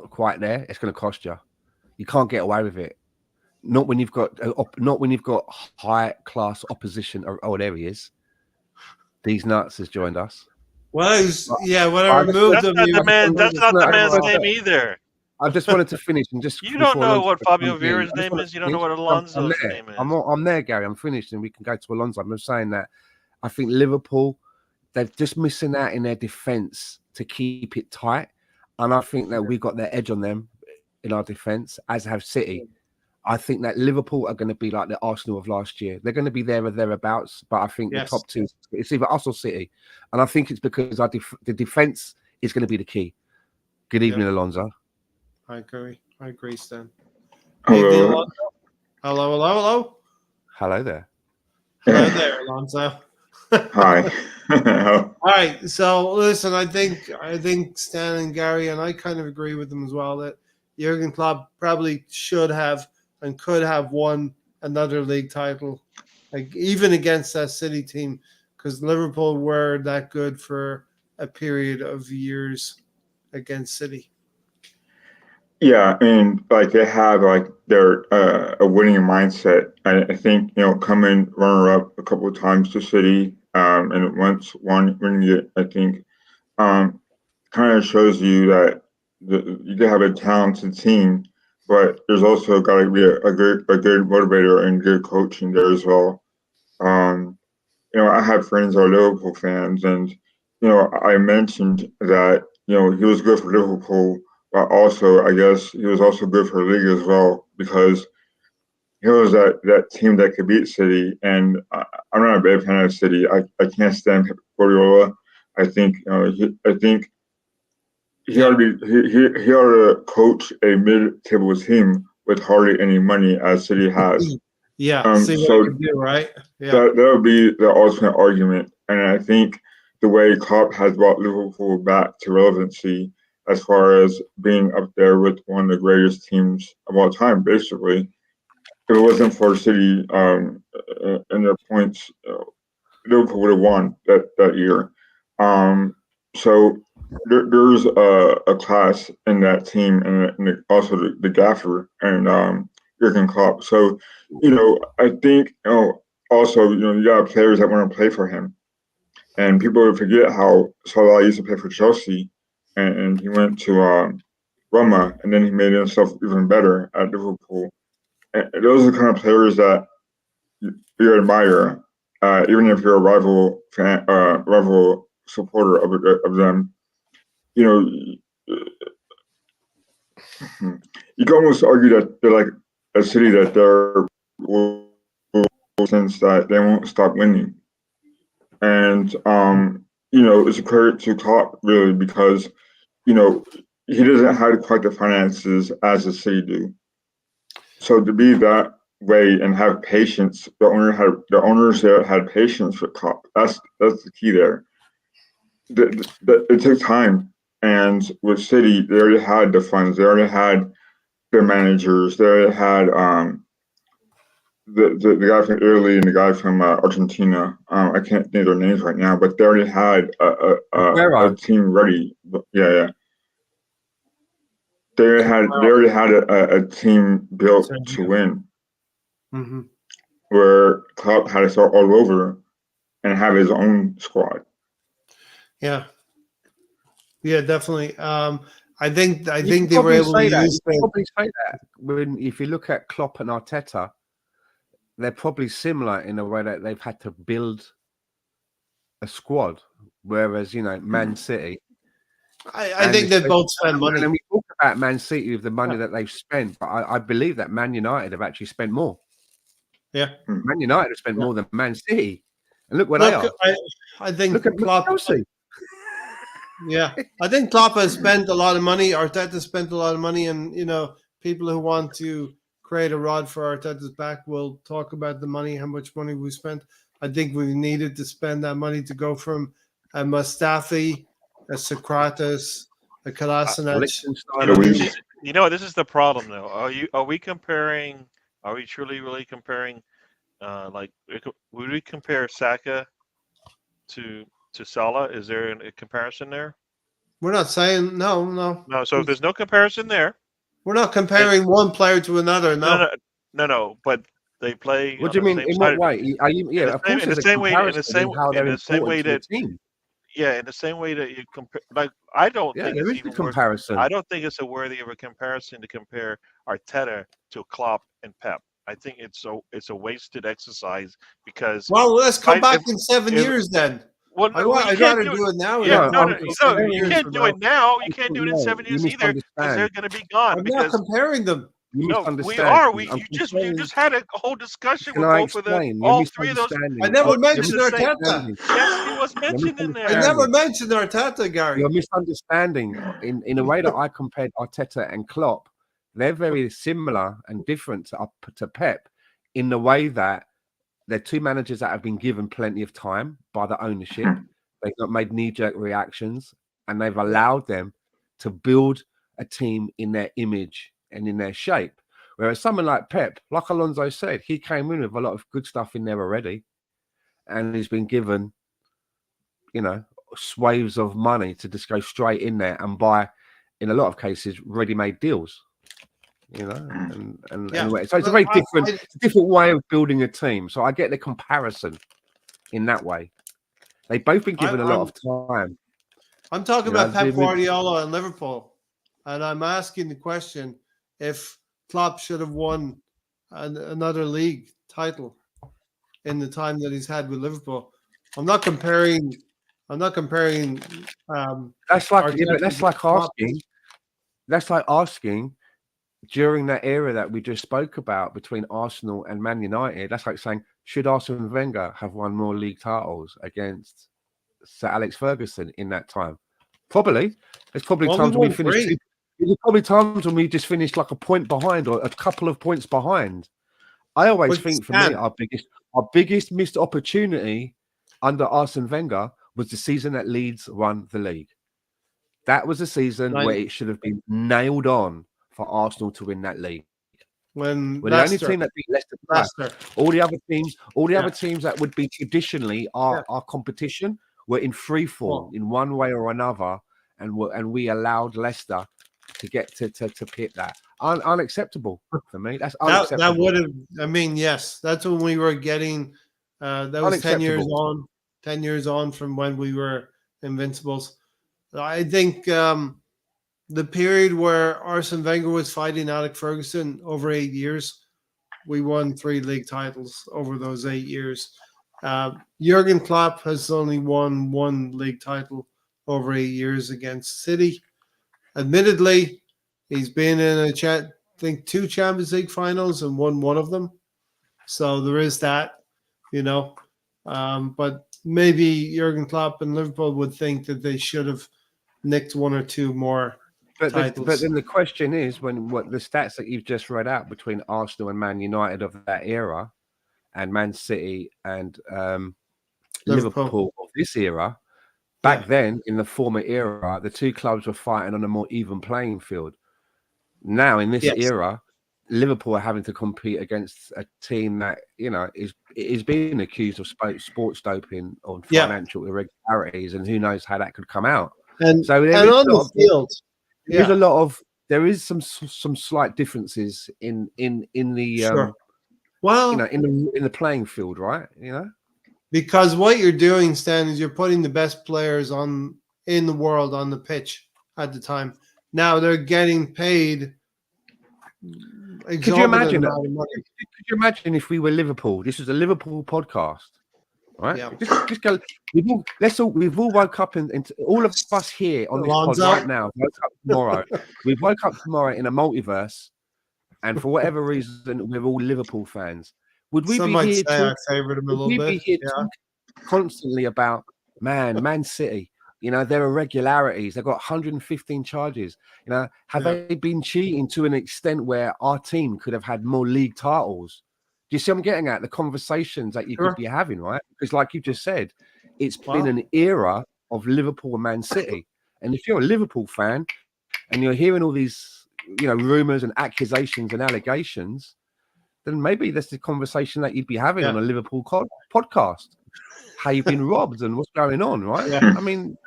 quite there, it's going to cost you. You can't get away with it. Not when you've got high class opposition. Oh, there he is. These nuts has joined us. Well, when I removed him, that's not the man's name either. I just wanted to finish and just. You don't know what Fabio Vieira's name is. You don't know what Alonso's name is. I'm there, Gary. I'm finished, and we can go to Alonso. I'm just saying that I think Liverpool, they're just missing out in their defence to keep it tight, and I think that we got their edge on them in our defence, as have City. I think that Liverpool are going to be like the Arsenal of last year. They're going to be there or thereabouts, but I think the top two, it's either us or City, and I think it's because the defence is going to be the key. Good evening, Alonso. I agree, Stan. Hello. Hello. Hello there. Hello there, Alonso. Hi. All right. So listen, I think Stan and Gary and I kind of agree with them as well that Jurgen Klopp probably should have and could have won another league title, like even against that City team, because Liverpool were that good for a period of years against City. Yeah, and like they have like their a winning mindset. I think coming runner up a couple of times to City, and once winning it, I think kind of shows you that you can have a talented team, but there's also got to be a good motivator and good coaching there as well. I have friends who are Liverpool fans, and I mentioned that he was good for Liverpool. But also, I guess he was also good for the league as well because he was that team that could beat City. And I'm not a big fan of City. I can't stand Guardiola. I think he ought to coach a mid-table team with hardly any money as City has. Yeah, see what you can do, right? Yeah, that would be the ultimate argument. And I think the way Klopp has brought Liverpool back to relevancy, as far as being up there with one of the greatest teams of all time, basically. If it wasn't for City and their points, Liverpool would have won that year. So there's a class in that team, and also the gaffer and Jurgen Klopp. So I think also you got players that want to play for him, and people forget how Salah used to play for Chelsea. And he went to Roma, and then he made himself even better at Liverpool. And those are the kind of players that you admire, even if you're a rival supporter of them. You can almost argue that they're like a City that they're since that they won't stop winning. And it's a credit to Klopp really because he doesn't have quite the finances as the City do. So to be that way and have patience, the owners there had patience with Klopp. That's the key there. It took time, and with City, they already had the funds, they already had their managers, they already had the guy from Italy and the guy from Argentina. I can't think of their names right now, but they already had a team ready. Yeah. They already had a team built to win. Mm-hmm. Where Klopp had to start all over and have his own squad. Yeah, definitely. I think You they were able to use. You probably say that when if you look at Klopp and Arteta, they're probably similar in a way that they've had to build a squad, whereas Man City. I think they both spent money. And we talk about Man City with the money that they've spent, but I believe that Man United have actually spent more. Yeah, Man United have spent more than Man City, and look where they are. I think look at Klopp. Chelsea. Yeah, I think Klopp has spent a lot of money. Arteta spent a lot of money, and people who want to create a rod for Arteta's back will talk about the money, how much money we spent. I think we needed to spend that money to go from a Mustafi, a Socrates, a Kolasinac. This is the problem, though. Are we comparing? Are we really comparing? Would we compare Saka to Salah? Is there a comparison there? We're not saying no. No. So if there's no comparison there, we're not comparing one player to another. No. But they play. What do you mean? In what way? Are you? Yeah, of course. In the same way. In the same way that team. Yeah, in the same way that you compare. Like I don't think there it's is a even comparison. I don't think it's worthy of a comparison to compare Arteta to Klopp and Pep. I think it's a wasted exercise because. Well, let's come back in 7 years then. Well, I'd rather do it now. Yeah, no, you can't do it now. You can't do it in 7 years either because they're going to be gone. I'm not comparing them. No, we are. You just had a whole discussion with both of them. All three of those. I never mentioned Arteta. Yes, he was mentioned in there. I never mentioned Arteta, Gary. You're misunderstanding. In a way that I compared Arteta and Klopp, they're very similar and different to Pep in the way that they're two managers that have been given plenty of time by the ownership. They've not made knee-jerk reactions, and they've allowed them to build a team in their image and in their shape. Whereas someone like Pep, like Alonso said, he came in with a lot of good stuff in there already, and he's been given, swathes of money to just go straight in there and buy, in a lot of cases, ready-made deals. So it's a very different way of building a team. So I get the comparison in that way. They've both been given a lot of time. I'm talking about Pep Guardiola and Liverpool, and I'm asking the question if Klopp should have won another league title in the time that he's had with Liverpool. I'm not comparing. That's like asking. During that era that we just spoke about between Arsenal and Man United, that's like saying, should Arsene Wenger have won more league titles against Sir Alex Ferguson in that time? Probably. There's probably times when we finished. There's probably times when we just finished like a point behind or a couple of points behind. I always think for me, our biggest missed opportunity under Arsene Wenger was the season that Leeds won the league. That was a season where it should have been nailed on for Arsenal to win that league. When we're the only team that beat Leicester. All the other teams that would be traditionally our competition were in free fall in one way or another, and we allowed Leicester to get to pit that. Unacceptable for me. That's unacceptable. That would have. I mean, yes, that's when we were getting. That was 10 years on. 10 years on from when we were Invincibles. I think. The period where Arsene Wenger was fighting Alex Ferguson over 8 years, we won 3 league titles over those 8 years. Jurgen Klopp has only won 1 league title over 8 years against City. Admittedly, he's been in 2 Champions League finals and won one of them. So there is that, But maybe Jurgen Klopp and Liverpool would think that they should have nicked 1 or 2 more. But then the question is, what the stats that you've just read out between Arsenal and Man United of that era, and Man City and Liverpool of this era, back then in the former era, the two clubs were fighting on a more even playing field. Now in this era, Liverpool are having to compete against a team that is being accused of sports doping or financial irregularities, and who knows how that could come out. And so and on the field, there's a lot of some slight differences in the well, in the playing field, right? Because what you're doing, Stan, is you're putting the best players in the world on the pitch at the time. Now they're getting paid. Could you imagine? Amount of money. Could you imagine if we were Liverpool? This was a Liverpool podcast, right? Yeah. Just go. We've all woke up and all of us here on this pod right now woke up tomorrow. We woke up tomorrow in a multiverse, and for whatever reason, we're all Liverpool fans. Would we be here talking constantly about Man City? Their irregularities. They've got 115 charges. Have they been cheating to an extent where our team could have had more league titles? Do you see what I'm getting at? The conversations that you could be having, right? Because like you just said, it's been an era of Liverpool and Man City. And if you're a Liverpool fan and you're hearing all these, rumors and accusations and allegations, then maybe that's the conversation that you'd be having on a Liverpool podcast. How you've been robbed and what's going on, right? Yeah. I mean,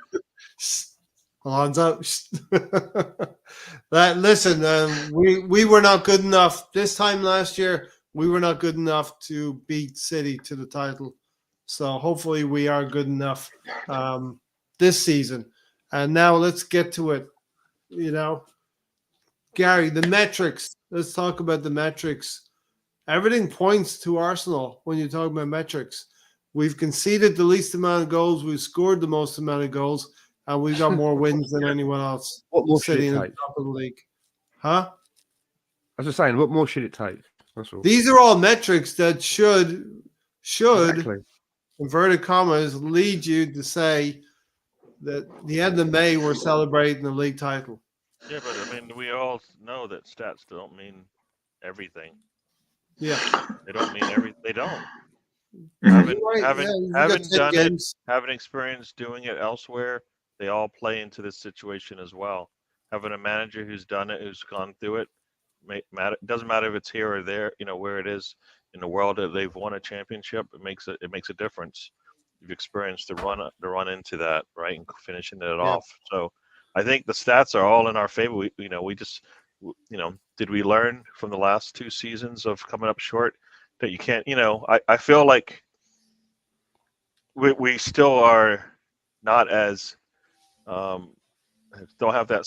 Alonso, listen, we were not good enough this time last year. We were not good enough to beat City to the title. So hopefully we are good enough this season. And now let's get to it. Gary, the metrics. Let's talk about the metrics. Everything points to Arsenal when you talk about metrics. We've conceded the least amount of goals. We've scored the most amount of goals. And we've got more wins than anyone else sitting in the top of the league. Huh? I was just saying, what more should it take? That's all. These are all metrics that should inverted commas, lead you to say that the end of May we're celebrating the league title. Yeah, but I mean, we all know that stats don't mean everything. Yeah. They don't mean everything. They don't. Mhm. Having experience doing it elsewhere, they all play into this situation as well. Having a manager who's done it, who's gone through it, doesn't matter if it's here or there, where it is in the world that they've won a championship, it makes a difference. You've experienced to run into that, right, and finishing it off. So I think the stats are all in our favor. Did we learn from the last 2 seasons of coming up short that you can't, I feel like we still are not as don't have that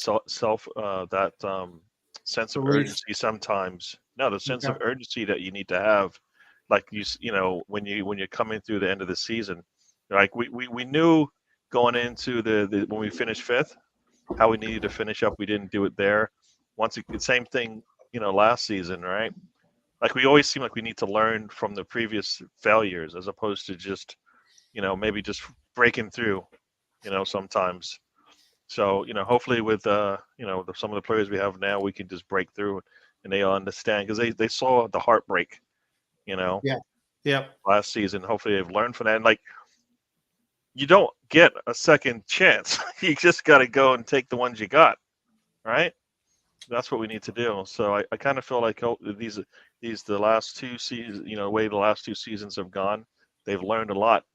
sense of urgency sometimes. No, the sense of urgency that you need to have, like when you're coming through the end of the season, like we knew going into the when we finished 5th, how we needed to finish up. We didn't do it there. Same thing, last season, right? Like we always seem like we need to learn from the previous failures as opposed to just, maybe just breaking through, sometimes. So, hopefully with, some of the players we have now, we can just break through and they understand because they saw the heartbreak, last season. Hopefully they've learned from that. And like, you don't get a second chance. You just got to go and take the ones you got, right? That's what we need to do. So I kind of feel like the last 2 seasons, the way the last 2 seasons have gone, they've learned a lot.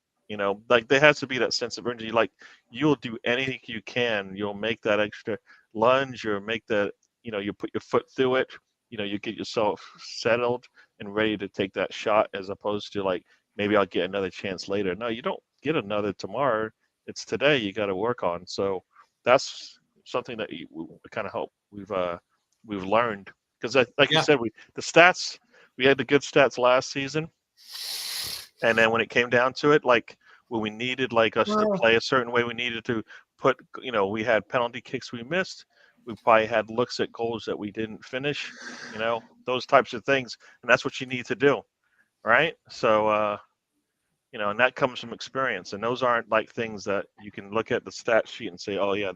Like there has to be that sense of urgency. Like you'll do anything you can. You'll make that extra lunge or make that, you put your foot through it. You get yourself settled and ready to take that shot as opposed to like, maybe I'll get another chance later. No, you don't get another tomorrow. It's today you got to work on. So that's something that we kind of hope we've learned because you said the stats, we had the good stats last season. And then when it came down to it, like when we needed us to play a certain way, we needed to put, we had penalty kicks we missed. We probably had looks at goals that we didn't finish, those types of things. And that's what you need to do. Right. So, and that comes from experience. And those aren't like things that you can look at the stat sheet and say, oh, yeah,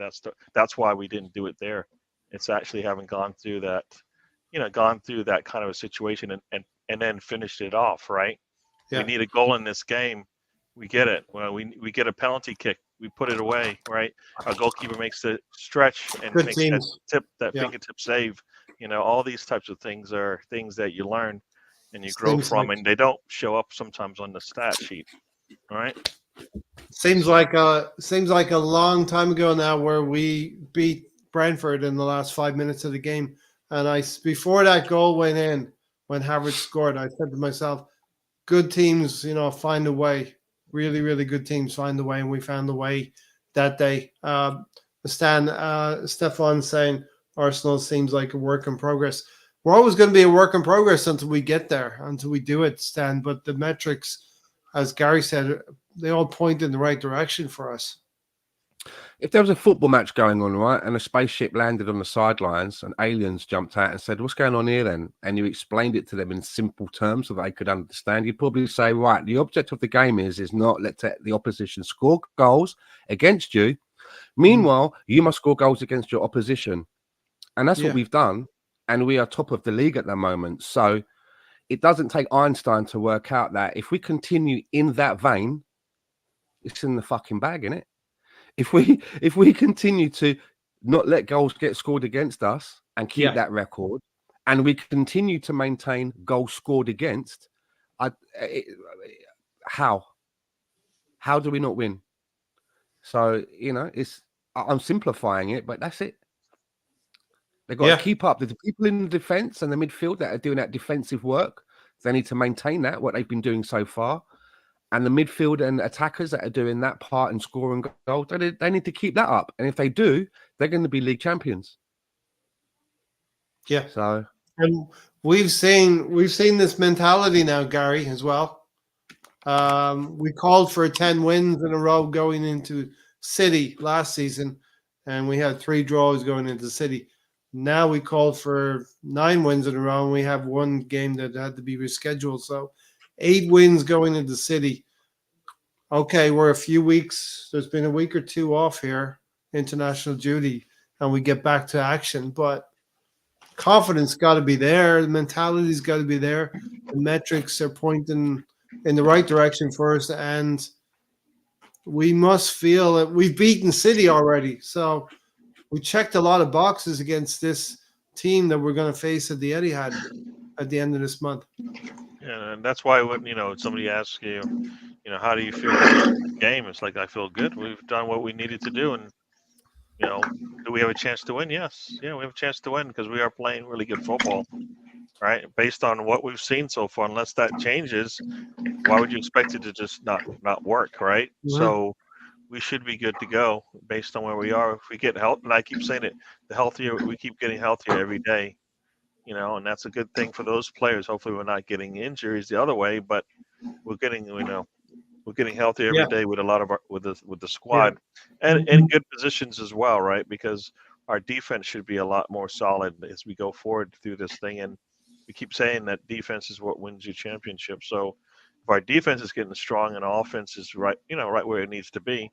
that's why we didn't do it there. It's actually having gone through that kind of a situation and then finished it off. Right. Yeah. We need a goal in this game. We get it. Well, we get a penalty kick. We put it away, right? Our goalkeeper makes the stretch and makes that fingertip save All these types of things are things that you learn and you grow Seems from, like- and they don't show up sometimes on the stat sheet. All right. Seems like a long time ago now where we beat Brentford in the last 5 minutes of the game, and before that goal went in, when Havertz scored, I said to myself, "Good teams, find a way. Really, really good teams find a way," and we found the way that day. Stefan saying Arsenal seems like a work in progress. We're always going to be a work in progress until we get there, until we do it, Stan. But the metrics, as Gary said, they all point in the right direction for us. If there was a football match going on, right, and a spaceship landed on the sidelines and aliens jumped out and said, "What's going on here then?" and you explained it to them in simple terms so they could understand, you'd probably say, right, the object of the game is not let the opposition score goals against you. Meanwhile, you must score goals against your opposition. And that's what we've done. And we are top of the league at the moment. So it doesn't take Einstein to work out that if we continue in that vein, it's in the fucking bag, innit? If we continue to not let goals get scored against us and keep that record, and we continue to maintain goals scored against, how do we not win? So I'm simplifying it, but that's it. They've got to keep up. The people in the defense and the midfield that are doing that defensive work, they need to maintain what they've been doing so far. And the midfield and attackers that are doing that part and scoring goals, they need to keep that up. And if they do, they're going to be league champions. Yeah. So, and we've seen this mentality now, Gary, as well. We called for 10 wins in a row going into City last season, and we had 3 draws going into City. Now we called for 9 wins in a row, and we have 1 game that had to be rescheduled. So 8 wins going into City. Okay, we're a few weeks. There's been a week or 2 off here, international duty, and we get back to action. But confidence got to be there. The mentality's got to be there. The metrics are pointing in the right direction for us, and we must feel that we've beaten City already. So we checked a lot of boxes against this team that we're going to face at the Etihad at the end of this month. Yeah, and that's why when somebody asks you, how do you feel about the game? It's like, I feel good. We've done what we needed to do, and do we have a chance to win? Yes, we have a chance to win because we are playing really good football, right? Based on what we've seen so far, unless that changes, why would you expect it to just not work, right? Mm-hmm. So we should be good to go based on where we are. If we get health, and I keep saying it, the healthier we keep getting healthier every day, and that's a good thing for those players. Hopefully, we're not getting injuries the other way, but we're getting, we're getting healthier every day with a lot of with the squad, and in good positions as well, right? Because our defense should be a lot more solid as we go forward through this thing. And we keep saying that defense is what wins you championship. So if our defense is getting strong and our offense is right, right where it needs to be,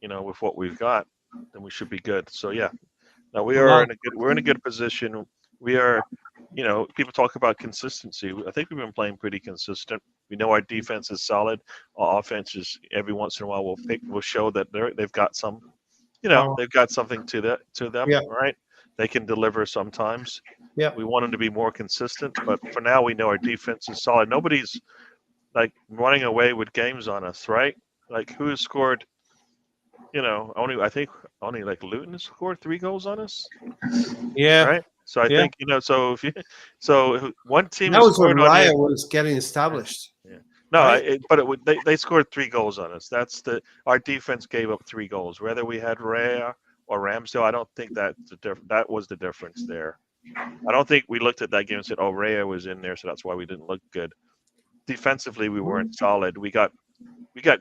with what we've got, then we should be good. So now we're in a good position. We are, people talk about consistency. I think we've been playing pretty consistent. We know our defense is solid. Our offense is every once in a while we'll show that they've got some, they've got something to them, right? They can deliver sometimes. Yeah. We want them to be more consistent, but for now we know our defense is solid. Nobody's like running away with games on us, right? Like who has scored? I think only like Luton has scored 3 goals on us. Yeah. Right. So I think so one team that was when scored on Raya you. was getting established. Yeah. No, right? They scored 3 goals on us. Our defense gave up 3 goals. Whether we had Raya or Ramsdale, I don't think that was the difference there. I don't think we looked at that game and said, "Oh, Raya was in there, so that's why we didn't look good." Defensively, we weren't solid. We got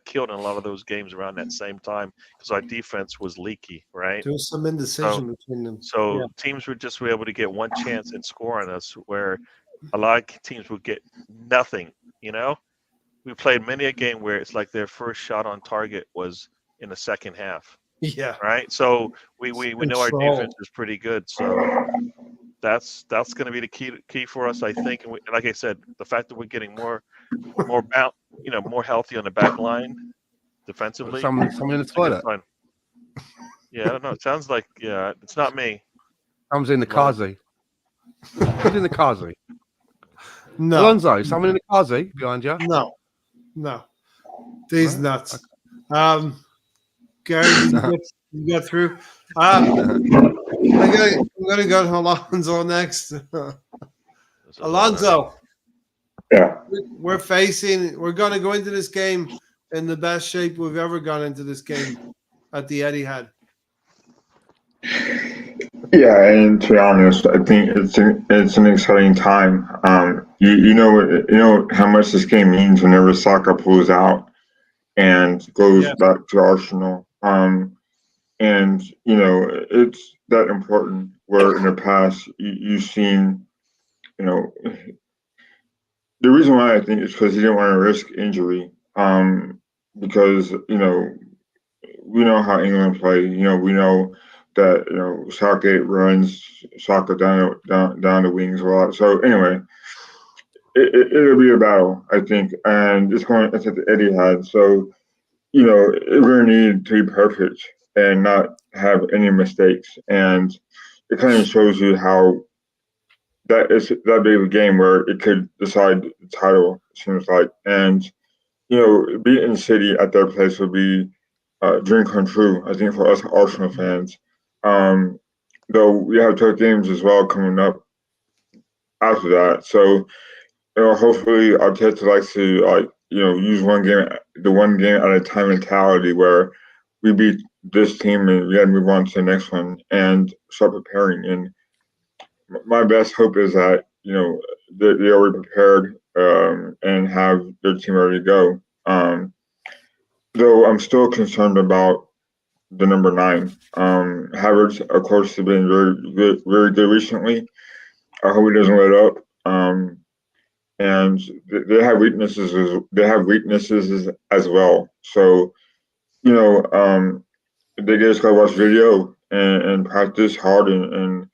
killed in a lot of those games around that same time because our defense was leaky, right? There was some indecision between them. So teams would just be able to get one chance and score on us, where a lot of teams would get nothing. We played many a game where it's like their first shot on target was in the second half. Yeah. Right. So we know our defense is pretty good. So that's going to be the key for us, I think. And like I said, the fact that we're getting more healthy on the back line defensively. Someone in the toilet. Yeah, I don't know. It sounds like it's not me. Comes in the Kazi. Who's in the Kazi? No, Alonso, someone in the Kazi behind you? no. These Right. nuts. Gary, did you get through? I'm gonna go to Alonso next. Alonso, Yeah. we're going to go into this game in the best shape we've ever gone into this game at the Etihad. Yeah, and to be honest, I think it's an exciting time. You know how much this game means whenever Saka pulls out and goes back to Arsenal. And you know it's that important. Where in the past you've seen, you know, the reason why I think is because he didn't want to risk injury. Because you know we know how England play. You know we know that Southgate runs Saka down the wings a lot. So anyway, it'll be a battle, I think, and it's at the Etihad. So we're gonna need to be perfect and not have any mistakes. And it kind of shows you how that is that big of a game where it could decide the title. It seems like, and beating City at their place would be a dream come true. I think for us Arsenal fans. Though we have 12 games as well coming up after that. So hopefully Arteta likes to use the one game at a time mentality where we beat this team and we got to move on to the next one and start preparing. And my best hope is that they're already prepared and have their team ready to go. Though I'm still concerned about the number 9. Havertz, of course, has been very good recently. I hope he doesn't let up. And they have weaknesses. As well. So they just gotta watch video and practice hard and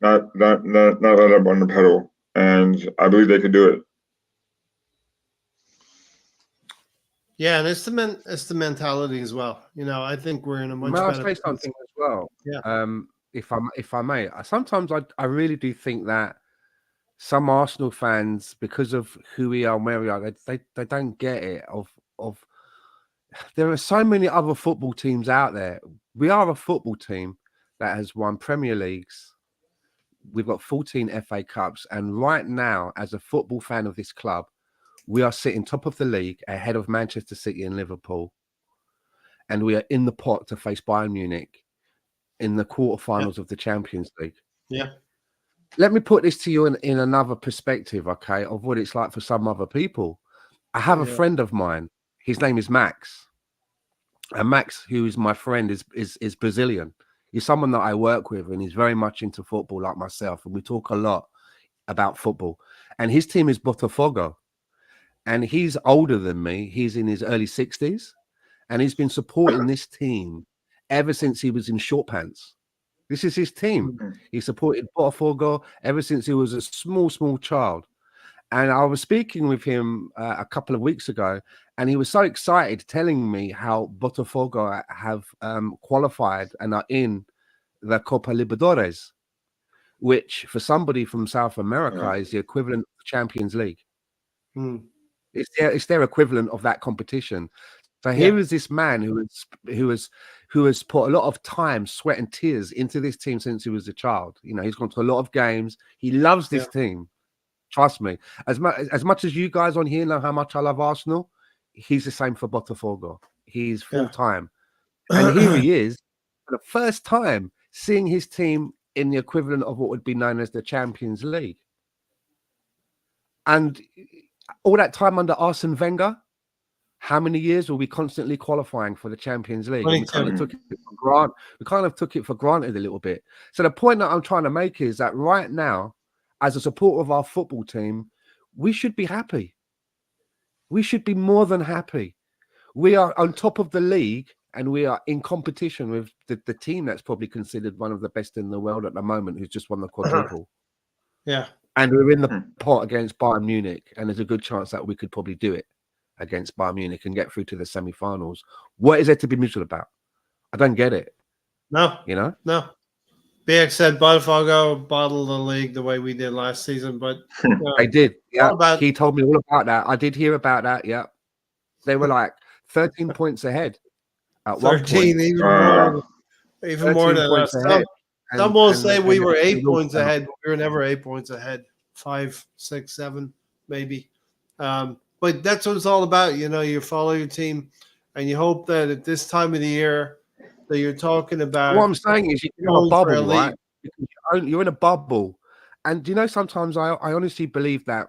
not let up on the pedal. And I believe they could do it. Yeah, and it's the mentality as well. I think we're in a much May I better say something as well? Yeah. If I may, sometimes I really do think that some Arsenal fans, because of who we are and where we are, they don't get it. Of there are so many other football teams out there. We are a football team that has won Premier Leagues. We've got 14 FA Cups, and right now, as a football fan of this club, we are sitting top of the league, ahead of Manchester City and Liverpool, and we are in the pot to face Bayern Munich in the quarterfinals of the Champions League. Yeah. Let me put this to you in another perspective, okay, of what it's like for some other people. I have a friend of mine. His name is Max. And Max, who is my friend, is Brazilian. He's someone that I work with, and he's very much into football like myself. And we talk a lot about football. And his team is Botafogo. And he's older than me. He's in his early 60s. And he's been supporting this team ever since he was in short pants. This is his team. He supported Botafogo ever since he was a small child. And I was speaking with him a couple of weeks ago, and he was so excited telling me how Botafogo have qualified and are in the Copa Libertadores, which for somebody from South America is the equivalent of the Champions League. It's their equivalent of that competition. So here is this man who has put a lot of time, sweat, and tears into this team since he was a child. He's gone to a lot of games. He loves this team. Trust me. As much as you guys on here know how much I love Arsenal, he's the same for Botafogo. He's full time, and here he is for the first time seeing his team in the equivalent of what would be known as the Champions League. And all that time under Arsene Wenger. How many years were we constantly qualifying for the Champions League? And we kind of took it for granted. We kind of took it for granted a little bit. So the point that I'm trying to make is that right now, as a supporter of our football team, we should be happy. We should be more than happy. We are on top of the league, and we are in competition with the team that's probably considered one of the best in the world at the moment, who's just won the quadruple. Yeah. And we're in the pot against Bayern Munich, and there's a good chance that we could probably do it against Bayern Munich and get through to the semi-finals. What is there to be miserable about? I don't get it. No. No. BX said Botafogo bottled the league the way we did last season, but They did. Yeah, about- he told me all about that. I did hear about that. Yeah, they were like 13 points ahead at one 13, point. even more 13 than points us. ahead. Some will And say we were 8 it all points fell. ahead, but we were never 8 points ahead. 5, 6, 7, maybe. But that's what it's all about. You know, you follow your team, and you hope that at this time of the year that you're talking about. What I'm saying is, you're in a going for bubble, league. right? You're in a bubble, and you know, sometimes I honestly believe that,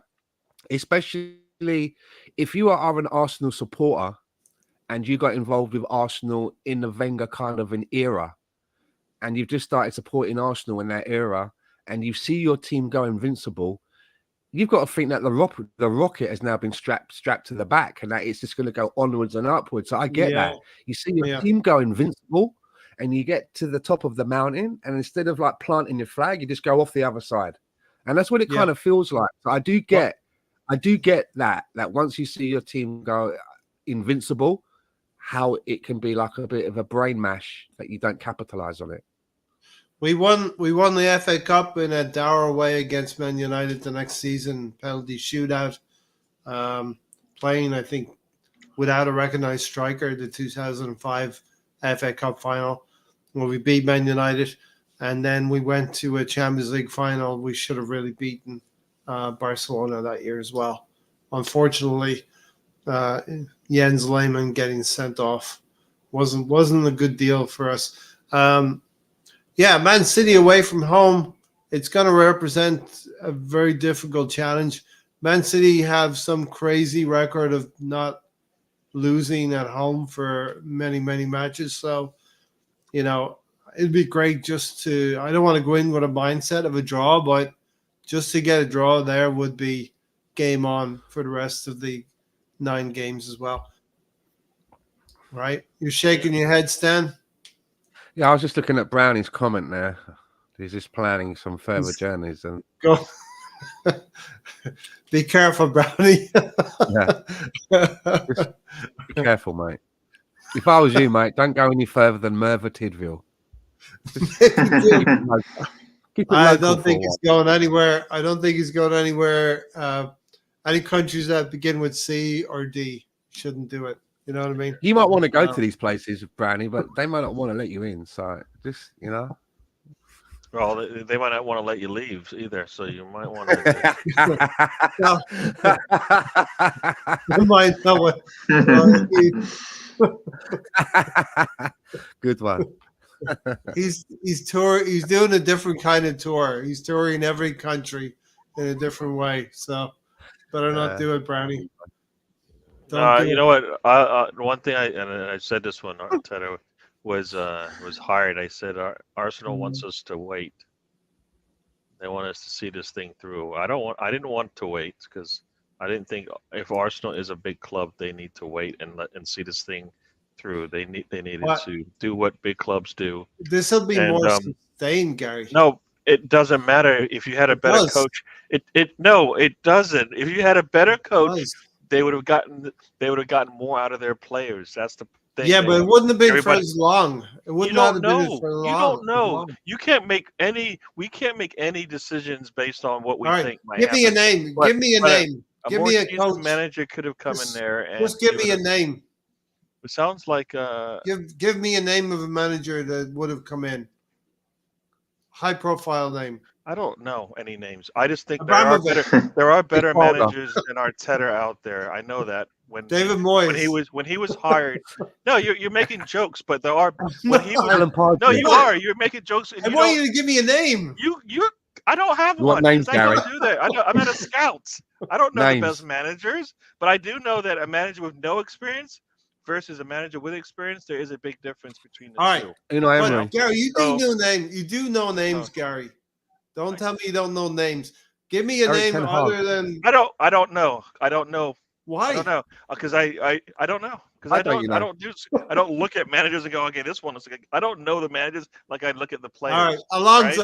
especially if you are an Arsenal supporter and you got involved with Arsenal in the Wenger kind of an era, and you've just started supporting Arsenal in that era, and you see your team go invincible, you've got to think that the rocket has now been strapped to the back, and that it's just going to go onwards and upwards. So I get that. You see your team go invincible, and you get to the top of the mountain, and instead of like planting your flag, you just go off the other side, and that's what it kind of feels like. So I do get that once you see your team go invincible, how it can be like a bit of a brain mash that you don't capitalize on it. We won the FA Cup in a dour way against Man United the next season, penalty shootout, playing, I think, without a recognised striker, the 2005 FA Cup final, where we beat Man United. And then we went to a Champions League final. We should have really beaten Barcelona that year as well. Unfortunately, Jens Lehmann getting sent off wasn't a good deal for us. Man City away from home, it's going to represent a very difficult challenge. Man City have some crazy record of not losing at home for many, many matches. So, you know, it'd be great just to – I don't want to go in with a mindset of a draw, but just to get a draw there would be game on for the rest of the 9 games as well. Right? You're shaking your head, Stan? Yeah, I was just looking at Brownie's comment there. He's just planning some further journeys, and go. Be careful, Brownie. Just be careful, mate. If I was you, mate, don't go any further than Merthyr Tydfil. I don't think he's going anywhere. I don't think he's going anywhere. Any countries that begin with C or D shouldn't do it. You know what I mean? You might want to go to these places, Brownie, but they might not want to let you in. So just, you know. Well, they might not want to let you leave either. So you might want to. You might know what. Good one. He's doing a different kind of tour. He's touring every country in a different way. So better not do it, Brownie. You know what? One thing I said this when Arteta was hired. I said Arsenal wants us to wait. They want us to see this thing through. I didn't want to wait because I didn't think if Arsenal is a big club, they need to wait and see this thing through. They needed to do what big clubs do. This will be more sustained, Gary. No, it doesn't matter if you had a better coach. It doesn't. If you had a better coach, they would have gotten more out of their players. That's the thing. Yeah, but it wouldn't have been for as long. It would not have been for long. You don't know. You can't make any. We can't make any decisions based on what we think might happen. Give me a name. Give me a name. Give me a coach. Manager could have come in there and just give me a name. It sounds like give me a name of a manager that would have come in. High profile name. I don't know any names. I just think there are better managers than Arteta out there. I know that. David Moyes. When he was hired. No, you're making jokes, but there are when he was. No, you are. You're making jokes. I want you to give me a name. I don't have one. Names, I don't do that. I'm at a scouts. I don't know the best managers, but I do know that a manager with no experience versus a manager with experience, there is a big difference between the two. You know, Gary, you do know names. You do know names, Gary. Don't tell me you don't know names. Give me a name other than. I don't know. I don't know. Why? I don't know because I don't know because I don't look at managers and go, okay, this one is. I don't know the managers like I look at the players. All right,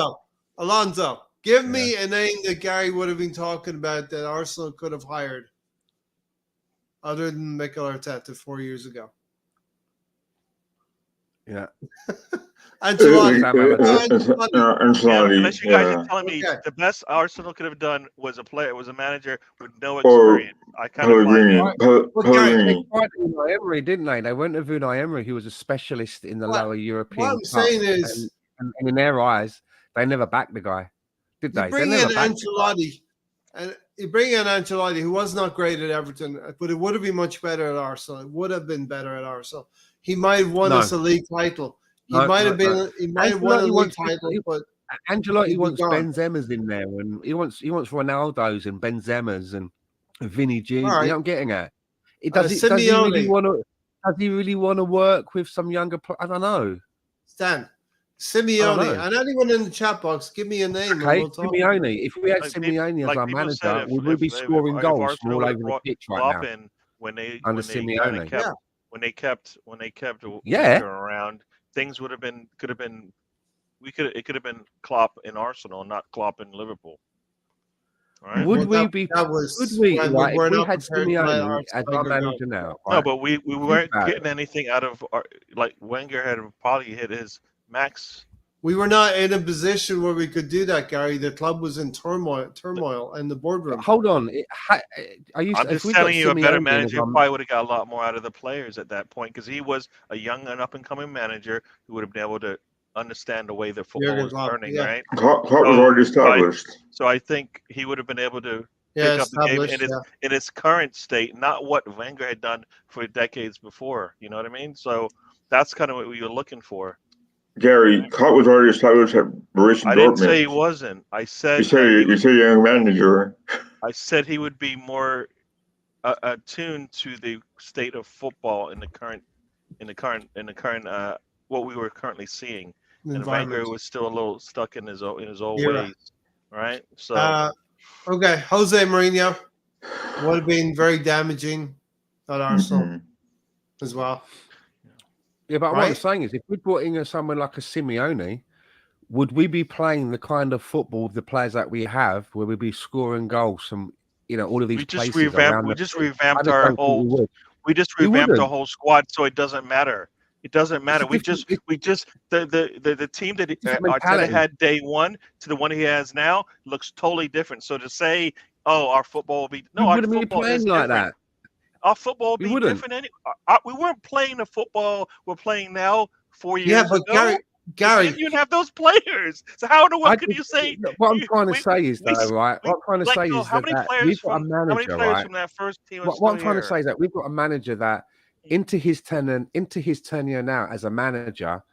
Alonso. Give me a name that Gary would have been talking about that Arsenal could have hired, other than Mikel Arteta 4 years ago. Yeah. Ancelotti. Ancelotti, Unless you guys are yeah. telling me Okay. the best Arsenal could have done was a manager with no Or experience. I kind of buy that. Pellegrini. They tried Unai Emery, didn't they? They went with Unai Emery, who was a specialist in the lower What European I'm cup. saying is, And in their eyes, they never backed the guy, did you they? bring They in never backed the guy. Ancelotti, and you bring in Ancelotti, who was not great at Everton, but it would have been much better at Arsenal. It would have been better at Arsenal. He might have won us a league title. He might have been. He might have won a league title, but Ancelotti he'd be wants gone. Benzema's in there, and he wants Ronaldo's and Benzema's and Vinny G's. All You right. know what I'm getting at? Does he Simeone. really want to? Does he really want to work with some younger? I don't know. Stan, Simeone, and anyone in the chat box, give me a name. Okay, and we'll talk. Simeone. If we had Like Simeone as our people said, manager, would we be if scoring goals from Arsenal all would over have the brought pitch right Klopp now? in when they Under kinda Simeone. kept Yeah. when they kept Yeah. Wenger around, things could have been it could have been Klopp in Arsenal, not Klopp in Liverpool. All right? Would Well, we be? that was Would we? when Right, we were if we not had prepared to let Simeone as our Wenger go. manager now, No, right? but we weren't about getting anything out of like Wenger had probably hit his max. We were not in a position where we could do that, Gary. The club was in turmoil in the boardroom. Hold on. Are you? I'm If just we telling got you, a better Simeone manager as our- probably would have got a lot more out of the players at that point because he was a young and up and coming manager who would have been able to understand the way the football Jurgen is Klopp, turning, yeah. right? Klopp was already established. So I think he would have been able to Yeah, pick up the game established. in its current state, not what Wenger had done for decades before. You know what I mean? So that's kind of what we were looking for. Gary, Klopp was already established at Borussia I didn't say Dortmund. he wasn't. I said You say young manager. I said he would be more attuned to the state of football in the current what we were currently seeing. And Wenger was still a little stuck in his old Era. ways, right? So Okay, Jose Mourinho would have been very damaging at Arsenal as well. Yeah, but what I'm Right? saying is, if we brought in someone like a Simeone, would we be playing the kind of football of the players that we have, where we'd be scoring goals from all of these places around? We just revamped our whole squad, so it doesn't matter. It doesn't matter. The team that Arteta had day one to the one he has now looks totally different. So to say, our football will be our football is like different. that. Our football will be different. We weren't playing the football we're playing now 4 years ago. Gary, you didn't have those players. So what can you say? What I'm trying to say is, right? What I'm trying to say is how many players from that first team? What I'm trying to say is that we've got a manager that into his tenure now as a manager,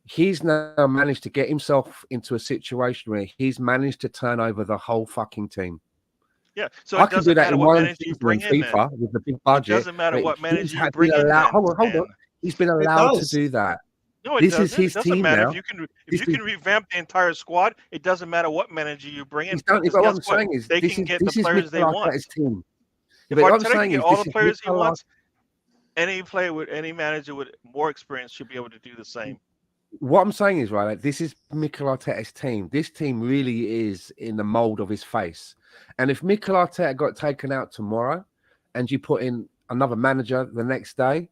he's now managed to get himself into a situation where he's managed to turn over the whole fucking team. Yeah, so I can do that in one season in FIFA with the big budget. It doesn't matter what manager you bring in. Hold on. He's been allowed to do that. No, this is his team now. If you can revamp the entire squad, it doesn't matter what manager you bring in. What I'm saying is they can get the players they want. Team. If Arteta can get all the players he wants, any manager with more experience should be able to do the same. What I'm saying is, right, this is Mikel Arteta's team. This team really is in the mold of his face. And if Mikel Arteta got taken out tomorrow and you put in another manager the next day,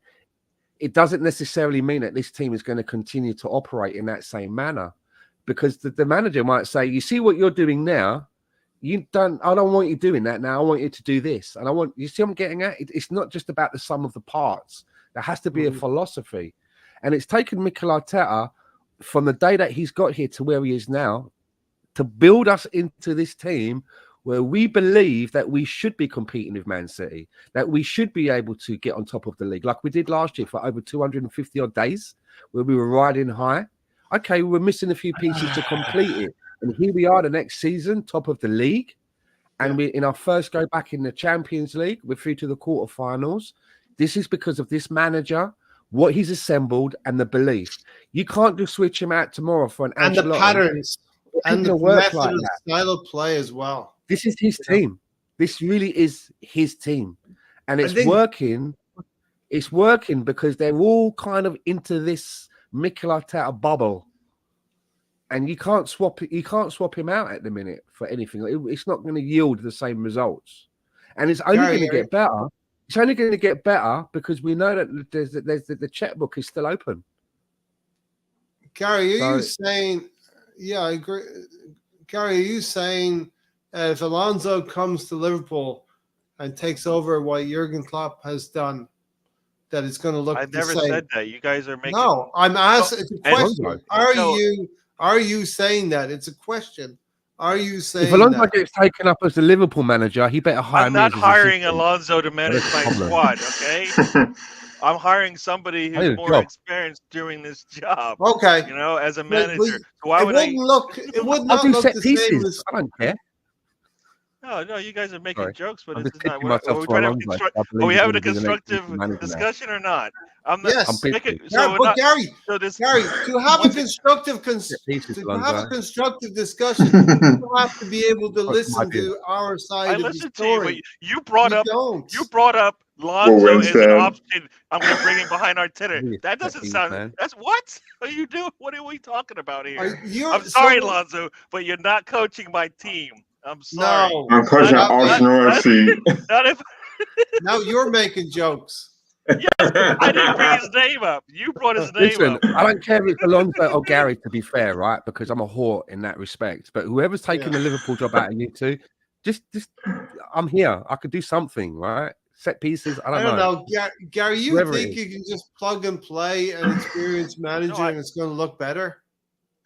it doesn't necessarily mean that this team is going to continue to operate in that same manner, because the manager might say, you see what you're doing now? I don't want you doing that now. I want you to do this. And you see what I'm getting at? It's not just about the sum of the parts. There has to be a philosophy. And it's taken Mikel Arteta from the day that he's got here to where he is now to build us into this team where we believe that we should be competing with Man City, that we should be able to get on top of the league like we did last year for over 250 odd days where we were riding high. Okay, we're missing a few pieces to complete it. And here we are the next season, top of the league. And we're in our first go back in the Champions League. We're through to the quarterfinals. This is because of this manager, what he's assembled, and the belief. You can't just switch him out tomorrow for an and the patterns and the method of style of play as well. This is his team. This really is his team. And it's working. It's working because they're all kind of into this Mikel Arteta bubble. And you can't swap him out at the minute for anything. It's not going to yield the same results. And it's only going to get better. It's only going to get better because we know that the checkbook is still open. Gary, are you So- saying? Yeah, I agree. Gary, are you saying if Alonso comes to Liverpool and takes over what Jurgen Klopp has done, that it's going to look I the never same? said that. You guys are making. No, I'm asking. It's a and- question. Are you saying that? It's a question. Are you saying If Alonso that? gets taken up as the Liverpool manager, he better hire I'm me not as his hiring assistant. Alonso to manage That's the my problem. squad. Okay, I'm hiring somebody I need who's a more job. experienced doing this job. Okay. You know, as a But manager. So why it would I? wouldn't look. It would I'll not do look set the same pieces. as. I don't care. No, you guys are making Sorry. jokes, but I'm this just is not. pitching Are myself we to trying to Alonso. construct? I Are believe we he's having a gonna be the next constructive manager now. discussion or not? I'm not. Yes. I'm Make it, pitching. so Yeah, we're but not. Gary, So this. to have a What's it- constructive Set pieces, to have a Alonso. constructive discussion, you have to be able to Fuck my listen beard. to our I side of the listened to you, but story. you brought You up. don't. You brought up Lonzo as an Winston. option. I'm going to bring him behind Arteta. Really That set doesn't piece, sound. man. That's what are you doing? What are we talking about here? You're, I'm sorry, so- Lonzo, but you're not coaching my team. I'm sorry. No. I'm coaching Not- Arsenal FC. Not if Now you're making jokes. I didn't bring his name up. You brought his name Listen, up. I don't care if it's Alonso or Gary, to be fair, right? Because I'm a whore in that respect. But whoever's taking the Liverpool job out of you two, just I'm here. I could do something, right? Set pieces. I don't know. Gary, you Whoever it think is. you can just plug and play an experienced manager and it's going to look better?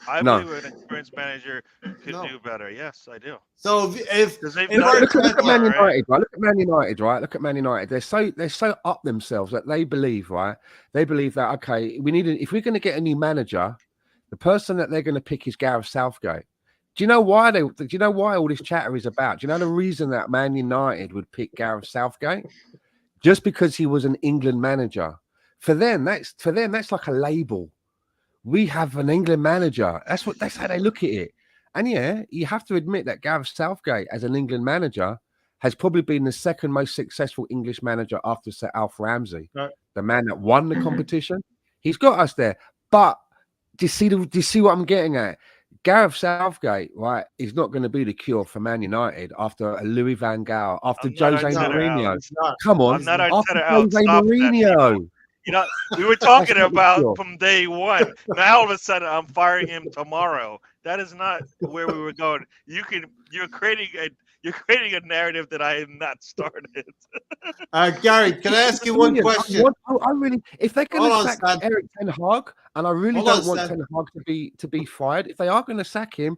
I No. believe an experienced manager could No. do better. Yes, I do. So if Because they've If done it Look at before, Man right? United, right? Look at Man United, right? Look at Man United. They're so up themselves that they believe, right? They believe that okay, if we're going to get a new manager, the person that they're going to pick is Gareth Southgate. Do you know why Do you know why all this chatter is about? Do you know the reason that Man United would pick Gareth Southgate? Just because he was an England manager. For them, that's like a label. We have an England manager. That's how they look at it. And yeah, you have to admit that Gareth Southgate, as an England manager, has probably been the second most successful English manager after Sir Alf Ramsey, Right. the man that won the competition. He's got us there. But do you see what I'm getting at? Gareth Southgate, right, is not going to be the cure for Man United after a Louis van Gaal, after I'm not Jose Arteta, Mourinho. Alex. not, Come on, I'm not after Arteta out. Jose Stop that, Mourinho. people. You know, we were talking That's not the about cure. from day one. Now all of a sudden, I'm firing him tomorrow. That is not where we were going. You're creating a narrative that I have not started. Gary, can I ask you one Brilliant. question? I really, if they're going Hold to on, sack Stan. Eric Ten Hag, and I really Hold on, don't want Stan. Ten Hag to be fired, if they are going to sack him,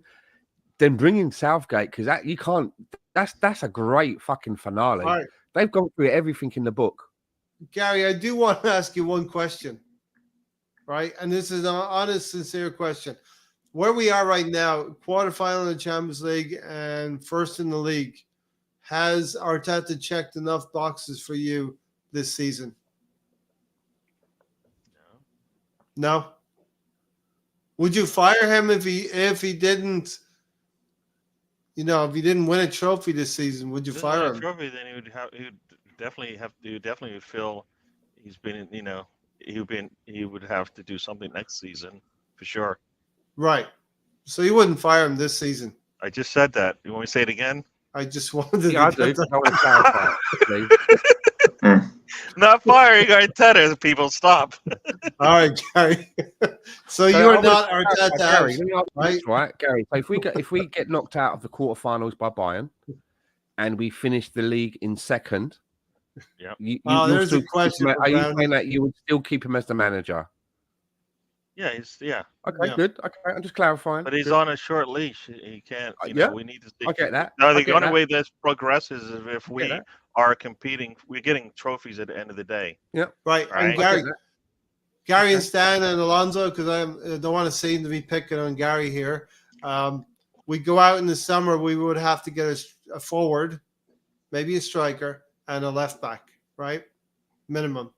then bring in Southgate because that you can't. That's a great fucking finale. All right, They've gone through everything in the book. Gary, I do want to ask you one question, right? And this is an honest, sincere question. Where we are right now, quarterfinal in the Champions League and first in the league, has Arteta checked enough boxes for you this season? No. Would you fire him if he didn't? You know, if he didn't win a trophy this season, would you If he fire didn't win a him? trophy, then he would definitely would feel he's been, he would have to do something next season for sure. Right. So you wouldn't fire him this season. I just said that. You want me to say it again? I just wanted Yeah, I to do. get that. I want to clarify, please. Not firing Arteta, people. Stop. All right, Gary. So So you're I'm not gonna- Arteta, Gary, out, let me ask you this, right? right, Gary? So if we get knocked out of the quarterfinals by Bayern, and we finish the league in second, Yep. you'll There's still a question. are you Brown. saying that you would still keep him as the manager? Yeah, Okay, Yeah. good. Okay, I'm just clarifying. but he's Good. on a short leash. He can't. Yeah. We need to see. I get that. No, I the get only that. way this progresses is if get we that. are competing. We're getting trophies at the end of the day. Right. Right. And I Gary, get that. Gary and Stan and Alonso, because I don't want to seem to be picking on Gary here. We go out in the summer, we would have to get a forward, maybe a striker, and a left back, right? Minimum.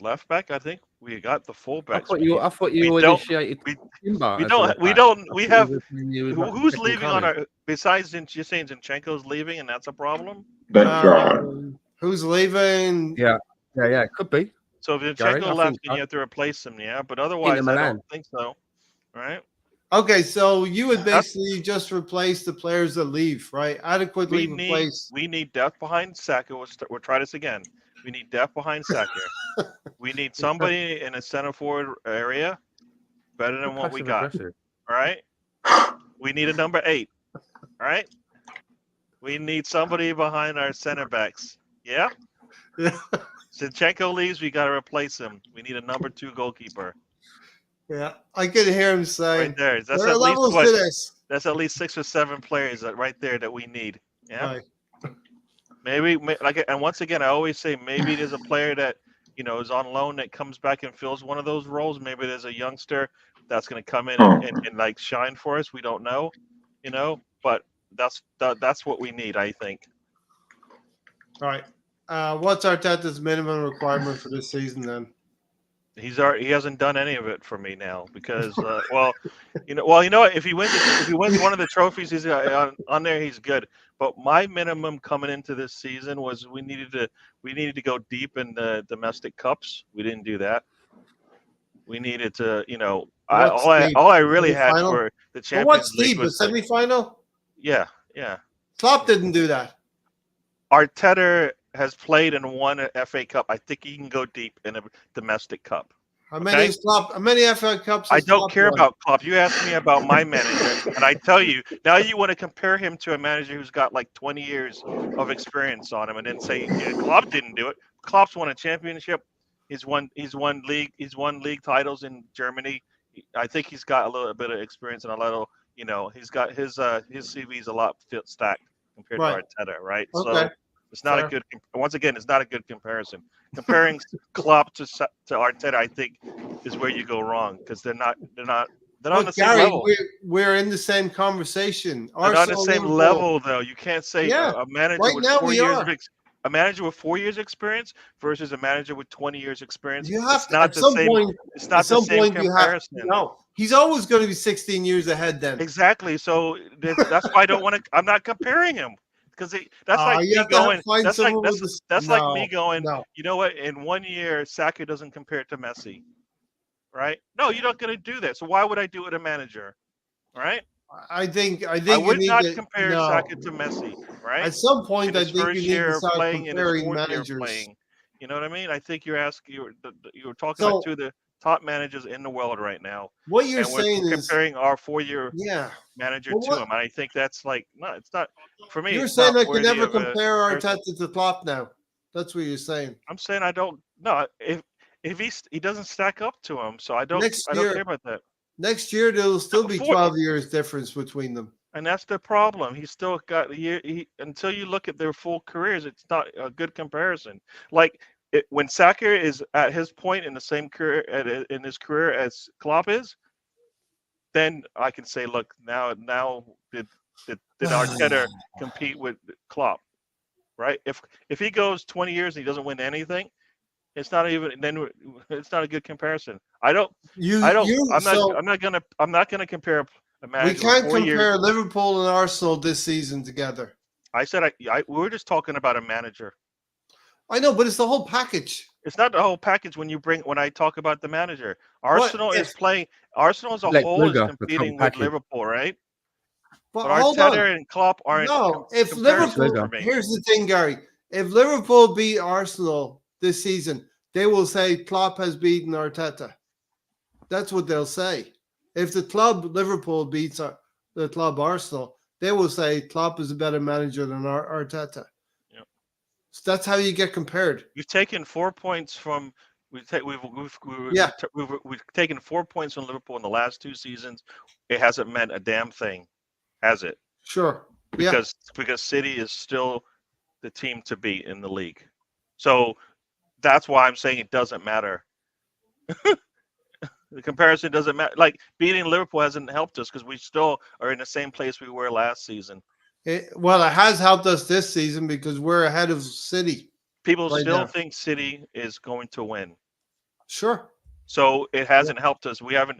Left back, I think we got the I fullback. thought you we don't- initiated. we- Timber We as a don't. left We back. don't. We have. You was like the Who's second leaving on coming. our? Besides, you're saying Zinchenko's leaving, and that's a problem. Thank God. Who's leaving? Yeah, it could be. So if Gary, I Zinchenko left, think then you have to replace him. Yeah, but otherwise, I Milan. don't think so. Right? Okay, so you would That's- basically just replace the players that leave, right? Adequately replace. We need depth behind Saka. We'll try this again. We need depth behind Saka. We need somebody in a center forward area, better than what we Passive got. aggressive. All right. We need a number 8. All right. We need somebody behind our center backs. Yeah. Yeah. Zinchenko leaves. We got to replace him. We need a number 2 goalkeeper. Yeah, I could hear him saying, Right there. That's there are at least levels what. to this. That's at least 6 or 7 players right there that we need. Yeah. Right. Maybe like, and once again, I always say maybe there's a player that is on loan that comes back and fills one of those roles. Maybe there's a youngster that's going to come in and like shine for us. We don't know, but that's what we need, I think. All right. What's Arteta's minimum requirement for this season then? He hasn't done any of it for me now because you know what, if he wins one of the trophies he's on there, he's good. But my minimum coming into this season was we needed to go deep in the domestic cups. We didn't do that. We needed to, all I really had Semi-final? for the But Champions what's League deep? A was semi-final? yeah. Klopp didn't do that. Arteta has played and won an FA Cup. I think he can go deep in a domestic cup. How many is Klopp? How many FA Cups? I has don't Klopp care won? about Klopp. You asked me about my manager, and I tell you now you want to compare him to a manager who's got like 20 years of experience on him, and then say Klopp didn't do it. Klopp's won a championship. He's won league titles in Germany. I think he's got a little bit of experience and a little. He's got his CV's a lot stacked compared Right. to Arteta, right? Okay. So it's not Fair. a good. Once again, it's not a good comparison. Comparing Klopp to Arteta, I think, is where you go wrong because they're not on But the same Gary, level. we're in the same conversation. They're not on the Arsenal, same Liverpool. level, though. You can't say Yeah. a manager Right with now 4 we years are. a manager with 4 years experience versus a manager with 20 years experience. You have It's to not at the some same. point. It's At not the some same point, you have comparison. no. He's always going to be 16 years ahead. Then Exactly. So that's why I don't want to. I'm not comparing him because that's like you me have to going. find That's like someone with that's no, like me going. No, You know what? In 1 year, Saka doesn't compare to Messi, right? No, you're not going to do that. So why would I do it a manager, right? I think I you would need not to compare no. Saka to Messi, right? At some point, In I his think you first need to year of start playing, in his comparing fourth year of managers. playing. You know what I mean? I think you were talking about two of the top managers in the world right now. What you're And we're saying is, comparing our 4-year yeah, manager Well, to what- him. And I think that's like, no, it's not, for me, you're it's saying not I can worthy never of a compare comparison. Arteta to Klopp now. That's what you're saying. I'm saying I don't, no, if he doesn't stack up to him, so I don't care about that. Next year, there'll still be 4 12 years difference between them. And that's the problem. He's still got a year. Until you look at their full careers, it's not a good comparison. Like when Saka is at his point in the same career in his career as Klopp is, then I can say, look, now did Arteta compete with Klopp, right? If he goes 20 years and he doesn't win anything, it's not a good comparison. I'm not gonna compare a We manager can't with 4 years. compare Liverpool and Arsenal this season together. I said we were just talking about a manager. I know, but it's the whole package. It's not the whole package when I talk about the manager. Arsenal is playing. Arsenal as a Lex whole is Luger, the competing top with package. Liverpool, right? But But hold on. Arteta and Klopp aren't. No, if comparison Liverpool, for me. here's the thing, Gary. If Liverpool beat Arsenal this season, they will say Klopp has beaten Arteta. That's what they'll say. If the club Liverpool beats the club Arsenal, they will say Klopp is a better manager than Arteta. Yep. So that's how you get compared. We've taken 4 points from. We've taken 4 points from Liverpool in the last 2 seasons. It hasn't meant a damn thing, has it? Sure. Yeah. Because City is still the team to beat in the league. So that's why I'm saying it doesn't matter. The comparison doesn't matter. Like beating Liverpool hasn't helped us because we still are in the same place we were last season. It has helped us this season because we're ahead of City. People right still now. think City is going to win. Sure. So it hasn't helped us. We haven't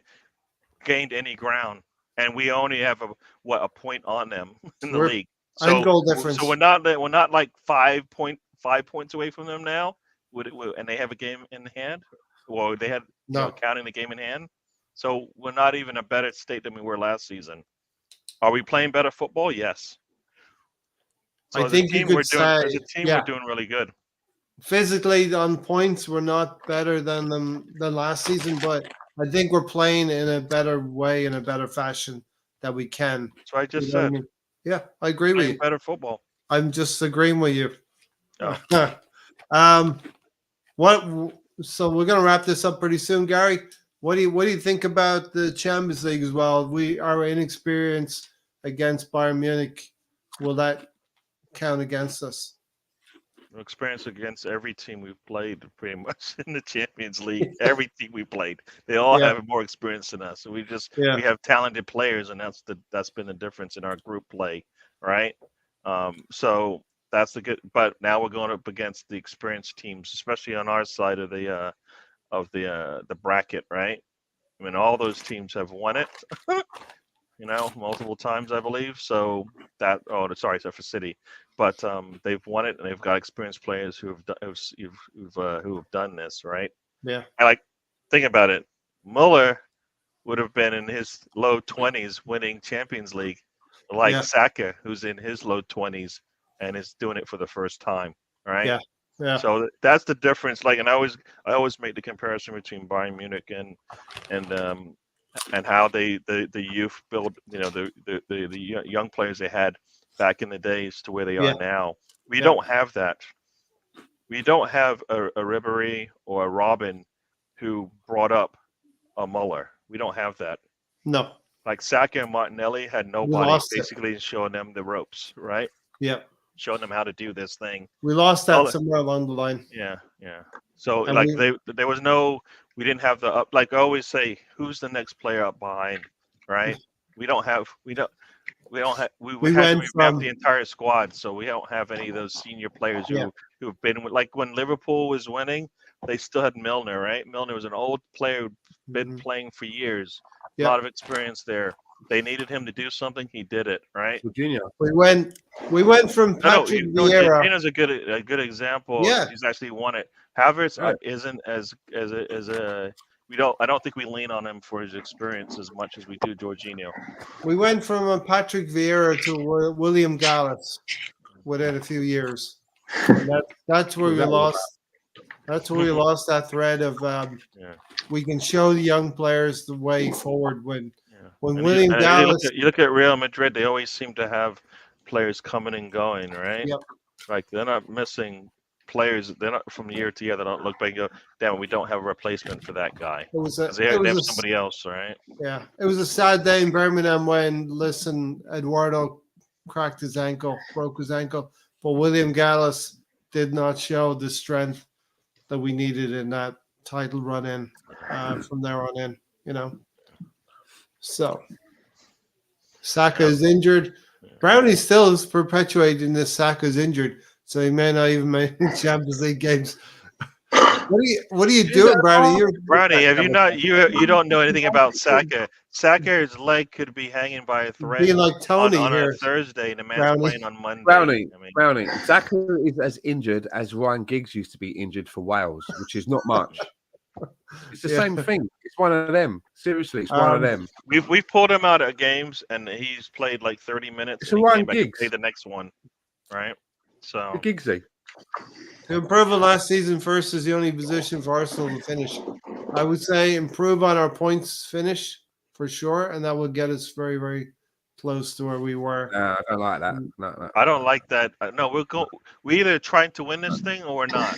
gained any ground, and we only have a point on them in the league. And goal difference. So we're not like 5 points away from them now. And they have a game in hand. Well, they had counting the game in hand. So we're not even a better state than we were last season. Are we playing better football? Yes. So I think we're doing really good. Physically on points, we're not better than them than last season, but I think we're playing in a better way, in a better fashion that we can. That's what I just You know what I said. mean? Yeah, I agree with Playing you. better football. I'm just agreeing with you. Oh. What? So we're gonna wrap this up pretty soon, Gary. What do you think about the Champions League as well? We are inexperienced against Bayern Munich. Will that count against us? Experience against every team we've played pretty much in the Champions League. Every team we played, they all Yeah. have more experience than us. So we Yeah. have talented players, and that's been the difference in our group play, right? So that's the good. But now we're going up against the experienced teams, especially on our side of the bracket, right? I mean, all those teams have won it, multiple times, I believe. So except for City, but they've won it, and they've got experienced players who have done this, right? Yeah. Think about it. Muller would have been in his low 20s winning Champions League, like Yeah. Saka, who's in his low 20s and is doing it for the first time, right? Yeah. Yeah. So that's the difference. Like, and I always make the comparison between Bayern Munich and how the youth build, the young players they had back in the days to where they Yeah. are now. We Yeah. don't have that. We don't have a Ribéry or a Robin who brought up a Muller. We don't have that. No. Like Saka and Martinelli had nobody lost it. basically showing them the ropes, right? Yeah. Showing them how to do this thing. We lost that Well, somewhere along the line. Yeah. So And like we- there was no, we didn't have the up. Like I always say, who's the next player up behind, right? We had to went revamp from- the entire squad, so we don't have any of those senior players who've been with, like when Liverpool was winning, they still had Milner, right? Milner was an old player who'd been playing for years, a Yeah. lot of experience there. They needed him to do something, he did it, right? Virginia. We went from Patrick Vieira. Gino's a good example. Yeah. He's actually won it. Havertz Right. isn't as a I don't think we lean on him for his experience as much as we do Jorginho. We went from a Patrick Vieira to William Gallas within a few years. And that's where we lost. That's where we lost that thread of we can show the young players the way forward when And William Gallas. you look at Real Madrid, they always seem to have players coming and going, right? Yep. Like they're not missing players. They're not from year to year. They don't look back and go, damn, we don't have a replacement for that guy. It was 'Cause they have somebody else, right? Yeah, it was a sad day in Birmingham when Eduardo broke his ankle. But William Gallas did not show the strength that we needed in that title run in from there on in, So Saka is injured. Brownie still is perpetuating this Saka's injured, so he may not even make Champions League games. What are you doing, Brownie? Brownie, have you not? You don't know anything about Saka. Saka's leg could be hanging by a thread. Being like Tony on here. a Thursday, and the man's Brownie. playing on Monday. Brownie. Saka is as injured as Ryan Giggs used to be injured for Wales, which is not much. It's the same thing. It's one of them. Seriously, it's one of them. We've pulled him out of games, and he's played like 30 minutes. It's and a he Ryan came back Giggs. to play the next one, right? So Giggsy. To improve on last season, first is the only position for Arsenal to finish. I would say improve on our points finish for sure, and that will get us very, very close to where we were. I don't like that. No. I don't like that. No, we're either trying to win this thing or we're not.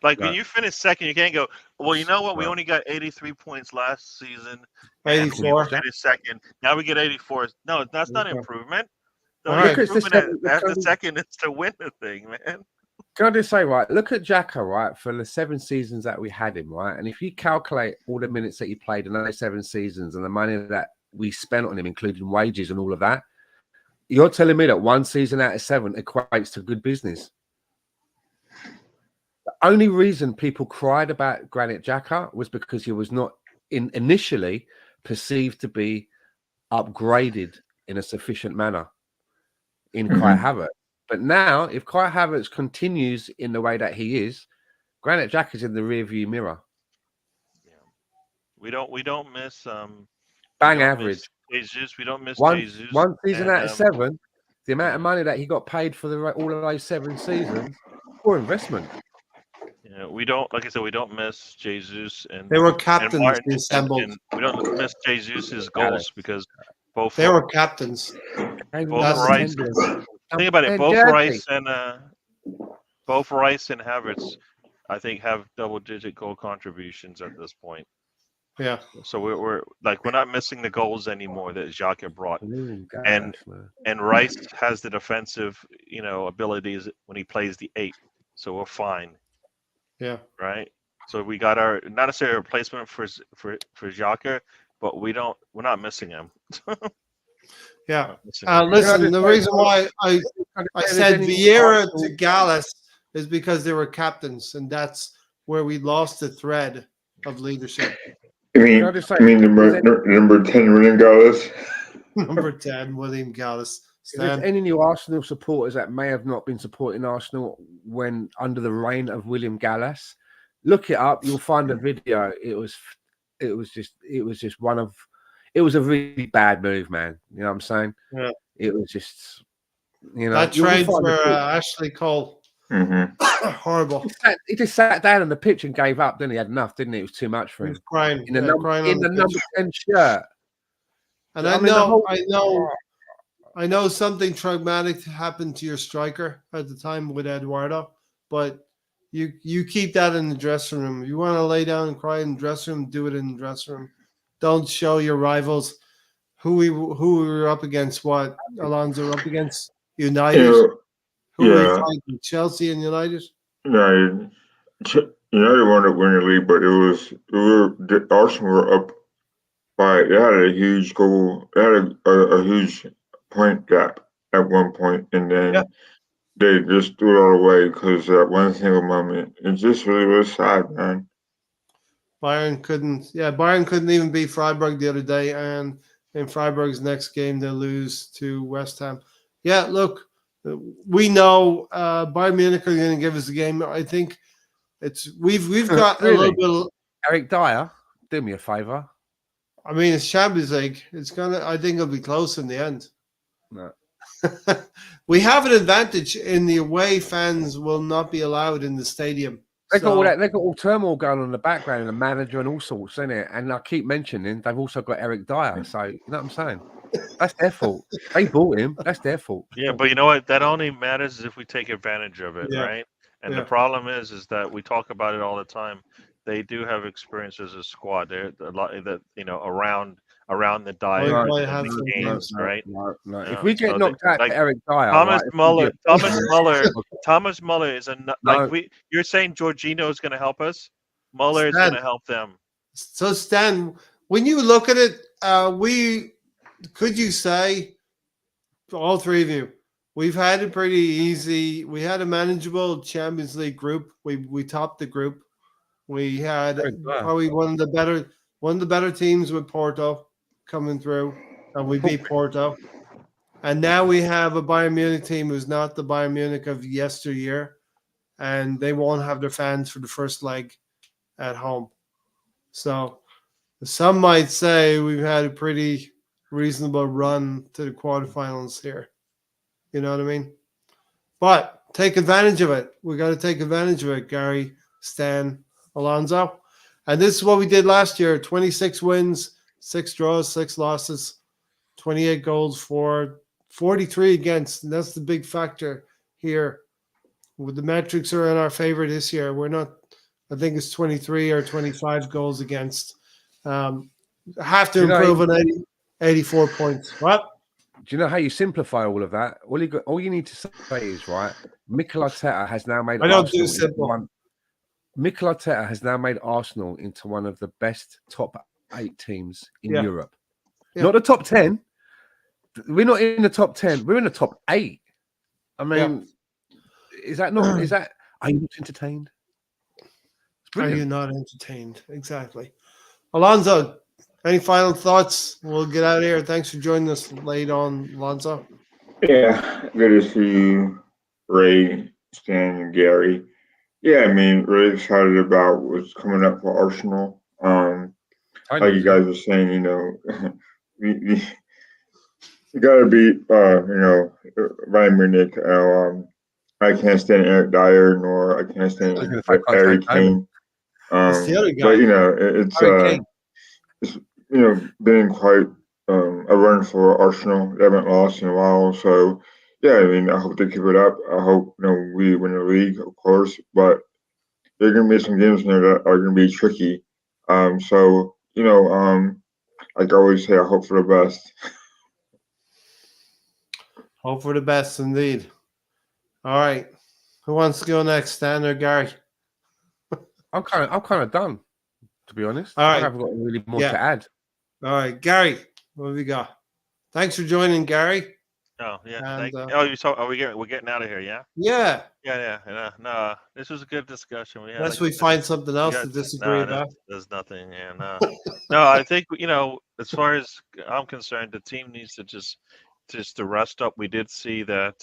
Like when you finish second, you can't go, well, you know what? We only got 83 points last season. 84. Finished second. Now we get 84. No, that's not improvement. The All only right. improvement after second is to win the thing, man. Can I just say, right, look at Xhaka, right, for the 7 seasons that we had him, right? And if you calculate all the minutes that he played in those 7 seasons and the money that we spent on him, including wages and all of that, you're telling me that 1 season out of 7 equates to good business? The only reason people cried about Granit Xhaka was because he was not initially perceived to be upgraded in a sufficient manner in Kai Havertz. But now, if Kai Havertz continues in the way that he is, Granit Xhaka is in the rearview mirror. Yeah, we don't miss Bang average. Jesus, we don't miss Jesus. One season and, out of 7, the amount of money that he got paid for all of those 7 seasons, poor investment. Yeah, we don't, like I said, we don't miss Jesus and They were and captains. Martin, They assembled. and we don't miss Jesus's goals because both They were captains. both That's- Rice. Think about it. And Both Jersey. Rice and Havertz, I think, have double-digit goal contributions at this point. Yeah. So we're not missing the goals anymore that Xhaka brought. And And Rice has the defensive, abilities when he plays the 8. So we're fine, Yeah. right? So we got our not necessarily a replacement for Xhaka, but we're not missing him. Yeah. Not missing him. Listen, the reason why I said Vieira to Gallus is because they were captains, and that's where we lost the thread of leadership. Number 10 William Gallas. Number 10, William Gallus. If there's any new Arsenal supporters that may have not been supporting Arsenal when under the reign of William Gallas, look it up. You'll find a video. It was a really bad move, man. You know what I'm saying? Yeah. It was just, that trade for Ashley Cole. Mm-hmm. Horrible. He just sat down on the pitch and gave up. Then he had enough, didn't he? It was too much for him. He was crying. In the number 10 shirt. And I know something traumatic happened to your striker at the time with Eduardo, but you keep that in the dressing room. If you want to lay down and cry in the dressing room, do it in the dressing room. Don't show your rivals who we were up against. What Alonso up against? United. Who were we fighting? Chelsea and United. No, United wanted to win the league, but Arsenal were up by. They had a huge goal. They had a huge point gap at one point, and then they just threw it all away because that one single moment. It just really was sad, man. Bayern couldn't even beat Freiburg the other day, and in Freiburg's next game they lose to West Ham. Yeah, look, we know Bayern Munich are going to give us a game. I think we've got Really? a little bit of, Eric Dyer, do me a favour. I mean, it's Champions League. I think it'll be close in the end. No. We have an advantage in the away fans will not be allowed in the stadium. They've got all turmoil going on in the background, and the manager and all sorts, isn't it? And I keep mentioning they've also got Eric Dyer. So you know what I'm saying? That's their fault. They bought him. That's their fault. Yeah, but you know what? That only matters if we take advantage of it, right? And the problem is that we talk about it all the time. They do have experience as a squad. They're a lot that around the dial games, right? No. If we get knocked out, Eric Dyer, Thomas Muller is you're saying Jorginho is going to help us. Muller is going to help them. So Stan, when you look at it, could you say, all three of you, we've had it pretty easy. We had a manageable Champions League group. We topped the group. We had probably one of the better teams with Porto coming through, and we beat Porto. And now we have a Bayern Munich team who's not the Bayern Munich of yesteryear, and they won't have their fans for the first leg at home. So some might say we've had a pretty reasonable run to the quarterfinals here. You know what I mean? But take advantage of it. We got to take advantage of it, Gary, Stan, Alonso. And this is what we did last year. 26 wins, 6 draws, 6 losses, 28 goals for 43 against. And that's the big factor here. The metrics are in our favor this year. We're not, I think it's 23 or 25 goals against. Have to improve on 84 points. What? Do you know how you simplify all of that? All you need to say is, right, Mikel Arteta has now made Mikel Arteta has now made Arsenal into one of the best top 8 teams in Europe. Yeah. Not the top 10. We're not in the top 10. We're in the top 8. I mean, is that not? Are you not entertained? Are you not entertained? Exactly. Alonso, any final thoughts? We'll get out of here. Thanks for joining us late on, Alonso. Yeah, good to see you, Ray, Stan, and Gary. Yeah, I mean, really excited about what's coming up for Arsenal. Like you guys were saying, we got to beat, Bayern Munich. I can't stand Eric Dyer, nor I can't I was stand going to say Harry Conte Coleman. Kane. That's the other guy. But it's Harry Kane. it's been quite a run for Arsenal. They haven't lost in a while, so yeah. I mean, I hope they keep it up. I hope we win the league, of course, but there are going to be some games in there that are going to be tricky. So like I always say, I hope for the best. Hope for the best, indeed. All right. Who wants to go next, Stan or Gary? I'm kind of done, to be honest. All right. I haven't got really more Yeah. to add. All right, Gary, what have we got? Thanks for joining, Gary. Oh yeah. And, We're getting out of here. Yeah. Yeah, Yeah. No, this was a good discussion. We had, unless like, we find something else to got- disagree no, about. there's nothing. Yeah, no. I think as far as I'm concerned, the team needs to just to rest up. We did see that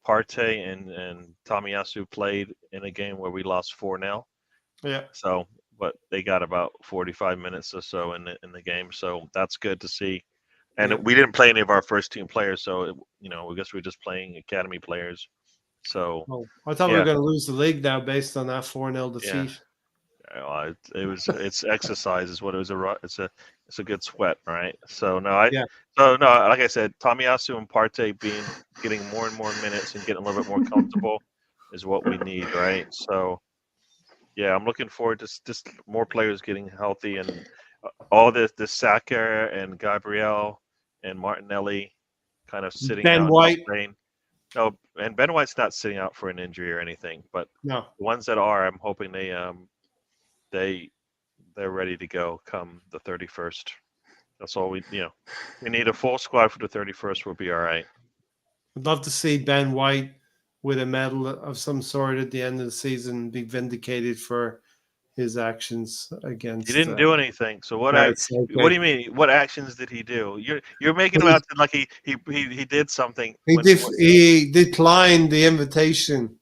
Partey and Tomiyasu played in a game where we lost 4-0. Yeah, So, but they got about 45 minutes or so in the game. So that's good to see. And Yeah. we didn't play any of our first team players, so I guess we're just playing academy players. So oh, I thought we Yeah. were going to lose the league now based on that 4-0 defeat. it's exercise is what it was. It's a good sweat, right? So Yeah. like I said, Tomiyasu and Partey getting more and more minutes and getting a little bit more comfortable is what we need, right? So yeah, I'm looking forward to just more players getting healthy and all the Saka and Gabriel and Martinelli kind of sitting Ben out and not White. playing. No, and Ben White's not sitting out for an injury or anything, but No, the ones that are, I'm hoping they're ready to go come the 31st. That's all we need a full squad for the 31st. We'll be all right. I'd love to see Ben White with a medal of some sort at the end of the season, be vindicated for his actions against. He didn't do anything. So what? Gareth Southgate. What do you mean? What actions did he do? You're making him out to like he did something. He declined the invitation.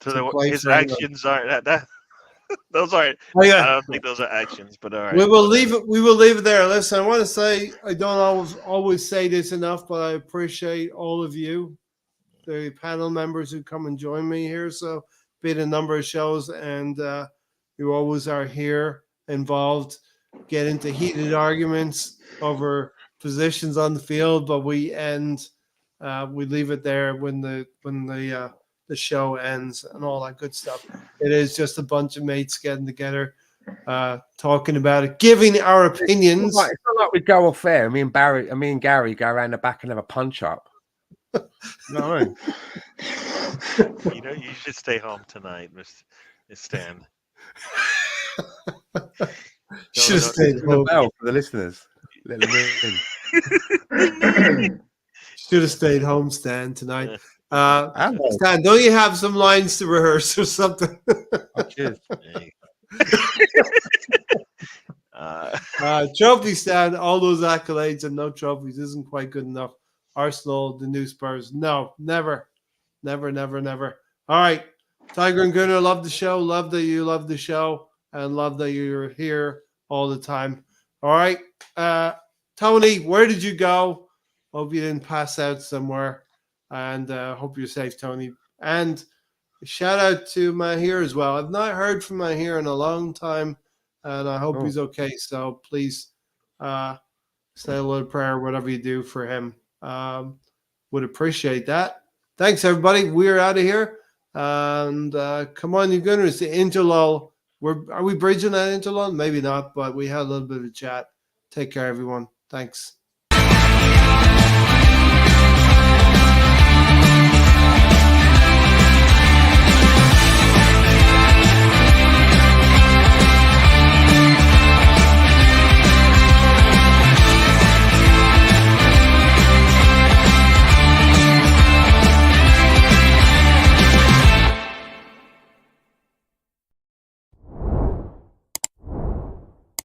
to play His for England. actions aren't that. Those aren't. Oh yeah, I don't think those are actions, but all right. we will leave it. We will leave it there. Listen, I want to say I don't always say this enough, but I appreciate all of you, the panel members who come and join me here. So, been a number of shows, and you always are here, involved, get into heated arguments over positions on the field, but we leave it there when the show ends and all that good stuff. It is just a bunch of mates getting together, talking about it, giving our opinions. It's not like we go off there. Me and Gary go around the back and have a punch up. You know what I mean? You should stay home tonight, Miss Stan. Should have stayed Ring the home. bell for the listeners. Let them in. Should have stayed home, Stan, tonight. Hello. Stan, don't you have some lines to rehearse or something? Oh, cheers. Trophy, Stan, all those accolades and no trophies isn't quite good enough. Arsenal, the new Spurs. No, never. All right. Tiger and Gunnar, love the show. Love that you love the show and love that you're here all the time. All right. Tony, where did you go? Hope you didn't pass out somewhere. And hope you're safe, Tony. And shout out to Mahir as well. I've not heard from Mahir in a long time, and I hope he's okay. So please say a little prayer, whatever you do for him. Would appreciate that. Thanks, everybody. We're out of here. And come on, you Gunners, the Interlull. Are we bridging that Interlull? Maybe not, but we had a little bit of a chat. Take care, everyone. Thanks.